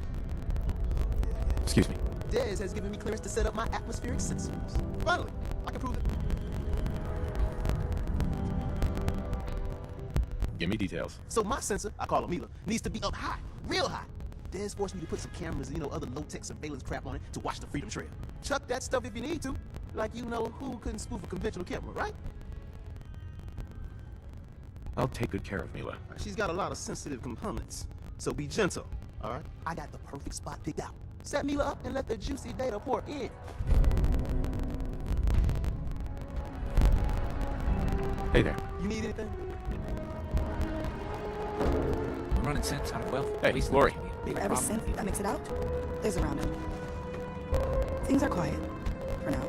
Excuse me. Dez has given me clearance to set up my atmospheric sensors. Finally, I can prove it. Give me details. So my sensor, I call it Mila, needs to be up high, real high. Dez forced me to put some cameras and, other low-tech surveillance crap on it to watch the Freedom Trail. Chuck that stuff if you need to. Like who couldn't spoof a conventional camera, right? I'll take good care of Mila. She's got a lot of sensitive components, so be gentle, all right? I got the perfect spot picked out. Set Mila up and let the juicy data pour in. Hey there. You need anything? I'm running sense out of wealth. Hey, Lori. Whatever synth that makes it out, there's around it. Things are quiet, for now.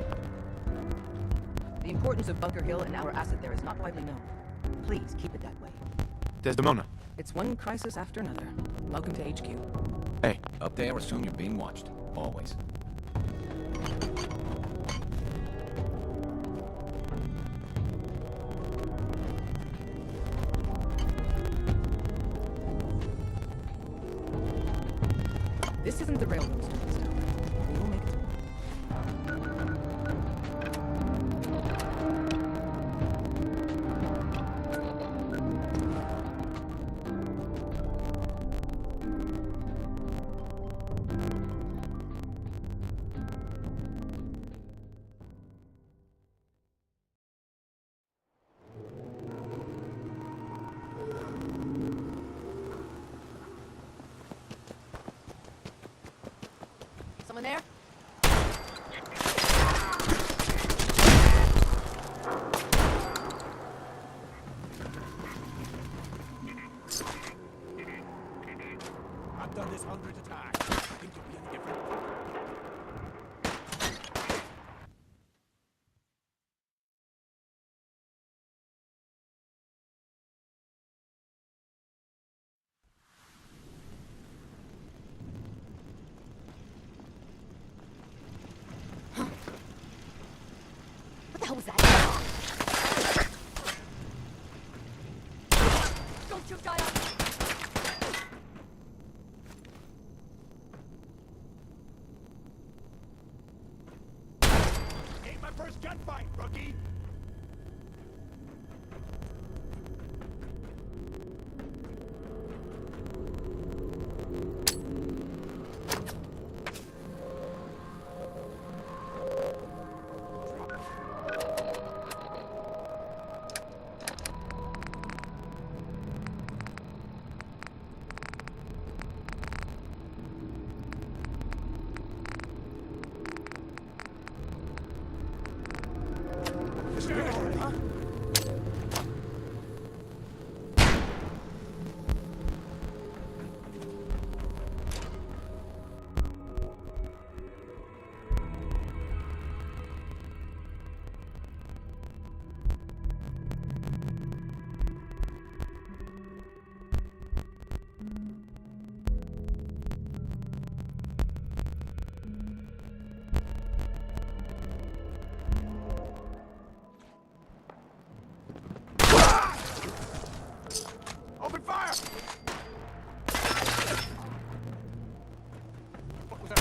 The importance of Bunker Hill and our asset there is not widely known. Please keep it that way. Desdemona. It's one crisis after another. Welcome to HQ. Hey. Up there, assume you're being watched. Always. This isn't the railroad students tower. We will make it. Someone there? I've done this hundreds of times. Think you'll be any different? What the hell was that? Don't you die on me! Ain't my first gunfight, rookie! Open fire! What was that?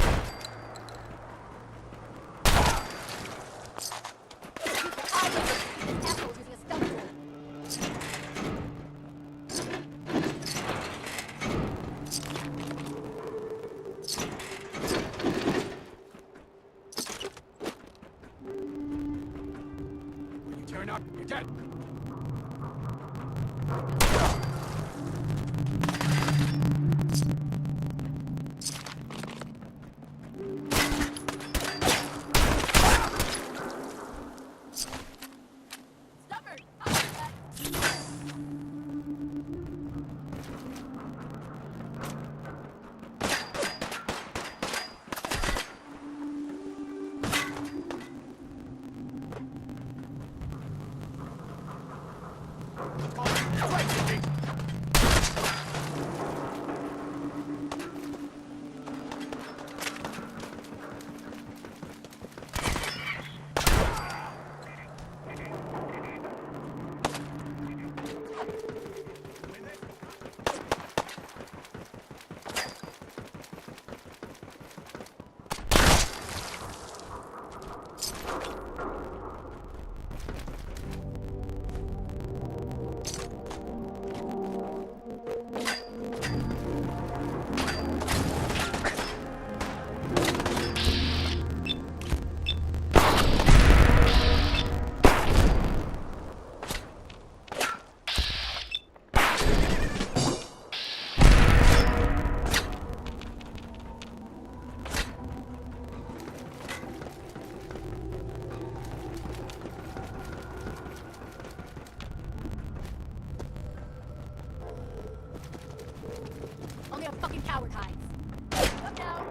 When you turn up, you're dead. fucking coward hides. Come down.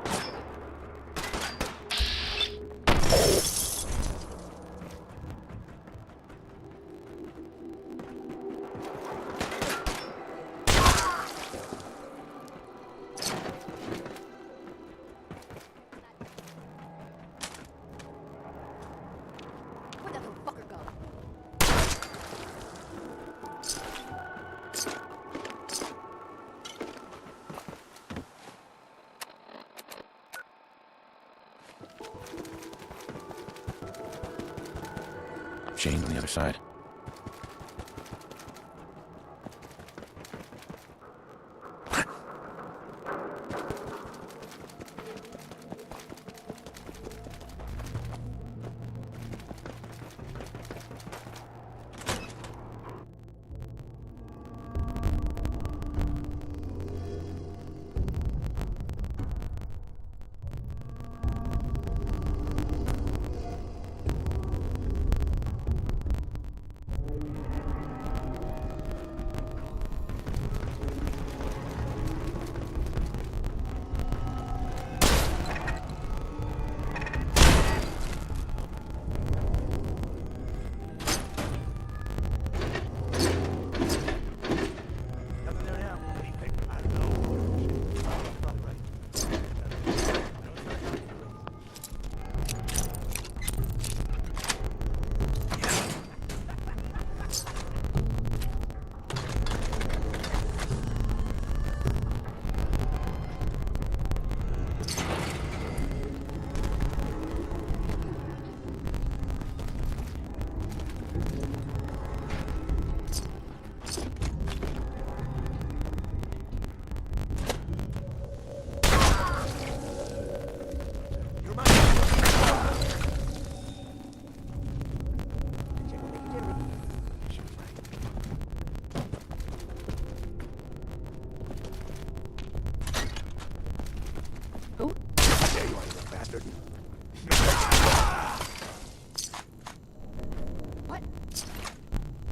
Where'd that little fucker go? Jane's on the other side.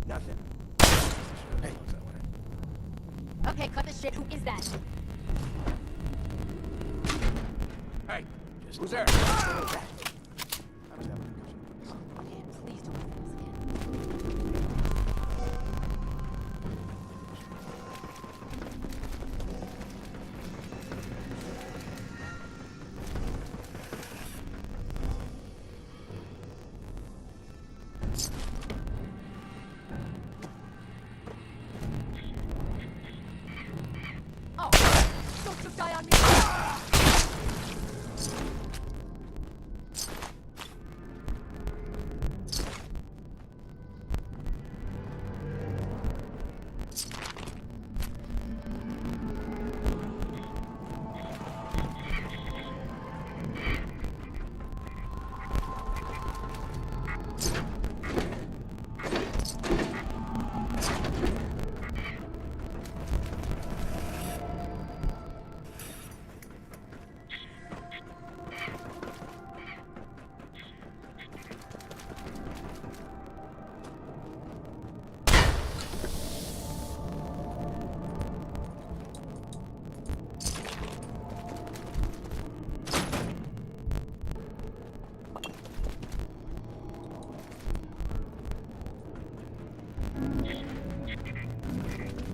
Nothing. Okay, cut this shit. Who is that? Hey, who's there? Please don't do this again. Oh, don't you die on me!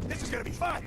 This is gonna be fun!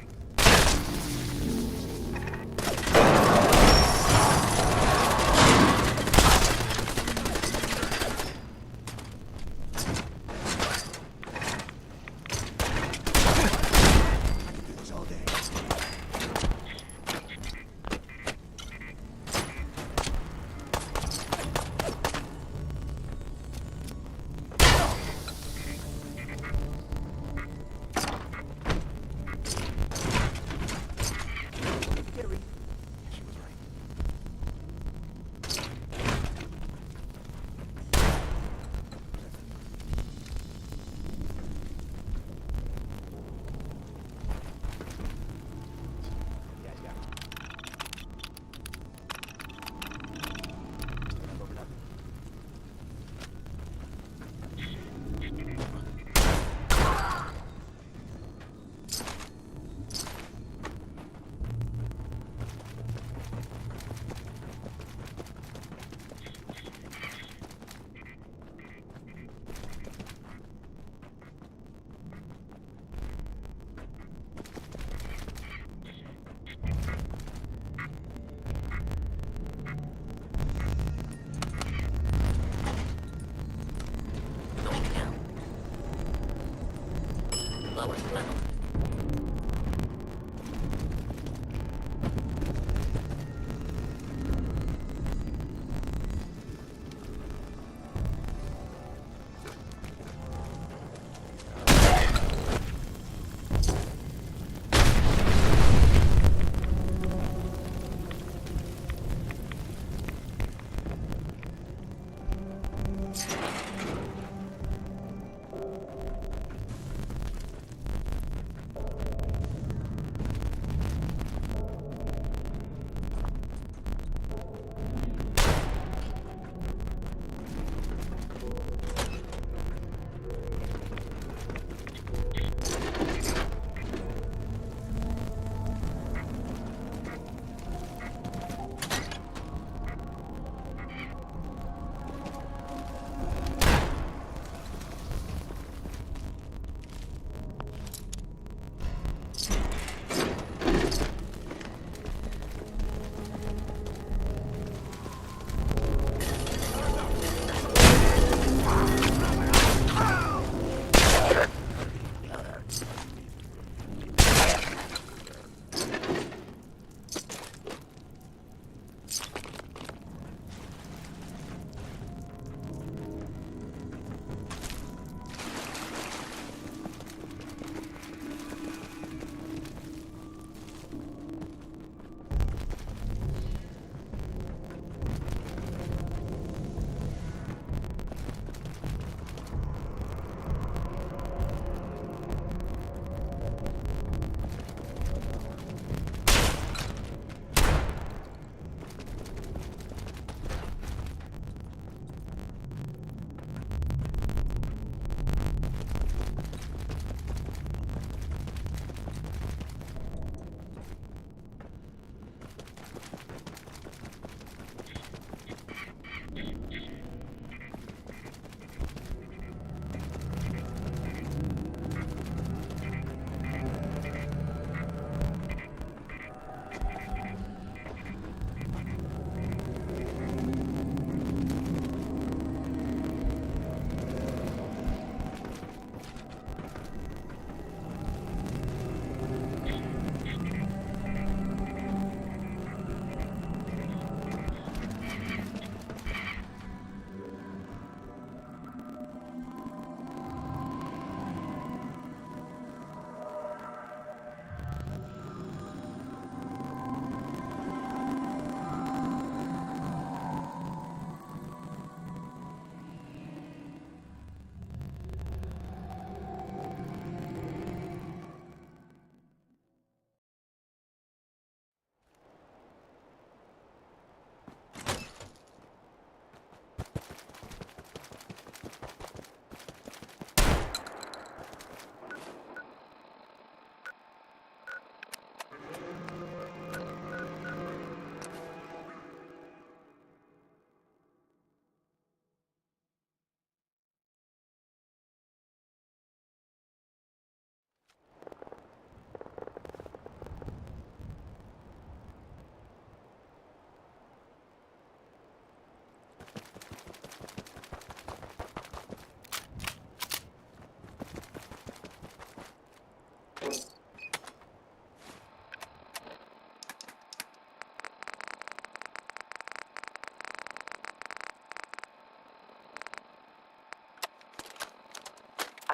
Lower.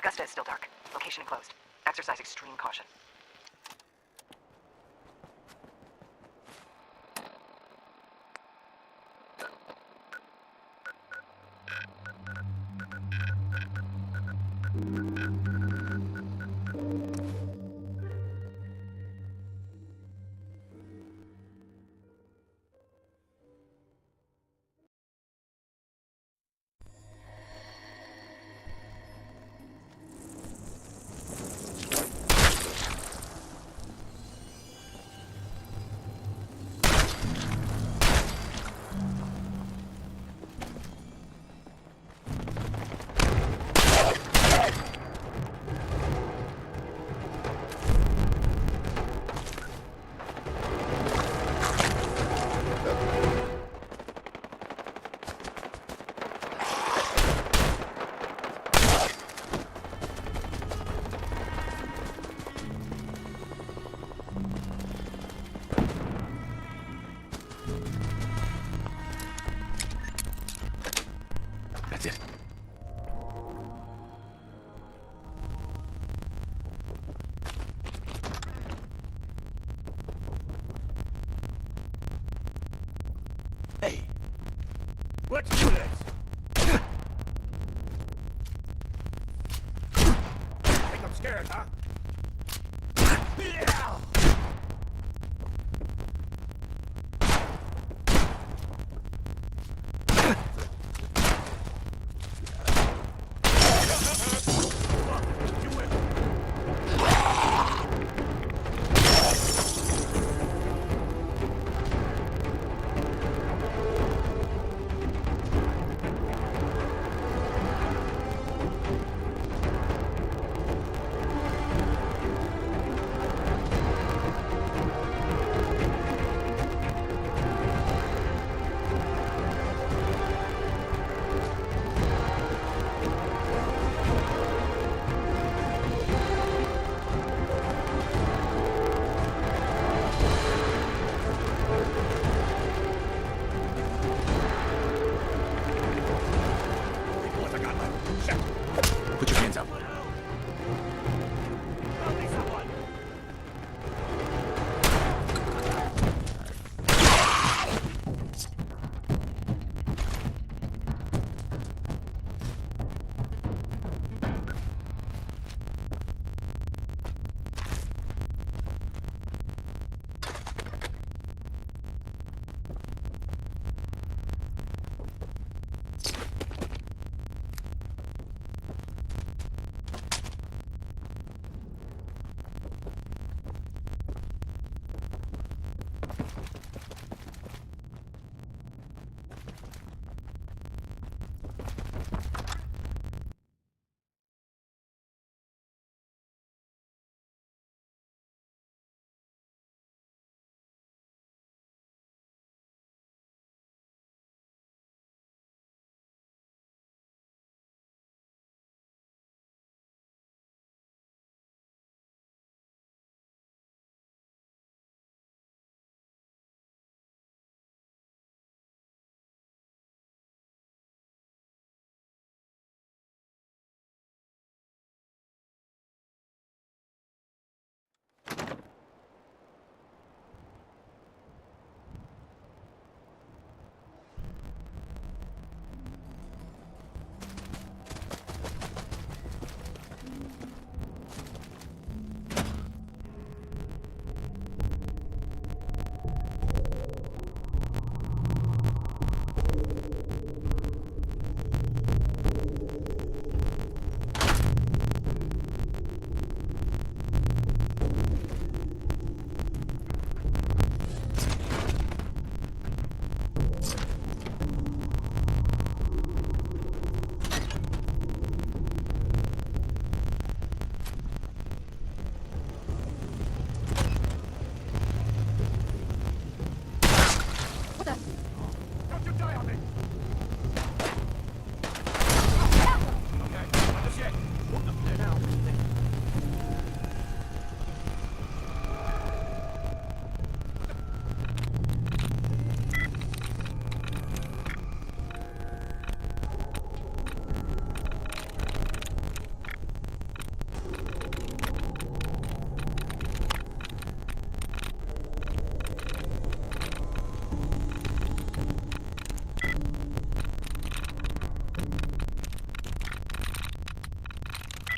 Augusta is still dark. Location enclosed. Exercise extreme caution. Let's do this! Think I'm scared, huh? Put your hands up.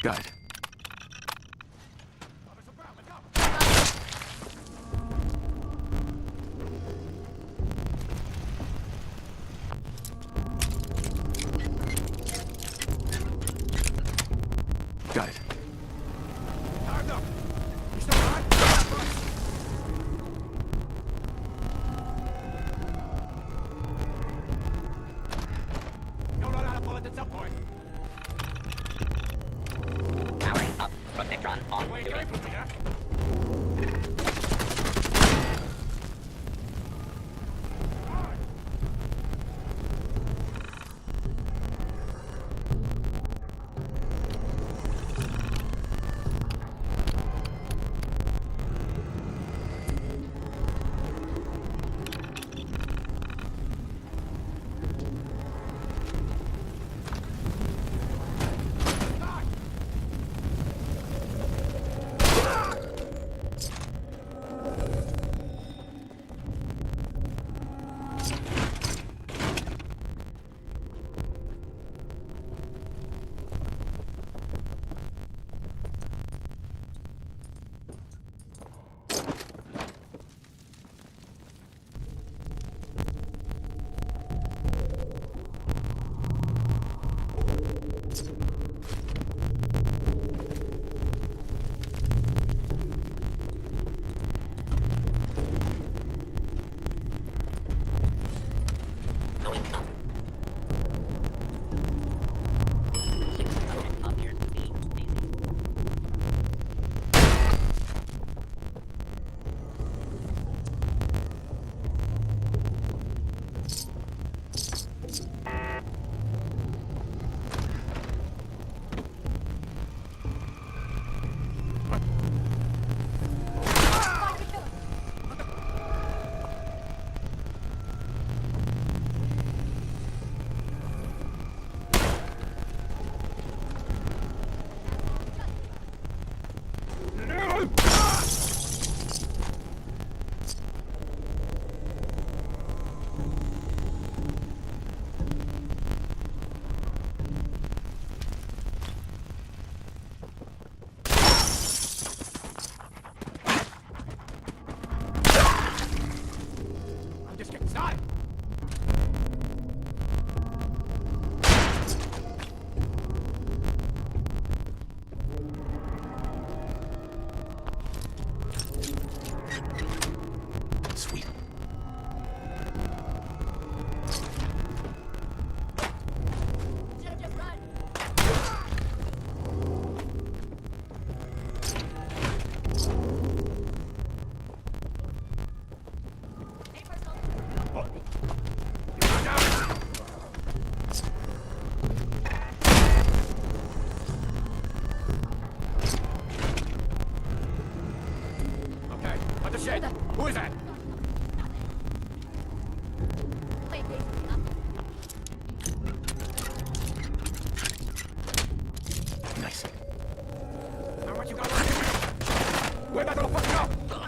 Got it. Got it. You'll run out of bullets at some point. Die! Sweet. Okay, what the shit? Who is that? Nice. Now what you got? Where'd that little fucker go?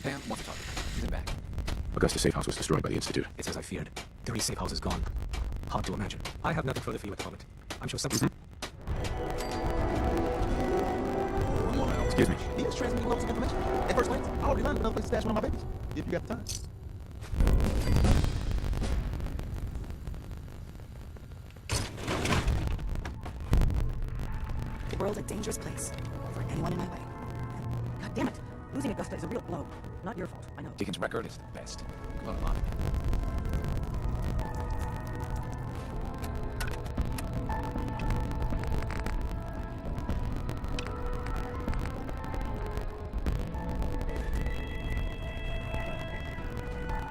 Pam wants to talk. He's in back. Augusta's safe house was destroyed by the Institute. It's as I feared. 3 safe houses gone. Hard to imagine. I have nothing further for you at the moment. I'm sure something... Excuse me. Do you just transmit levels of information? At first glance, I already learned another place to stash one of my babies. If you got the time. The world's a dangerous place for anyone in my way. God damn it! Losing Augusta is a real blow. Not your fault, I know. Deacon's record is the best. Come on, Lana.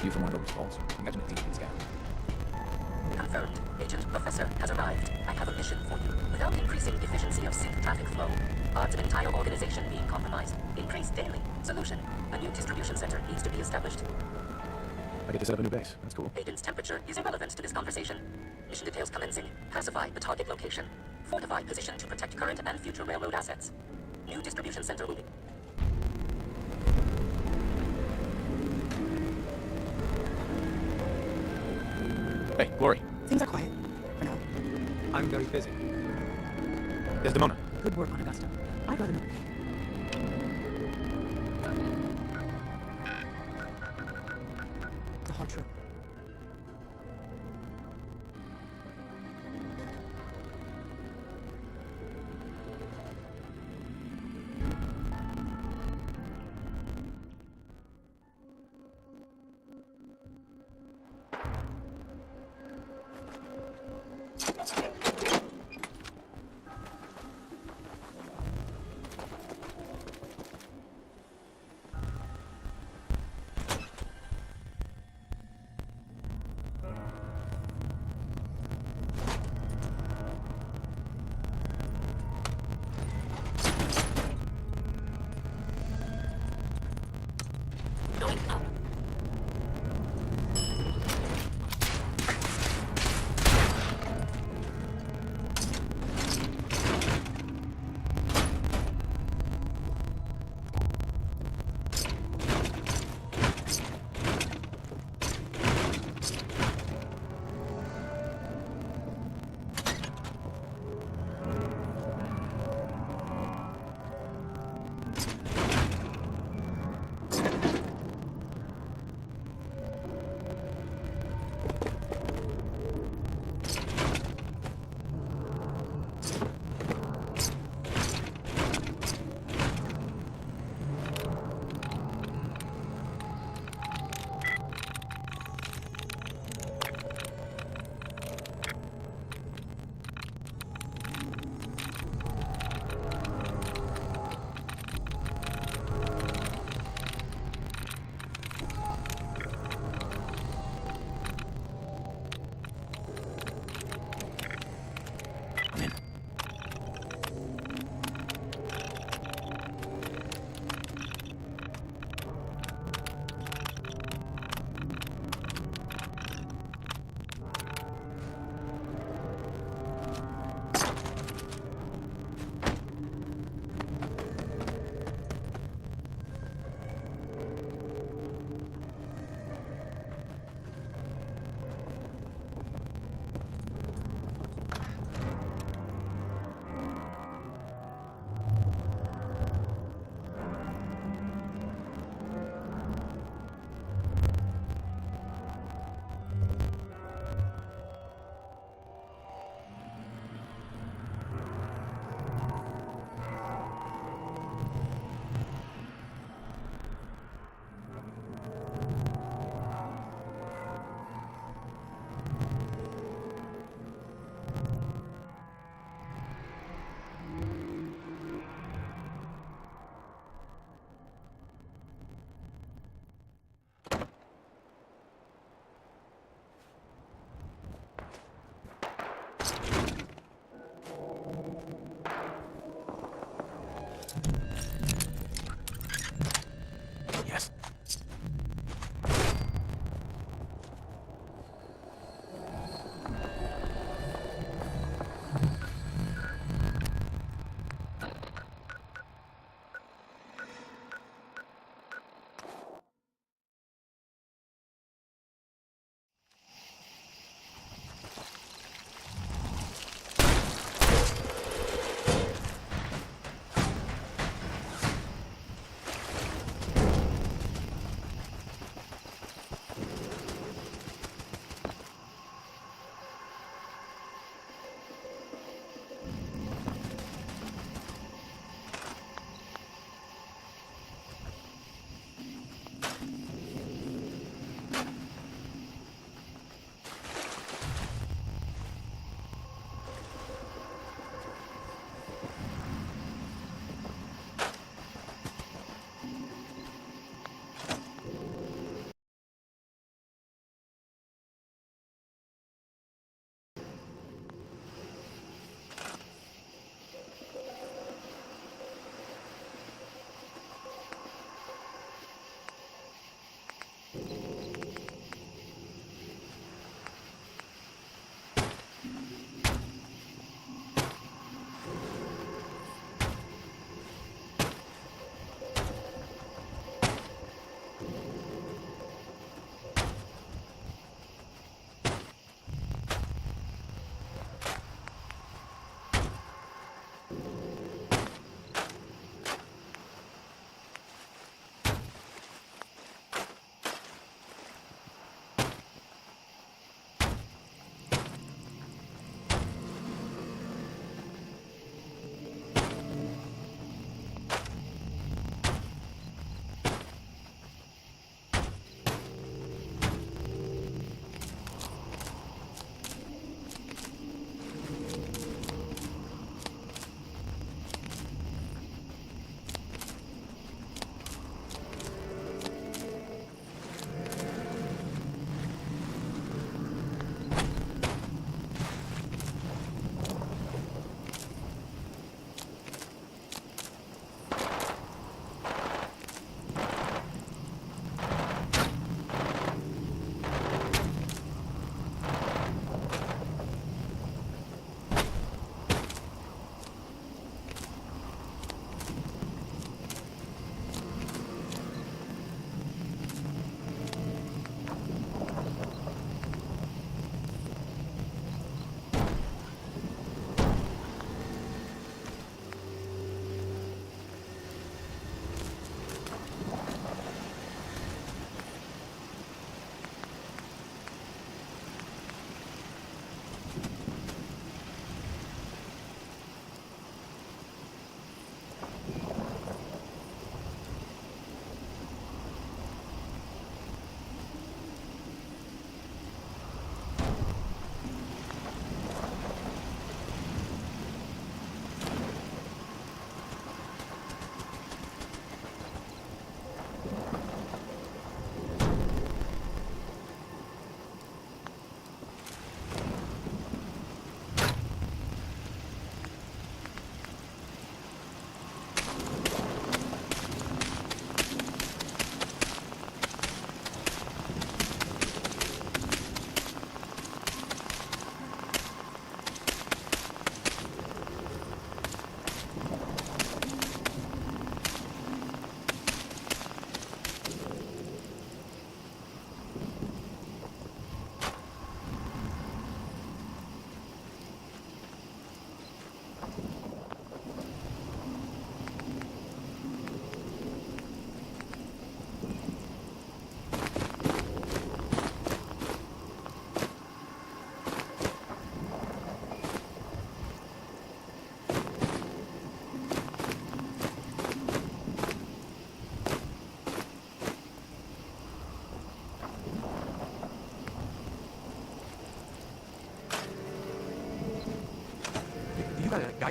You from one of those calls? Imagine a Deacon's guy. Confirmed. Agent Professor has arrived. I have a mission for you. Without increasing efficiency of sync traffic flow, odds of an entire organization being compromised increase daily. Solution: a new distribution center needs to be established. I get to set up a new base. That's cool. Agent's temperature is irrelevant to this conversation. Mission details commencing. Pacify the target location. Fortify position to protect current and future railroad assets. New distribution center will be... Hey, Glory. Things are quiet. For now. I'm very busy. Desdemona. Good work on Augusta. I'd rather not. How true.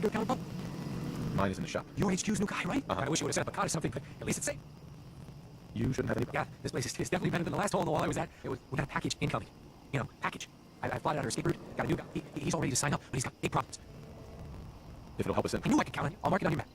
Tiger counter? Mine is in the shop. Your HQ's new guy, right? I wish you would have set up a cot or something, but at least it's safe. You shouldn't have any... Yeah, this place is definitely better than the last hole in the wall I was at. We got a package incoming. You know, package. I plotted out our escape route. Got a new guy. He's all ready to sign up, but he's got big problems. If it'll help us in. I knew I could count on you. I'll mark it on your map.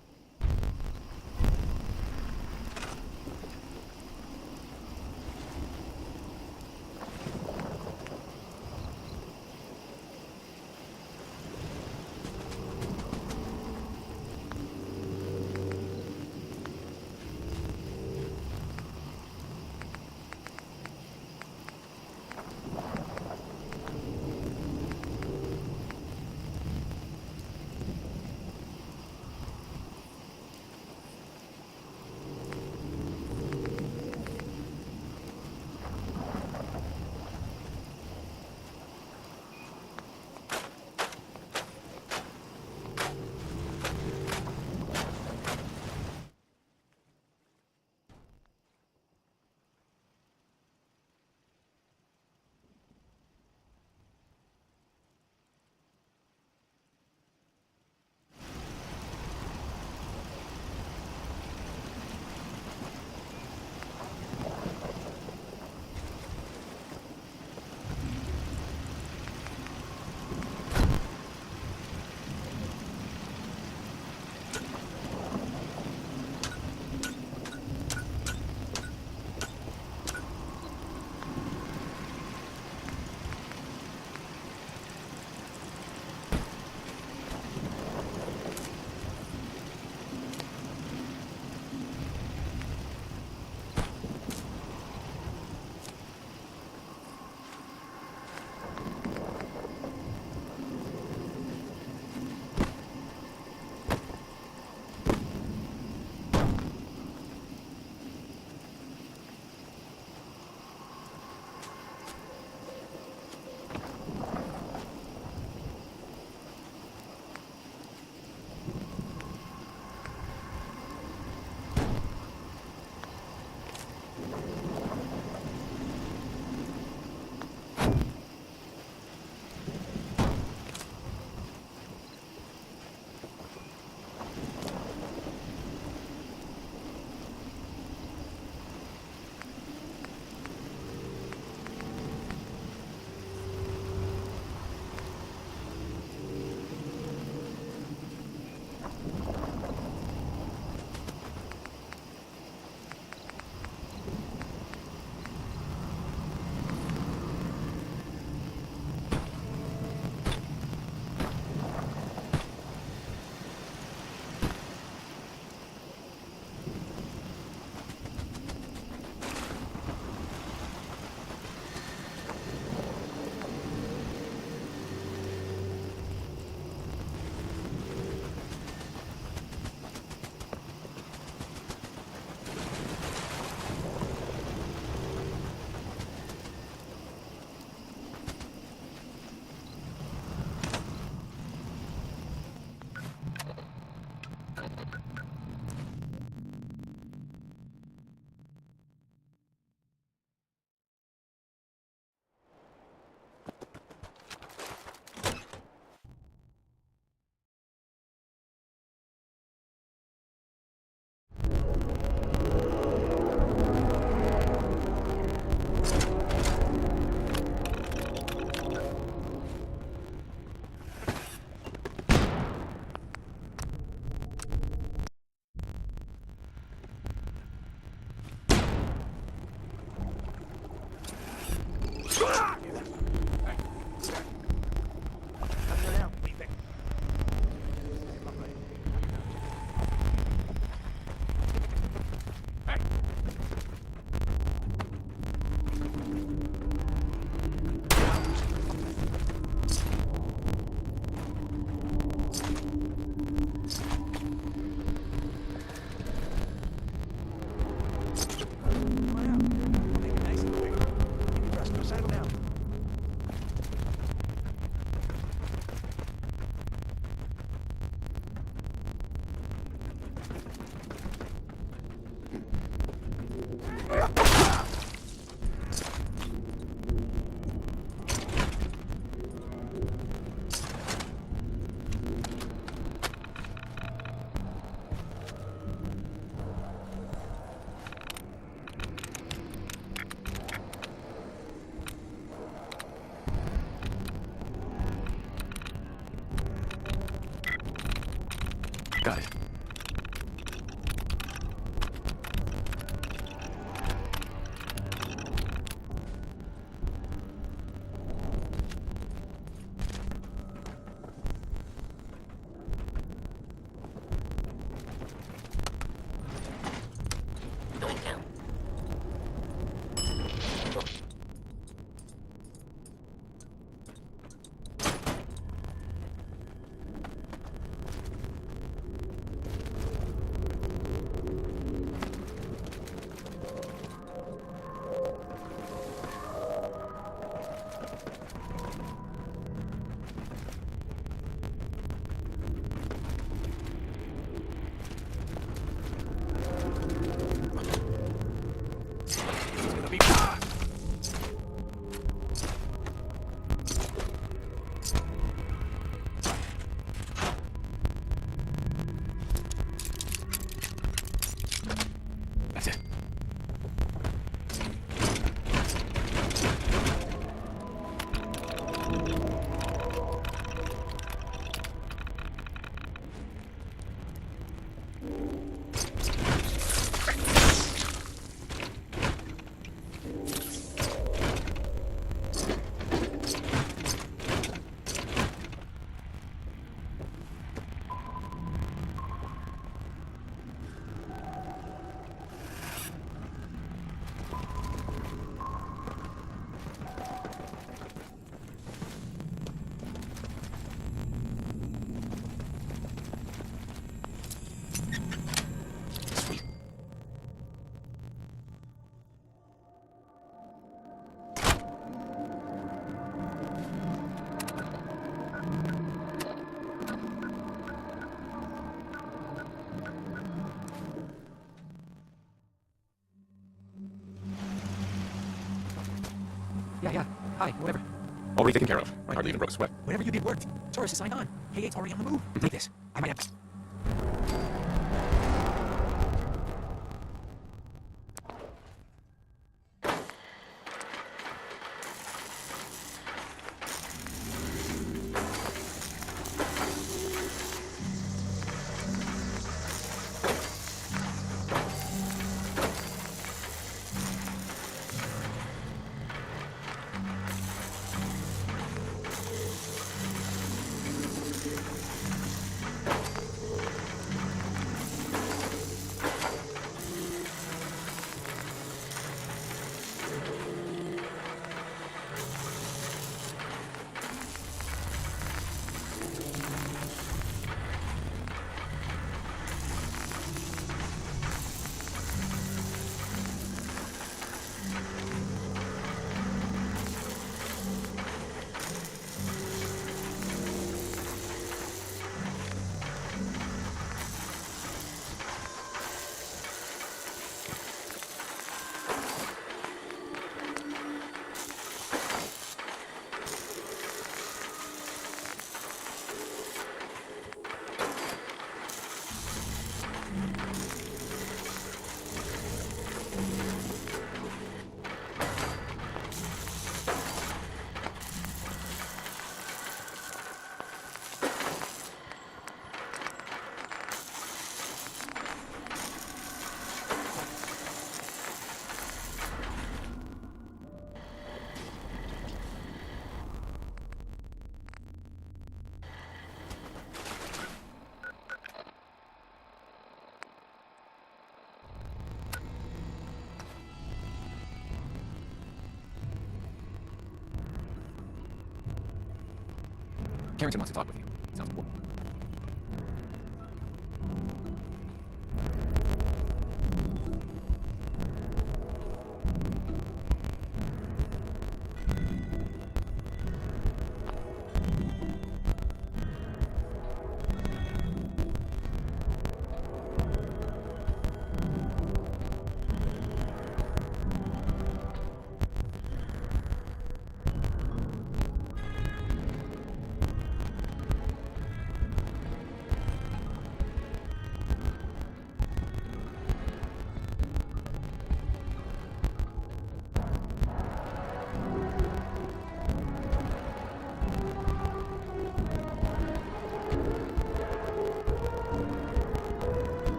Yeah. Hi, whatever. Already taken care of. I hardly even broke a sweat. Whatever you did worked. Taurus is signed on. K8's already on the move. Take this. I might have... Carrington wants to talk with you. Sounds important.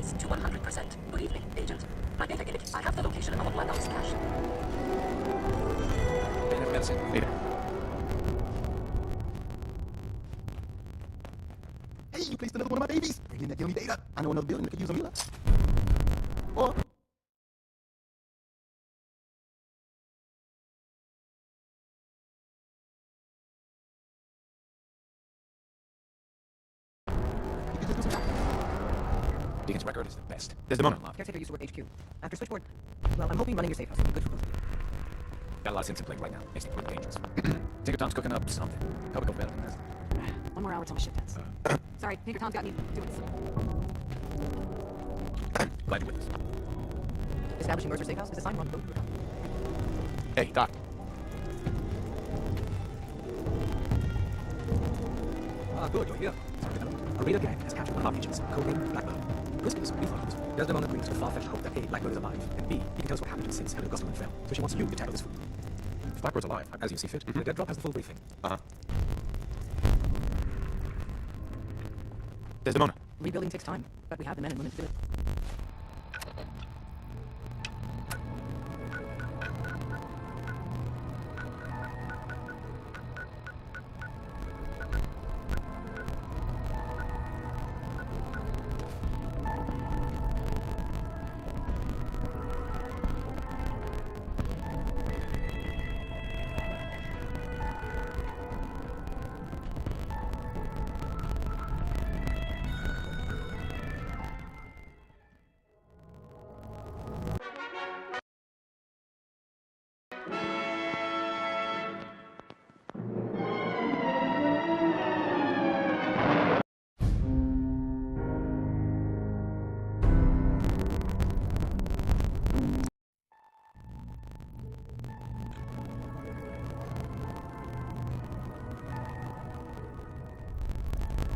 increase to 100%. Good evening, Agent. My data gimmick. I have the location of a Black Ops cache. Bit of medicine. Later. Hey, you placed another one of my babies. Bring in that yummy data. I know another building that could use a Mila. Or... Deacon's record is the best. Desdemona. Caretaker used to work HQ. After switchboard, well, I'm hoping running your safe house will be good for both of you. Got a lot of sense in play right now. Makes me pretty dangerous. Tinker Tom's cooking up something. Hope it goes better than this. One more hour till my shift ends. Sorry, Tinker Tom's got me doing this. Glad you're with us. Establishing Mercer Safe House is assigned on both. Hey, Doc. Good, you're here. A raider gang has captured one of our agents, codename Blackbird. Risk is, we thought, Desdemona brings with far-fetched hope that A, Blackbird is alive, and B, he can tell us what happened to him since Helen Gosselin fell. So she wants you to tackle this fool. If Blackbird's alive, As you see fit, the dead drop has the full briefing. Desdemona. Rebuilding takes time, but we have the men and women to do it.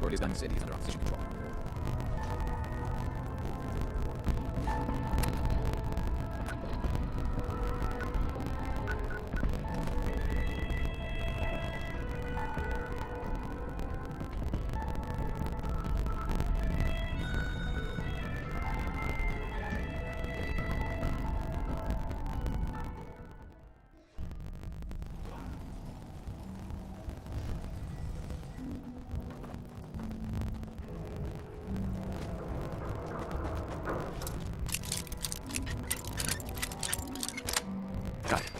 Gordy's done said he's under opposition control. Got it.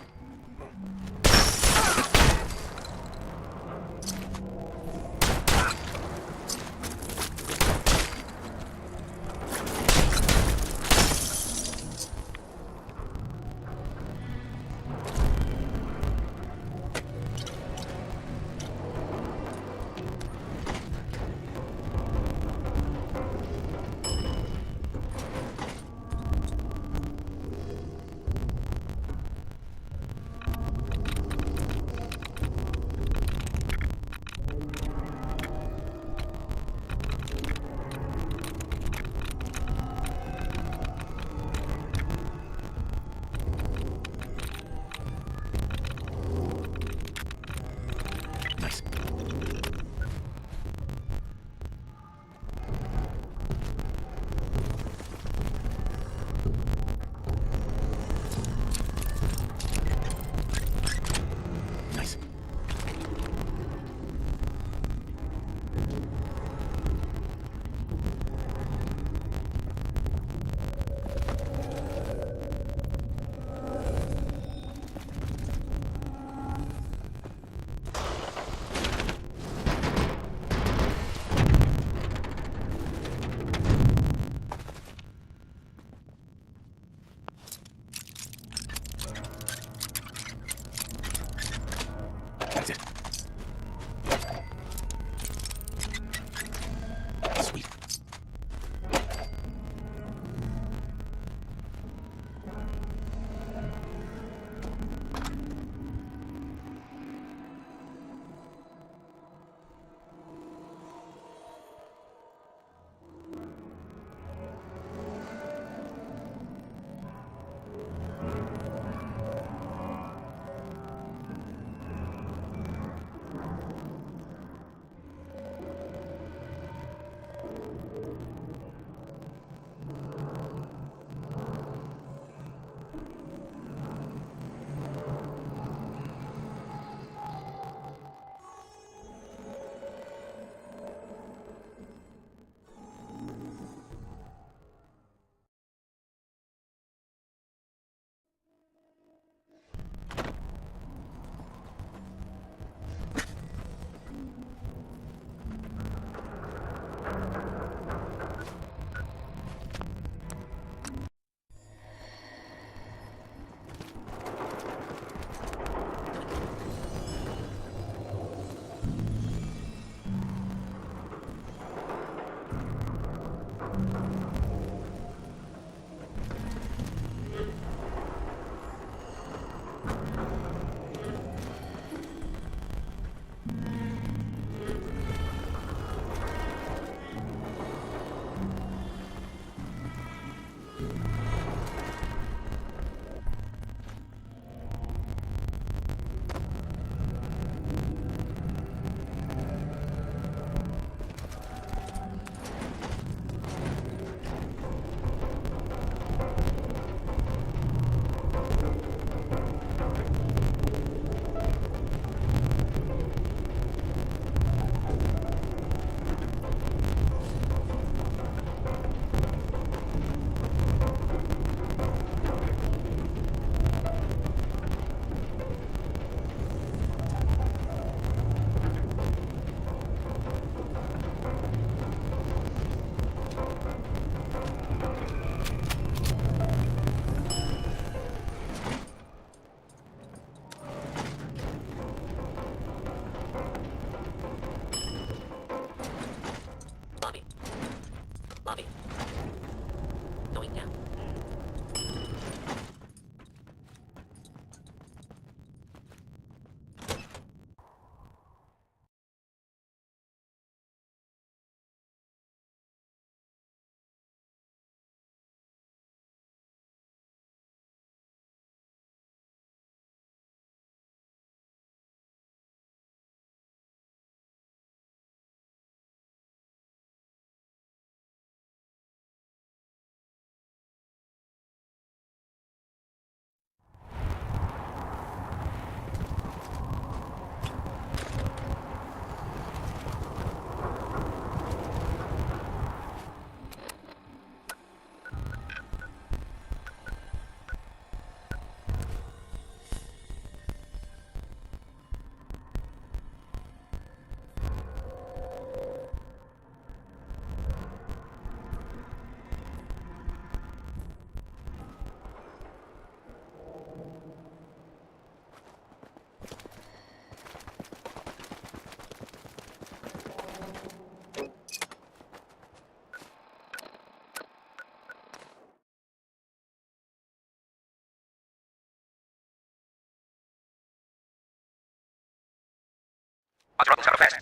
Odds are up, sound fast.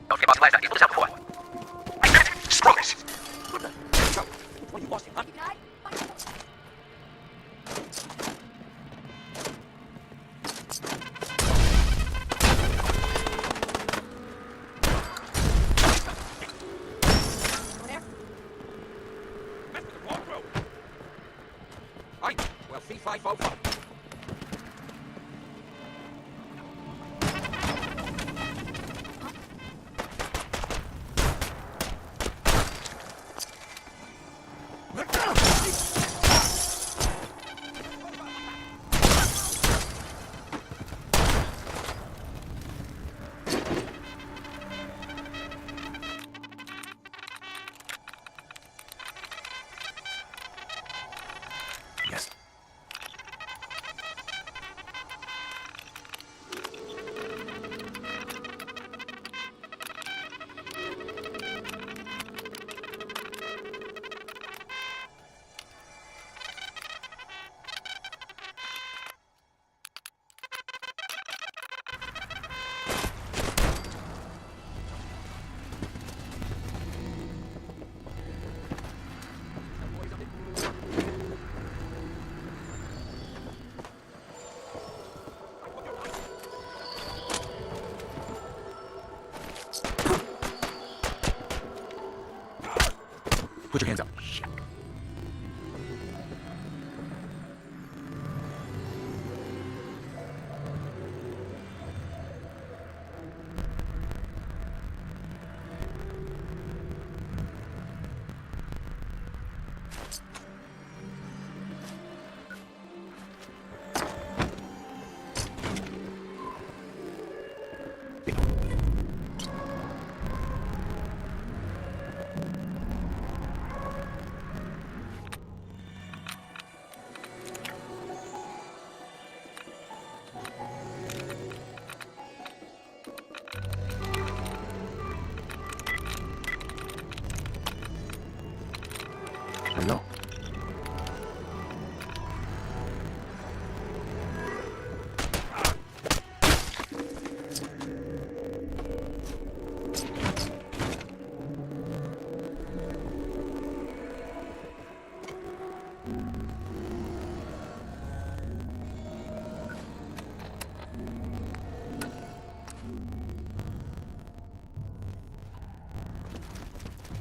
Don't forget about the last night. Pull this out before. Screw this! What the? What are you watching, huh? Well, C505. Yes. Put your hands up. There you go.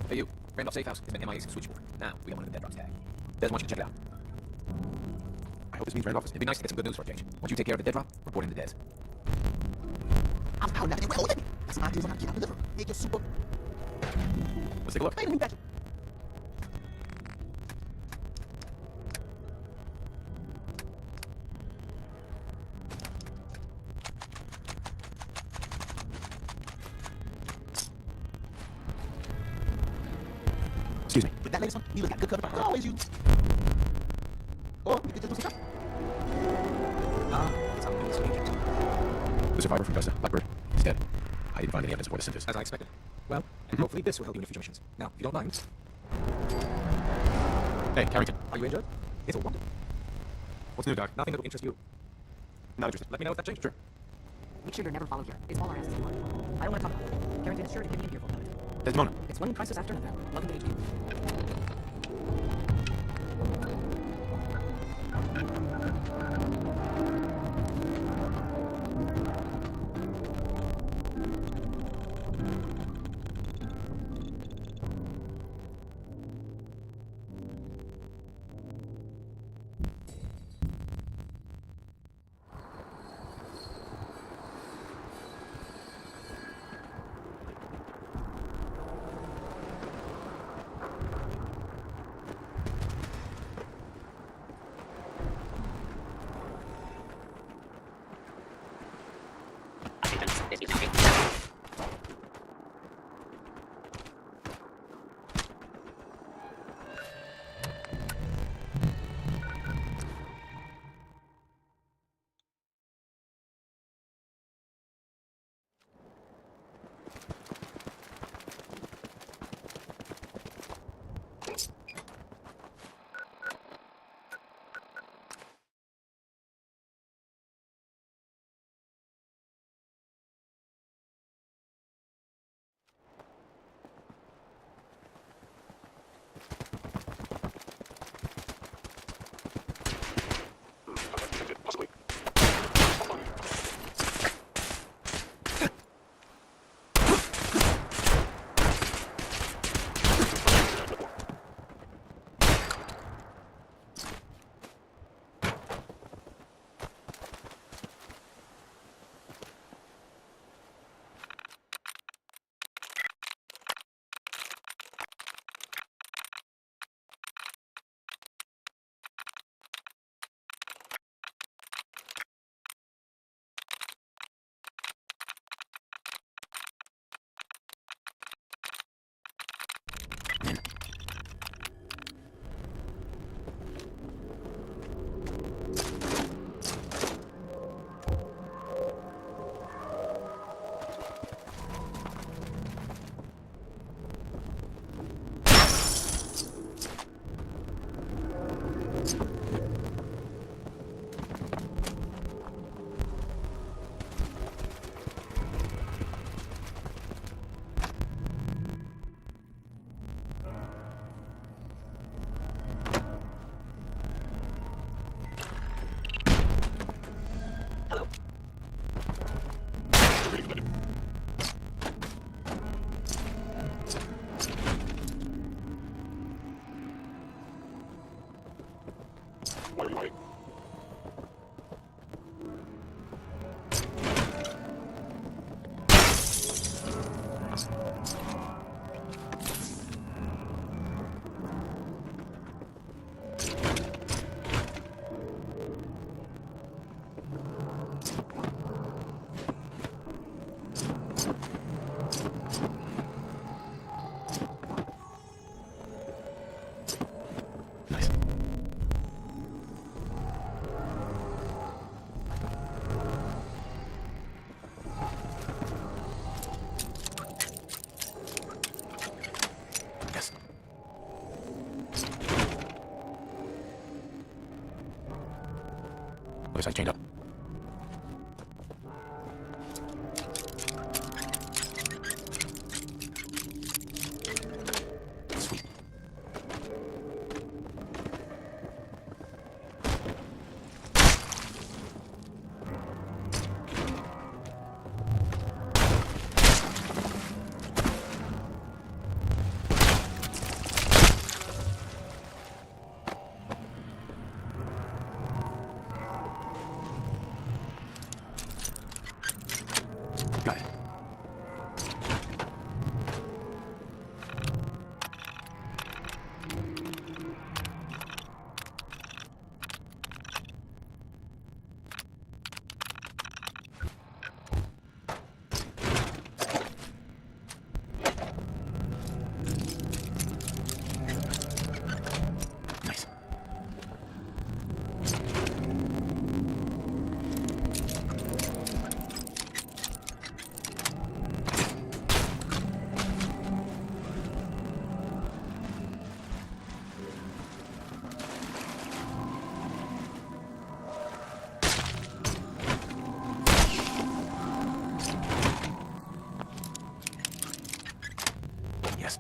Hey, you. Randolph Safe House has been MIA since switchboard. Now, we got one of the dead drops tag. Des wants you to check it out. I hope this means Randolph. It'd be nice to get some good news for a change. Once you take care of the dead drop, report into Des. I'm proud of that. Well, that's some ideas on how to keep up the liver. Make your super. Let's take a look. Wait a minute. Excuse me. With that latest one, Neela's got good cover. I always use. Or we could just do some stuff. That's how we do this agent. The survivor from Vesta, Blackbird, is dead. I didn't find any evidence of what the synth is. As I expected. Well, and hopefully this will help you in your future missions. Now, if you don't mind. Hey, Carrington. Are you injured? It's a wonder. What's new, Doc? Nothing that will interest you. Not interested. Let me know if that changes. Sure. Make sure you're never followed here. It's all our asses you want. I don't want to talk about it. Carrington is sure to give you here for a moment. Desmona. It's one crisis after another. Welcome to HQ. This guy's chained up. Sweet. Got it. Nice. Yes.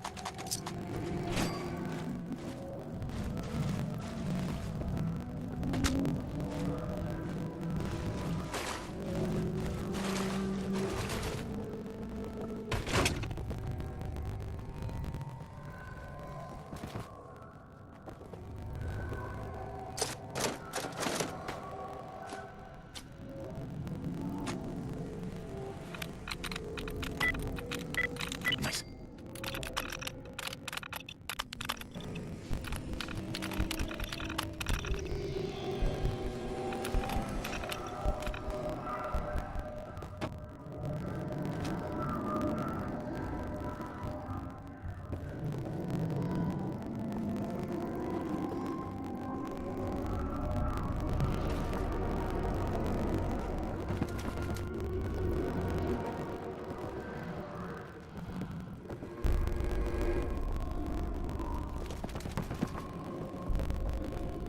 Nice.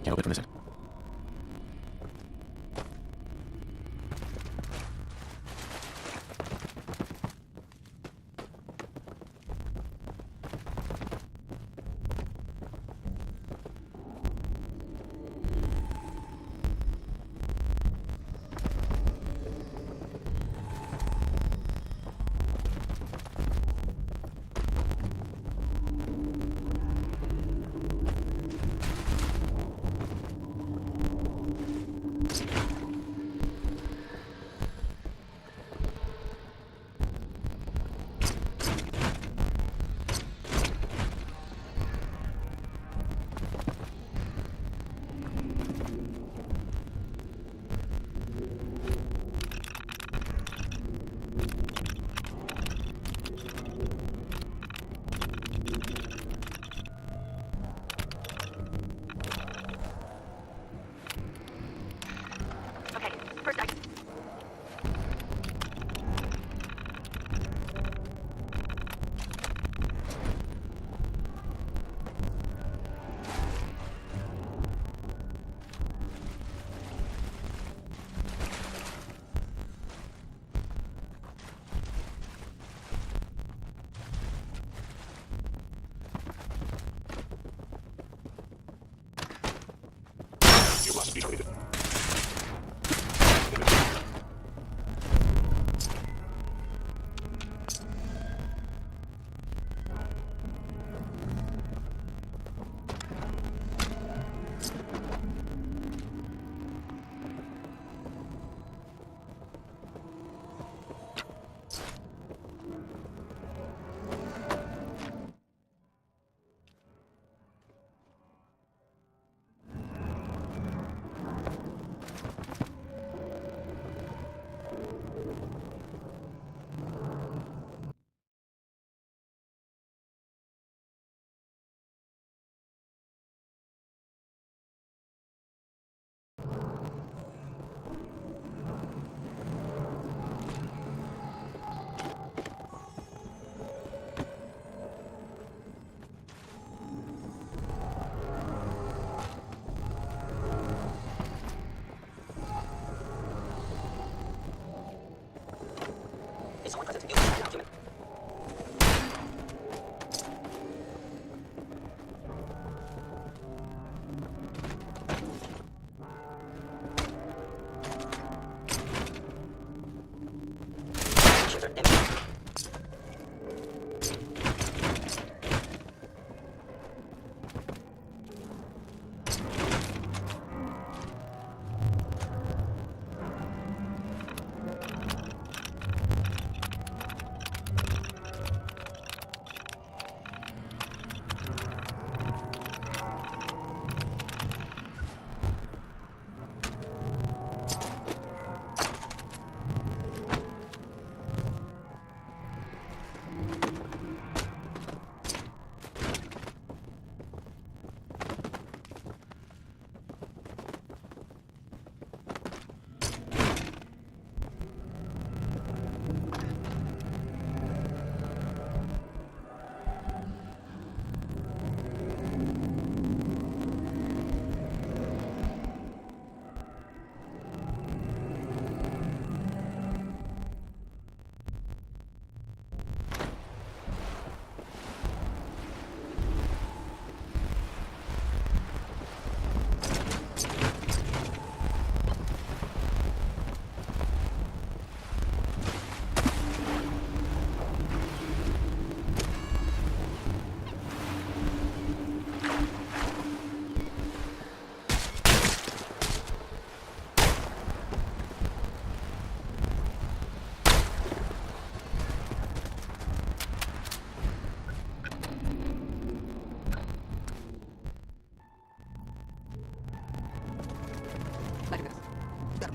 Can't open from this end. further impact.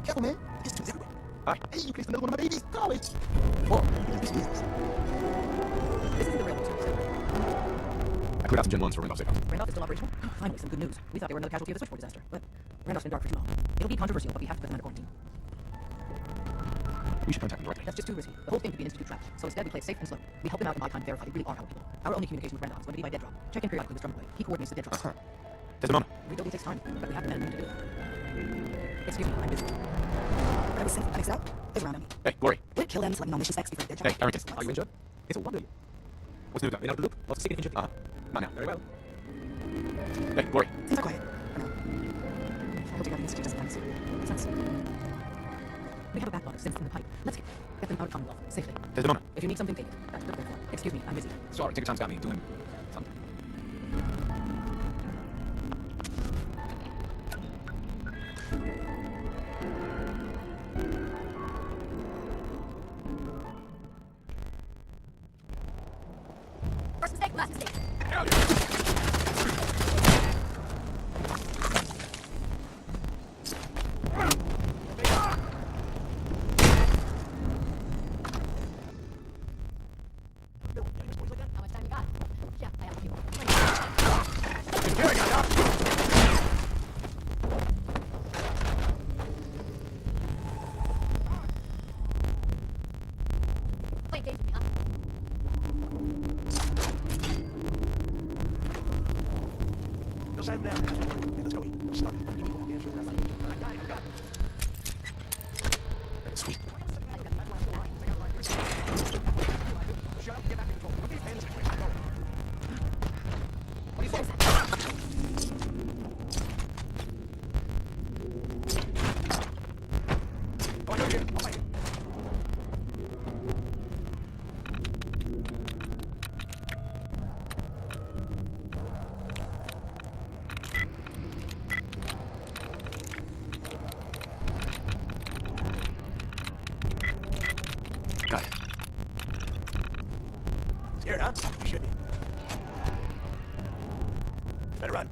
Careful, man. It's too everywhere. Alright. Hey, you placed another one of my babies. Golly. Oh, this is the railroad service. I cleared out some Gen 1s for Randolph Safe House. Randolph is still operational? Finally, some good news. We thought they were another casualty of the switchboard disaster, but Randolph's been dark for too long. It'll be controversial, but we have to put them under quarantine. We should contact them directly. That's just too risky. The whole thing could be an institute trap. So instead, we play it safe and slow. We help them out and buy time to verify they really are our people. Our only communication with Randolph is going to be by dead drop. Check in periodically with Drumaway. He coordinates the dead drop. Desdemona. Rebuilding takes time, but we have the men and women to do it. Excuse me, I'm busy. But I was sent Alex out. There's around me. Hey, Glory. Would it kill them to let me know mission specs before the dead drop? Hey, Harrington. Are you injured? It's a wonder. What's new, Been out of the loop? Lots of sick and injured. Not now. Very well. Hey, Glory. Things are quiet. For now. I hope you got the institute doesn't nice. It's not safe. We have a backlog of synths in the pipe. Let's get them out of Commonwealth safely. Desdemona. If you need something, take it. That's what they're for. Excuse me, I'm busy. Sorry, take your time's got me doing something. First mistake, last mistake. How much time you got? Yeah, I have a few. Play games with me, huh? Let's head down. Hey, let's go eat. I'm starving. Give me more answers. Sweet. Shut up. Get back in control. Put these hands in place. Go. What do you say? Go on, here. I'll fight you. Got it. Scared, huh? You should be. Better run.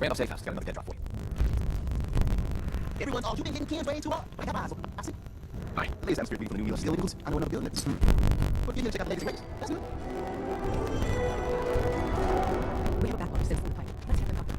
Randolph Safe House. Got another dead drop for you. Everyone, you've been getting canned way too hard. I got my eyes open. I see. All right, the latest atmosphere reading from the New York illegals. I know another building. But you need to check out the latest rates. That's good. We have a backlog of citizens in the pipe. Let's get them talking.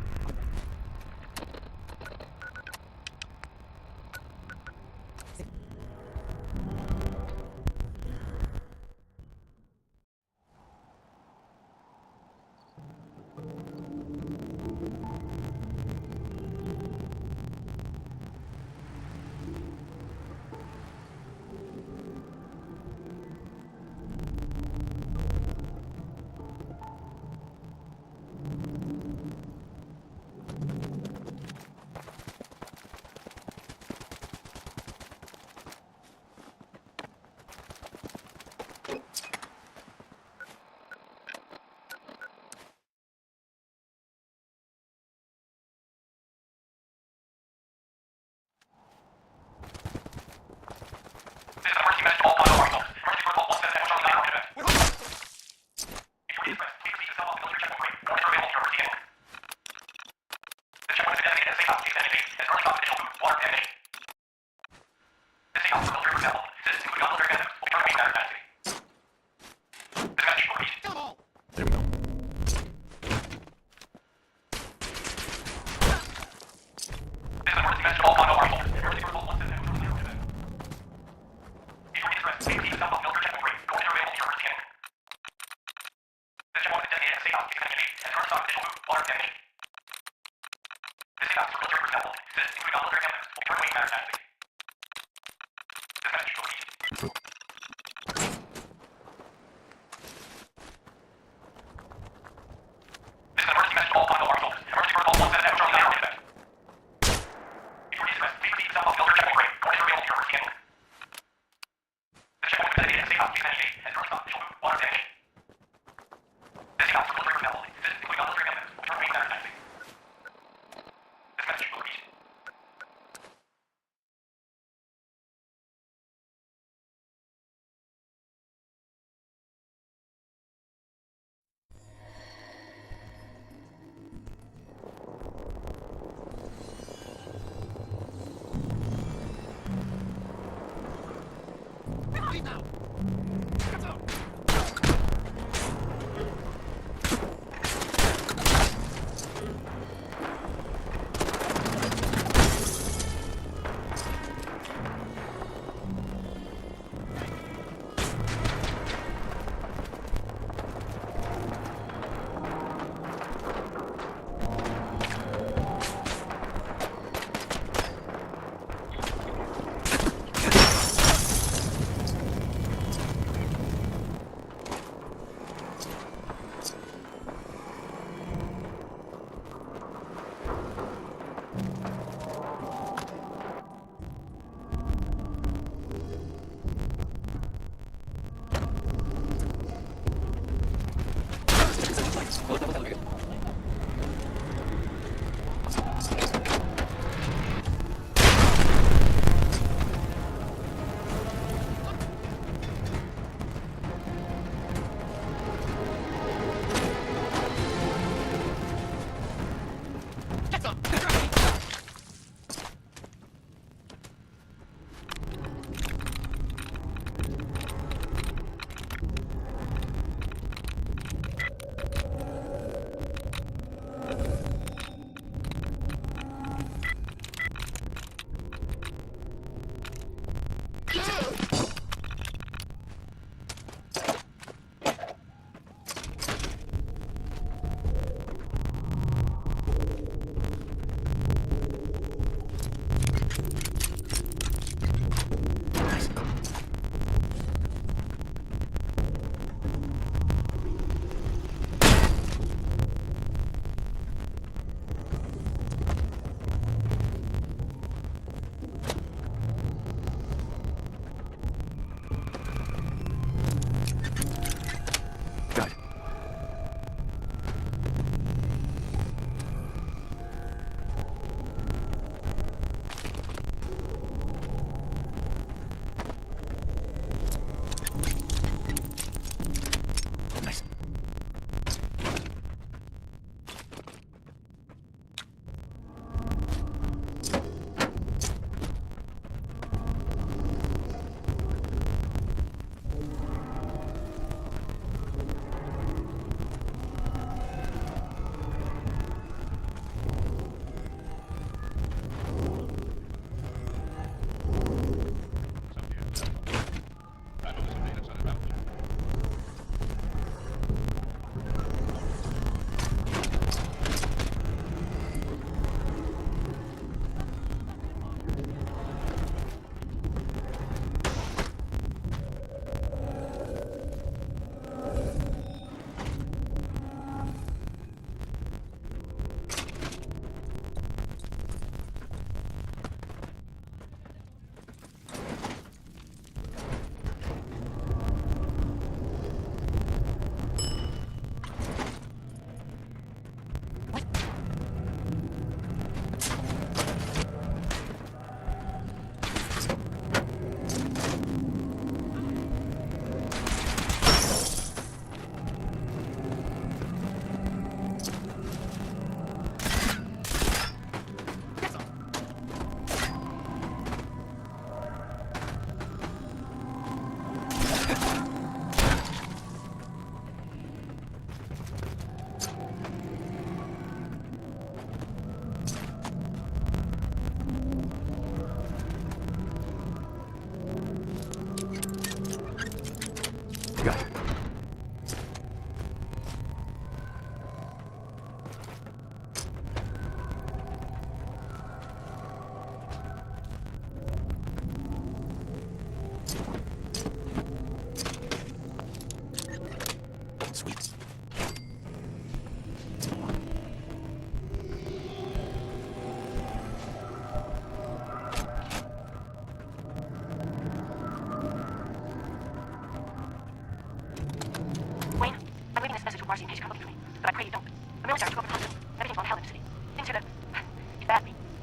There we go.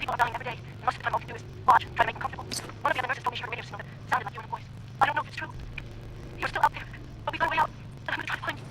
People are dying every day. And most of the time all we can do is watch, try to make them comfortable. One of the other nurses told me she heard a radio signal that sounded like your voice. I don't know if it's true. You're still out there, but we got a way out, and I'm gonna try to find you.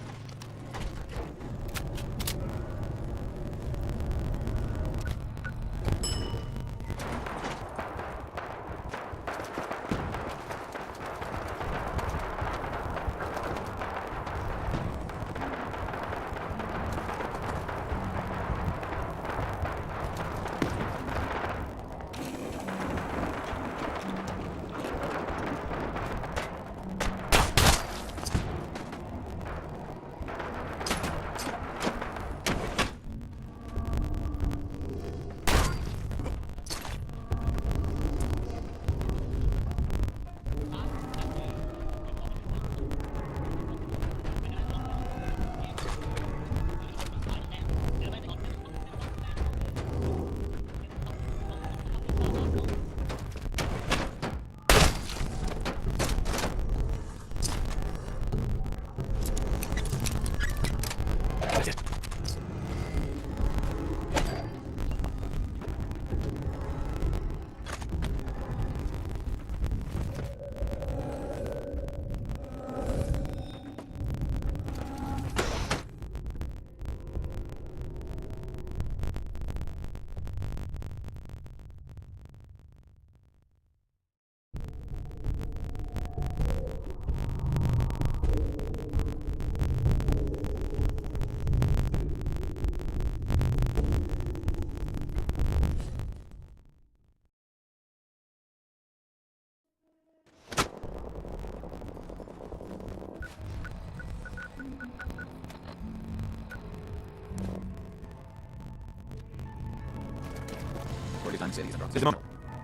Time cities and I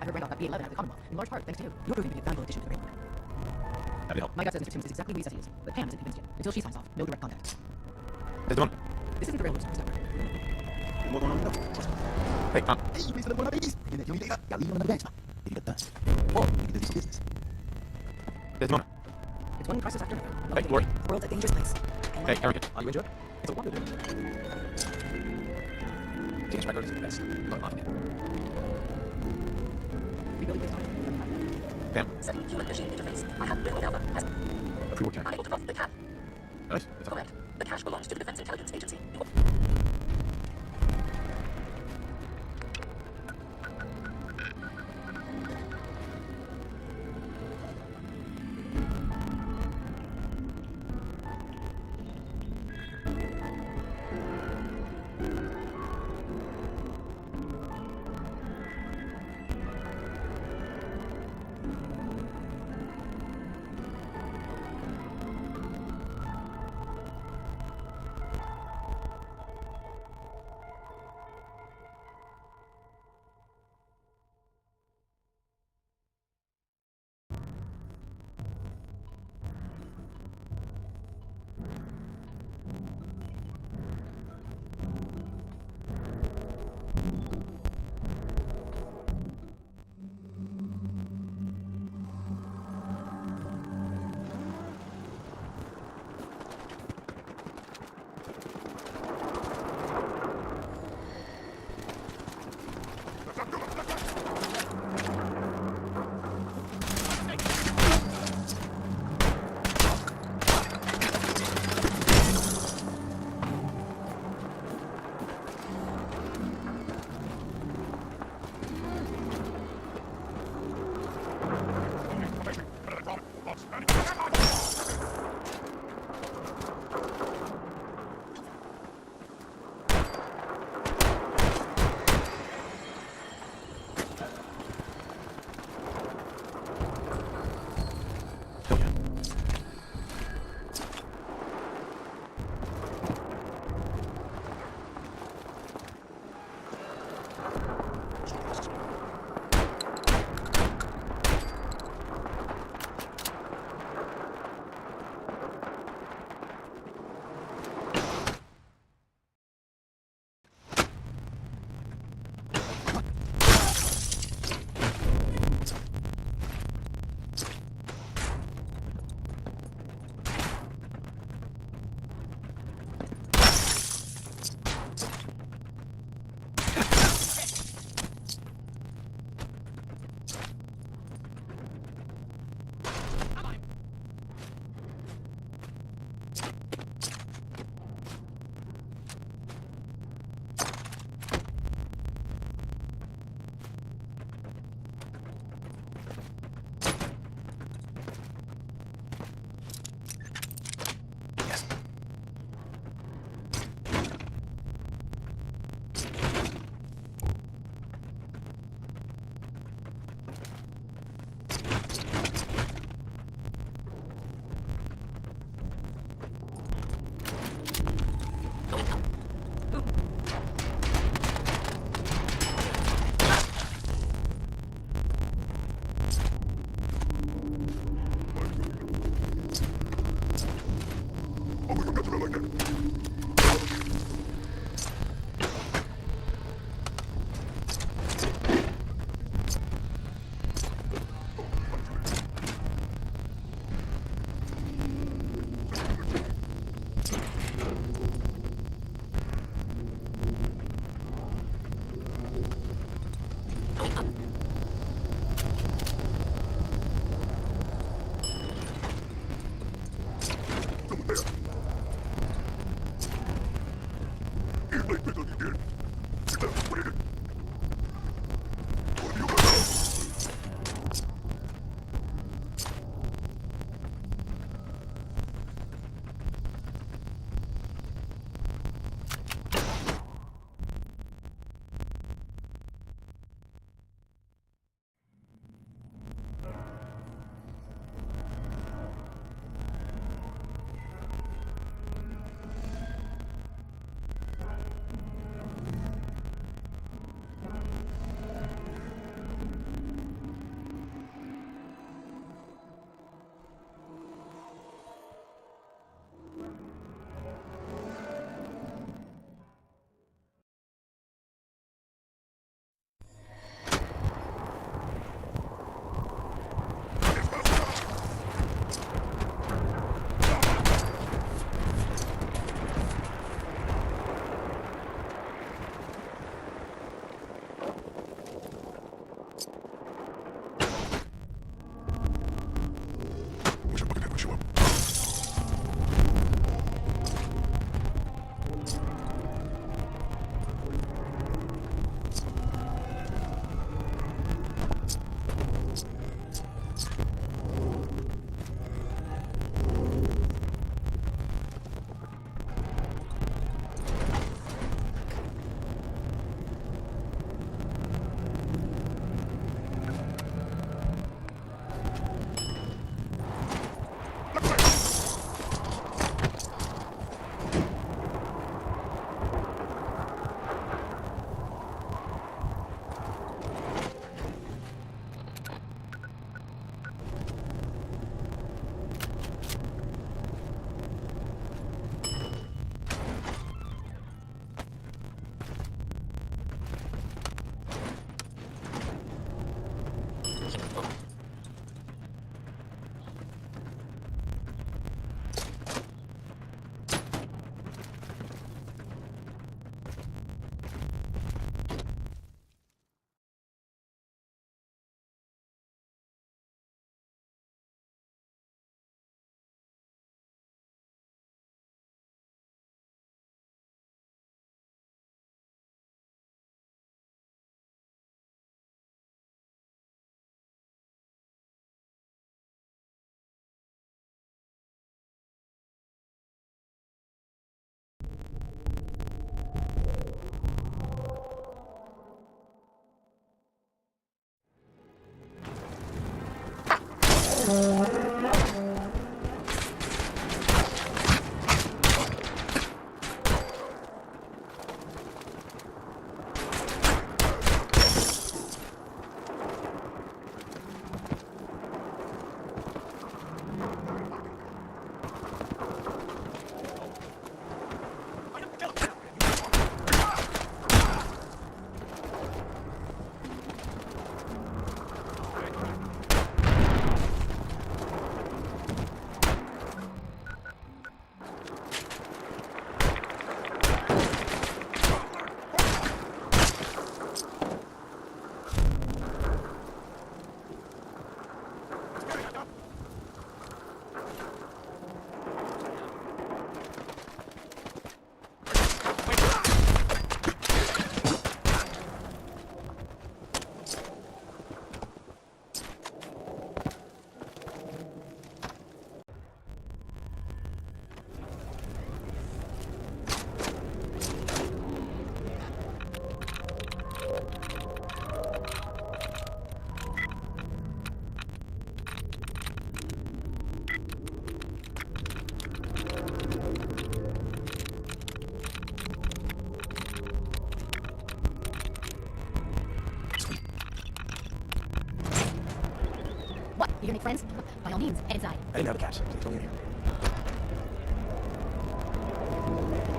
heard Randolph got B11 out of the Commonwealth, in large part thanks to you. You're proving to be a valuable addition to the framework. Happy to help. My gut says Mr. Timms is exactly who he says he is, but Pam isn't convinced yet. Until she signs off, no direct contact. Desde dónde? This isn't the railroad service network. Hey, Tom. Desde dónde? It's one crisis after another. Hey, Lori. The world's a dangerous place. Hey, Harry. Are you enjoying it? It's a wonder. James record is the best. Not mine. Rebuilding this time. Pam. Setting human machine interface. I have been without as A pre-work time. unable to run the CAD. Nice. That's all. Correct. The cache belongs to the Defense Intelligence Agency. What? You gonna make friends? By all means, head inside. I didn't have a catch. It's only here.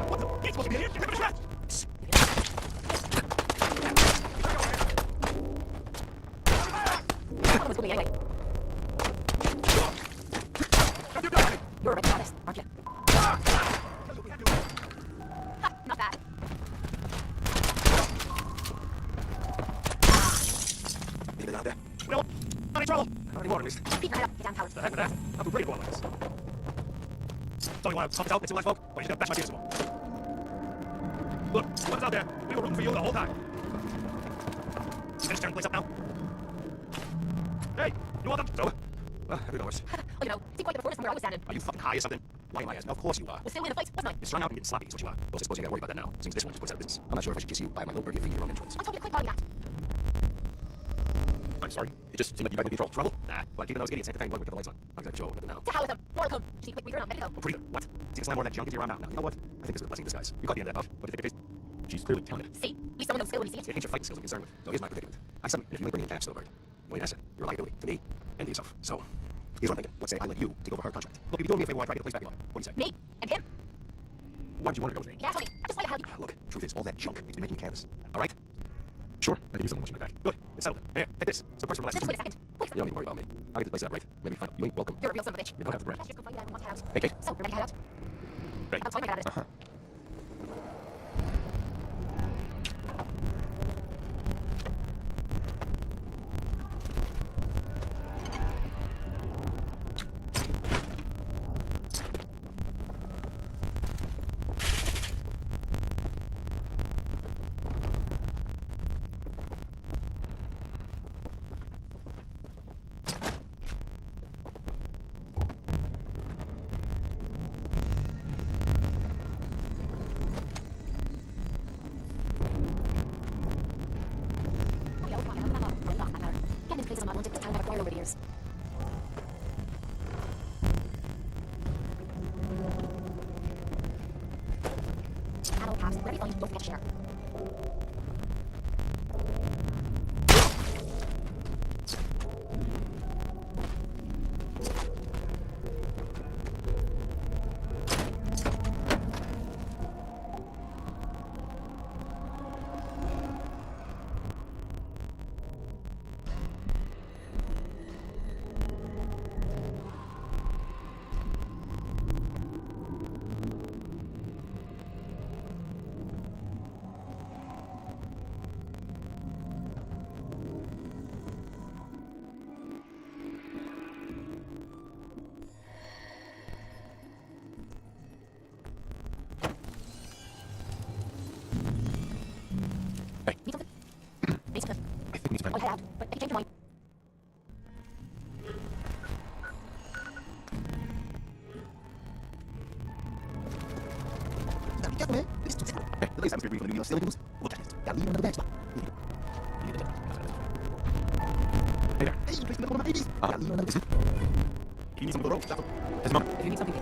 What the? You're supposed to be here. You're trapped. What's moving anyway? You're a right goddess, aren't you? Ha, not bad. Anything out there? No. Not in trouble. Not anymore, at least. Keep your head up, get down, cowards. The heck with that. I'll do pretty good like this. Tell me why I'm pumped out, it's too much smoke. Well, you just gotta bash my tears some more. Look, what's out there? We were rooting for you the whole time. You finished tearing the place up now? Hey, you want them? So, well, here goes. You know, seemed quite the performance from where I was standing. Are you fucking high or something? Why am I asking? Of course you are. Was still in the fight, wasn't I? You're strung out and getting sloppy, is what you are. Well, I suppose you gotta worry about that now, since this one just puts out of business. I'm not sure if I should kiss you by my little birdie feet your own entrance. I told you to quit calling that. I'm sorry. It just seemed like you guys would be in trouble. Nah, but keeping those idiots ain't the thing. Look, we got the lights on. Not exactly sure what to do now. To hell with them. More come. Just need to quick read around. Let it go. Oh, pretty good. What? See the slam more of that junk into your arm now. You know what? I think this is a blessing in disguise. You caught the end of that, Buff. What do you think it is? She's clearly talented. See? At least someone knows skill when you see it. It ain't your fighting skills I'm concerned with. So here's my predicament. I summon you, and if you ain't bringing in cash, Silverbird, you ain't an asset. You're a liability to me and to yourself. So, here's what I'm thinking. Let's say I let you take over her contract. Look, if you're doing me a favor, I try to get the place back on. What do you say? Me? And him? Why would you want to go with me? Yeah, tell me. Just why the hell you... Look, truth is, all that junk needs to be making canvas. All right? Sure. I can use someone watching my back. Good. It's settled. Here, take this. So first for the last... Just wait a second. Wait. You don't need to worry about me. I'll get this place set up right. Maybe find out. You ain't welcome. You're a real son of a bitch. You don't have the bread. Just go find out who wants to house. Hey, Kate. So, we're ready to head out? Great. I'll tell you my dad Uh-huh. Getting places on my own took the time I've acquired over the years. Adult cops, whatever you find, don't forget to share. Hey. Need something? Need something. I think we need some... I'll head out, but if you change your mind... Be careful, man. It's too simple. Hey, the latest atmosphere brief on the new stealing news. We'll check it. Gotta leave another bag spot. You need it. Hey there. Hey, you placed one of my babies. Gotta leave another... If you need something to the road, there's a moment. If you need something...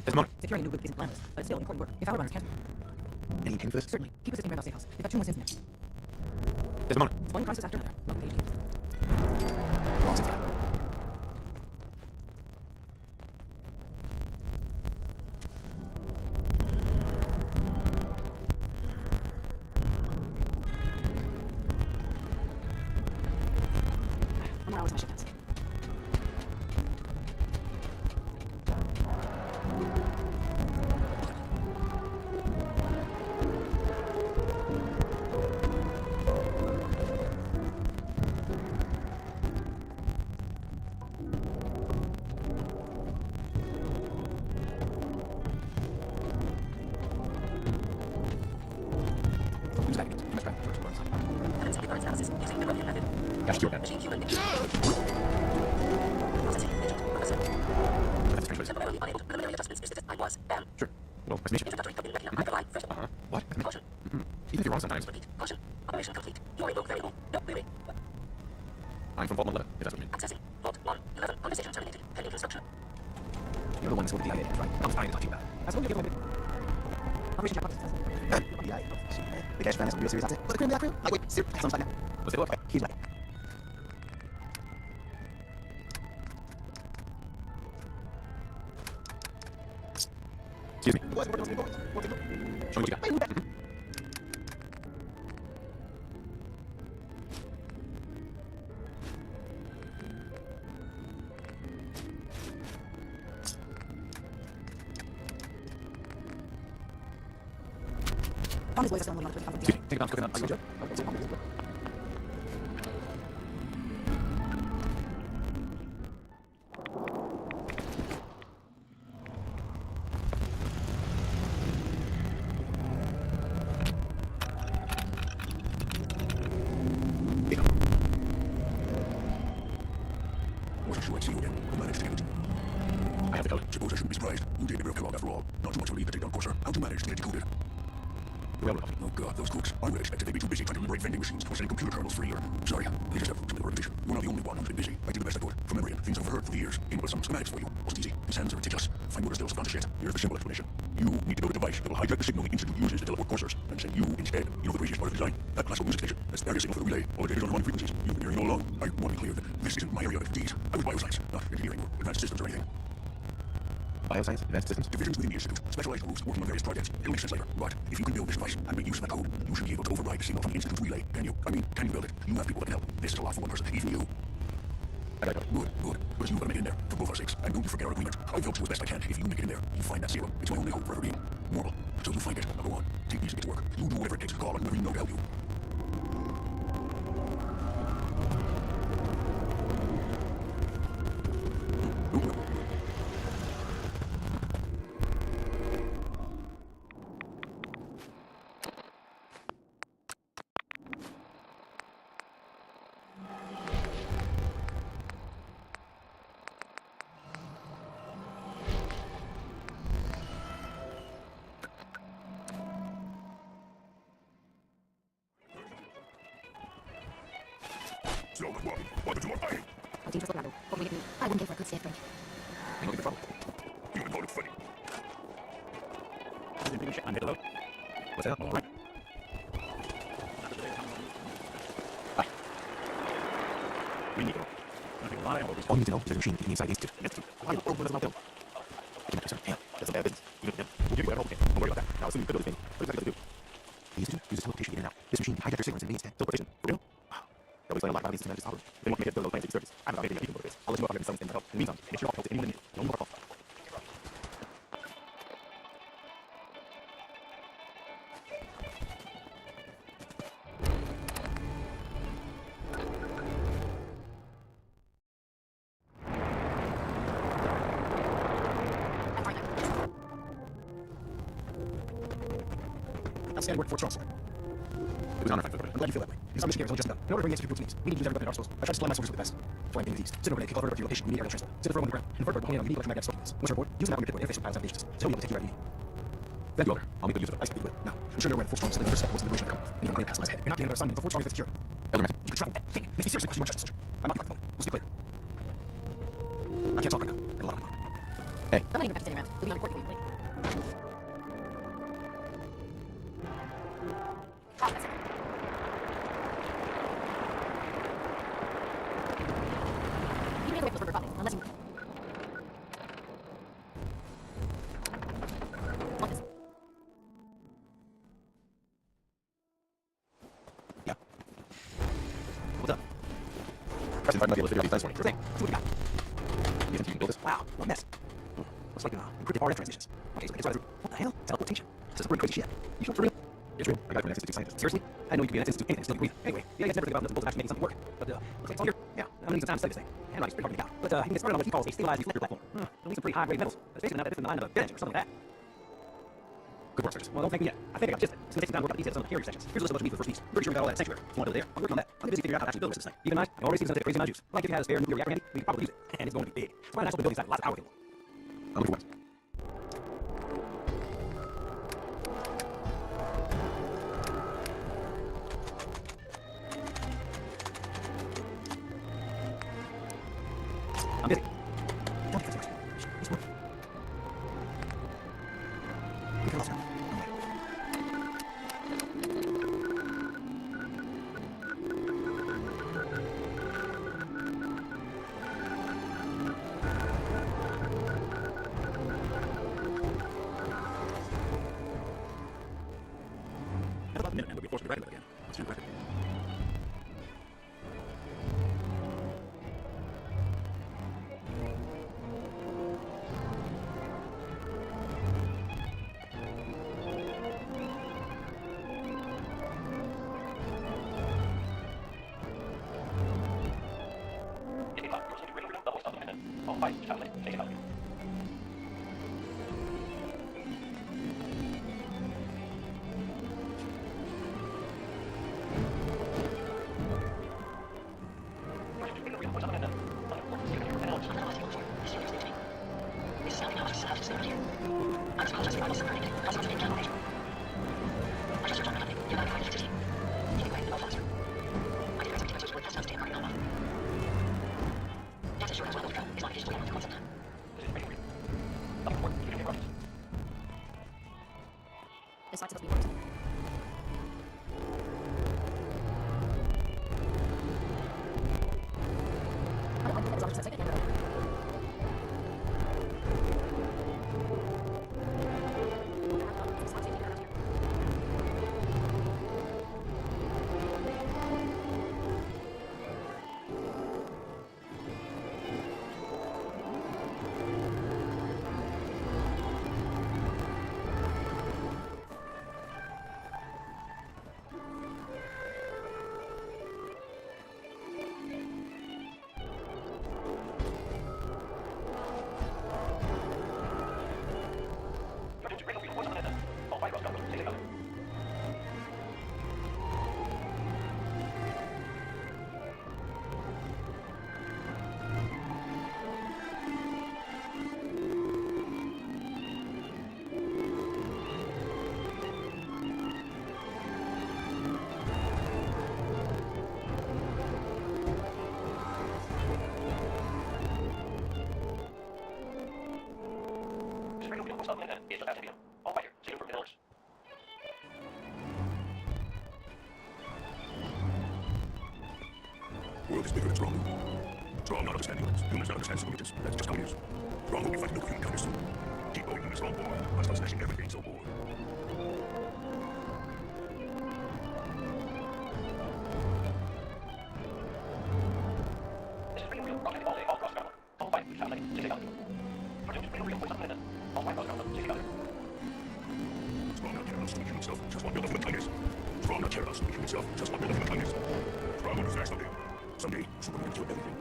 Desmond. Securing a new group isn't glamorous, but it's still important work. If our runners can't... Any paying for this? Certainly. Keep assisting Randolph Safe House. We've got 2 more sins in there. Desmond. One crisis after another. Welcome to HQ. I'm gonna always my ship desk. That's your bad. Sure. Well, nice to meet you. What? Even if you're wrong sometimes. I'm from Vault 111, if that's what you mean. Accessing Vault 111. Conversation terminated. Pending construction. You're the one that's with the DIA, right? I'm fine to talk to you about. That's what you're doing. Operation Jackpot is successful. DIA. The cash fan is a real serious asset. Look at that. Like, wait, serious. Some now. Let's take a look. He's right. Excuse me. What? Show me what you got. On his way to someone on the 25th. Excuse me. Take a bounce. Cooking up. Are you a joke? Wasn't sure I'd see you again, but managed to get it. I have the code. Suppose I shouldn't be surprised. You did a bit of after all. Not too much of a lead to take down Corsair. How'd you manage to get decoded? The railroad. Oh god, those crooks. I would expect they'd be too busy trying to liberate vending machines to send computer kernels free or... Sorry, they just have some organization. You're not the only one who's been busy. I did the best I could. From memory and things I've overheard through the years. Came up with some schematics for you. Wasn't easy. These hands are ridiculous. Find orders still subconscious yet. Here's the simple explanation. You need to build a device that will hijack the signal the Institute uses to teleport Corsairs and send you instead. You know the craziest part of the design? That classical music station. That's the area signal for the relay. All the data's on one frequencies. You've been hearing all along. I want to be clear that this isn't my area of expertise. I was bioscience, not engineering or advanced systems or anything. Bioscience, advanced systems. Divisions within the Institute, specialized groups working on various projects. It'll make sense later. But if you can build this device and make use of that code, you should be able to override the signal from the Institute's relay. Can you? I mean, can you build it? You have people that can help. This is a lot for one person, even you. I got it. Good, good. Because you've got to make it in there, for both our sakes. And don't you forget our agreement. I'll help you as best I can. If you make it in there, you find that serum. It's my only hope for ever being normal. So you find it. Now go on. Take these to get to work. You do whatever it takes to call on whoever you know to help you. So, what do you want? A dangerous Colorado. Hoping we can... I wouldn't give for a good safe break. I know you're in trouble. You can call it funny. I'm here to load. What's that? All right. Hi. We need to know. All you need to know is there's a machine eating inside the Institute. Why in the world does it not build? Give me a concern. Yeah, that's a bad business. We'll give you whatever hope we can. Don't worry about that. Now, assuming you could build this thing, what exactly does it do? The Institute uses teleportation to get in and out. This machine hijacked your signals and needs teleportation. For real? Wow. That would explain a lot about these tremendous algorithms. They want me to build those plans to service. I don't know if anything what it is. I'll let you know if I can sell this thing for help. In the meantime, make sure you're all help to anyone in need. Don't leave our call. Outstanding work for Charles. It was an honor, Frank. I'm glad you feel that way. Because our mission here is only just begun. In order to bring the Institute groups names, we need to use every weapon at our disposal. I try to supply my soldiers with the best. Flying in the east. Sit over there, kick off to your location. We need aerial transport. Sit the throw on the ground. And vertibird will hang on unique electromagnetic signals. Once you're aboard, use the map on your pinpoint interface with piles and navigations. So you'll be able to take you wherever you need. Thank you, Elder. I'll make good use of it. I expect you will. Now, I'm sure you're aware that full strong is the first step towards the liberation of the Commonwealth. And you're going to pass my head. You're not getting another assignment until Fort Strong is secure. Elder, man. You can travel. Hey, makes me seriously question your soldier. I'm not your We'll speak later. I can't talk right now. I got a lot on my mind. Hey. I'm not even back to sitting around. We'll be on report when we leave. What's up? Preston might be able to figure out these dice for me. Sure thing. See what we got. You think you can build this? Wow, what a mess. Looks like encrypted RF transmissions. Okay, so I can through. What the hell? Teleportation. This is pretty crazy shit. You sure it's real? It's real. I got it from an ex-institute scientist. Seriously? I didn't know you could be an ex-institute anything. Still breathe. Anyway, yeah, you guys never think about nuts and bolts of actually making something work. But looks like it's all here. Yeah, I'm gonna need some time to study this thing. Handwriting's pretty hard to make out. But you can get started on what he calls a stabilized reflector platform. It'll need some pretty high-grade metals. It's basically not that different than the line of a jet engine or something like that. Good work, Sturgis. Well, don't thank me yet. I think I got just it. It's gonna take some time to work out the details of some of the carrier sections. Here's a list of what you need for the first piece. Pretty sure we got all that sanctuary. If you want to build it there, I'm working on that. I'm busy figuring out how to actually build this thing. Even I already see it's gonna take a crazy amount of juice. Like if you had a spare nuclear reactor handy, we could probably use it. And it's going to be big. Why not actually build inside lots of power available? I'm looking for wins. I'm busy. Don't get serious. He's working. We can lost him. In about a minute, and we'll be forced to write about it again. Let's do the record. This light's supposed to be working. The world is bigger and stronger. Strong not understand humans. Humans not understand mutants. That's just how it is. Strong will be fighting local human counters. Keep going, human strong boy. I start smashing everything so bored. Strong not care about stupid human self. Just want to build up human kindness. Strong not care about stupid human self. Just want to build up human kindness. Strong understands someday. Someday, Superman will kill everything.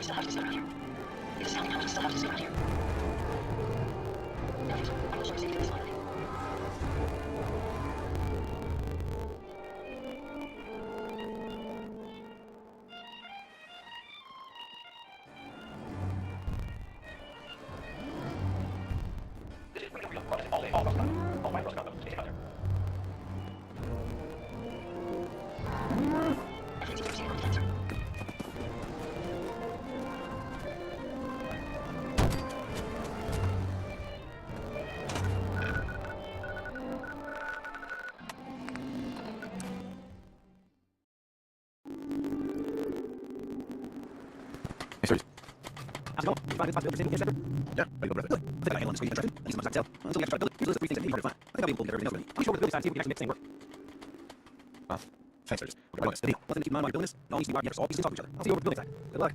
we still have to stay around here? Just tell me how much we still have to stay around here. I'm not sure we this one. How's it going? You find this possibility of saving the interceptor? Yeah, ready to go, brother. Good. I'll take a handle on this crazy instruction. At least as much as I can tell. Until we actually try to build it, usually it's the 3 things that need harder to find. I think I'll be able to pull together everything else ready. I'll be sure with the building side and see if we can actually make this thing work. Well, thanks, Sturgis. Okay, right on this. The deal. One thing to keep in mind while you're building this, it all needs to be wired together so all pieces talk to each other. I'll see you over at the building side. Good luck.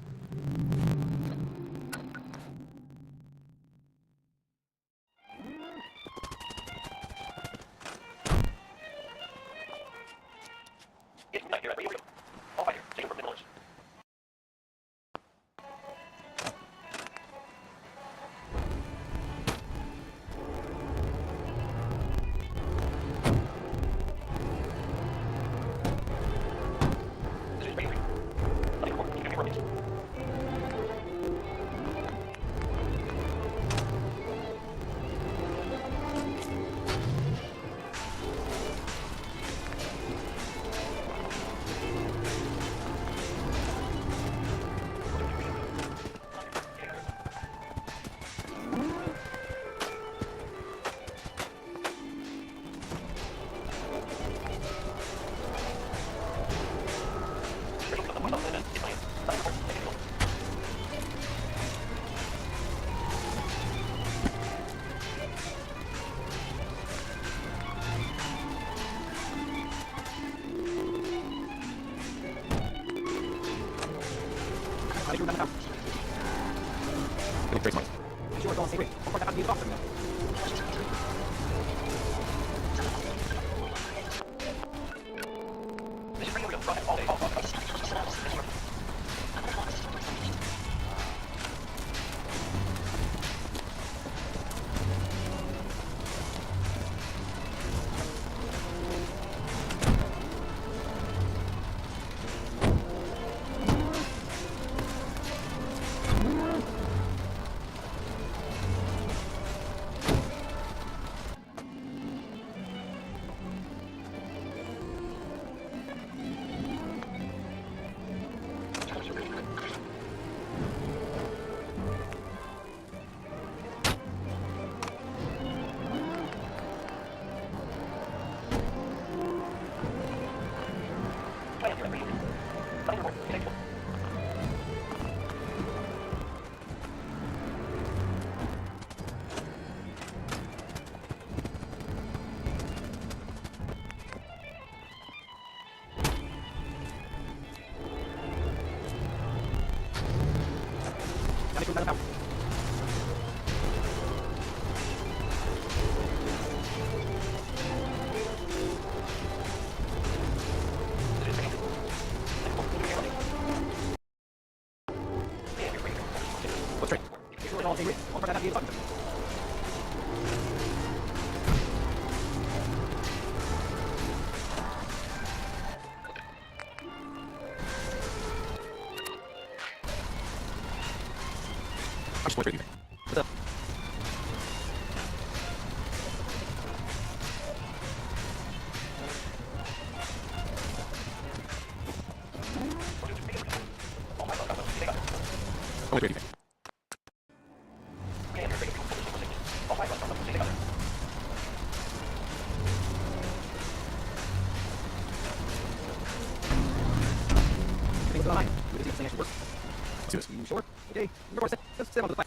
What's up? Sure? Okay. Just step onto the platform.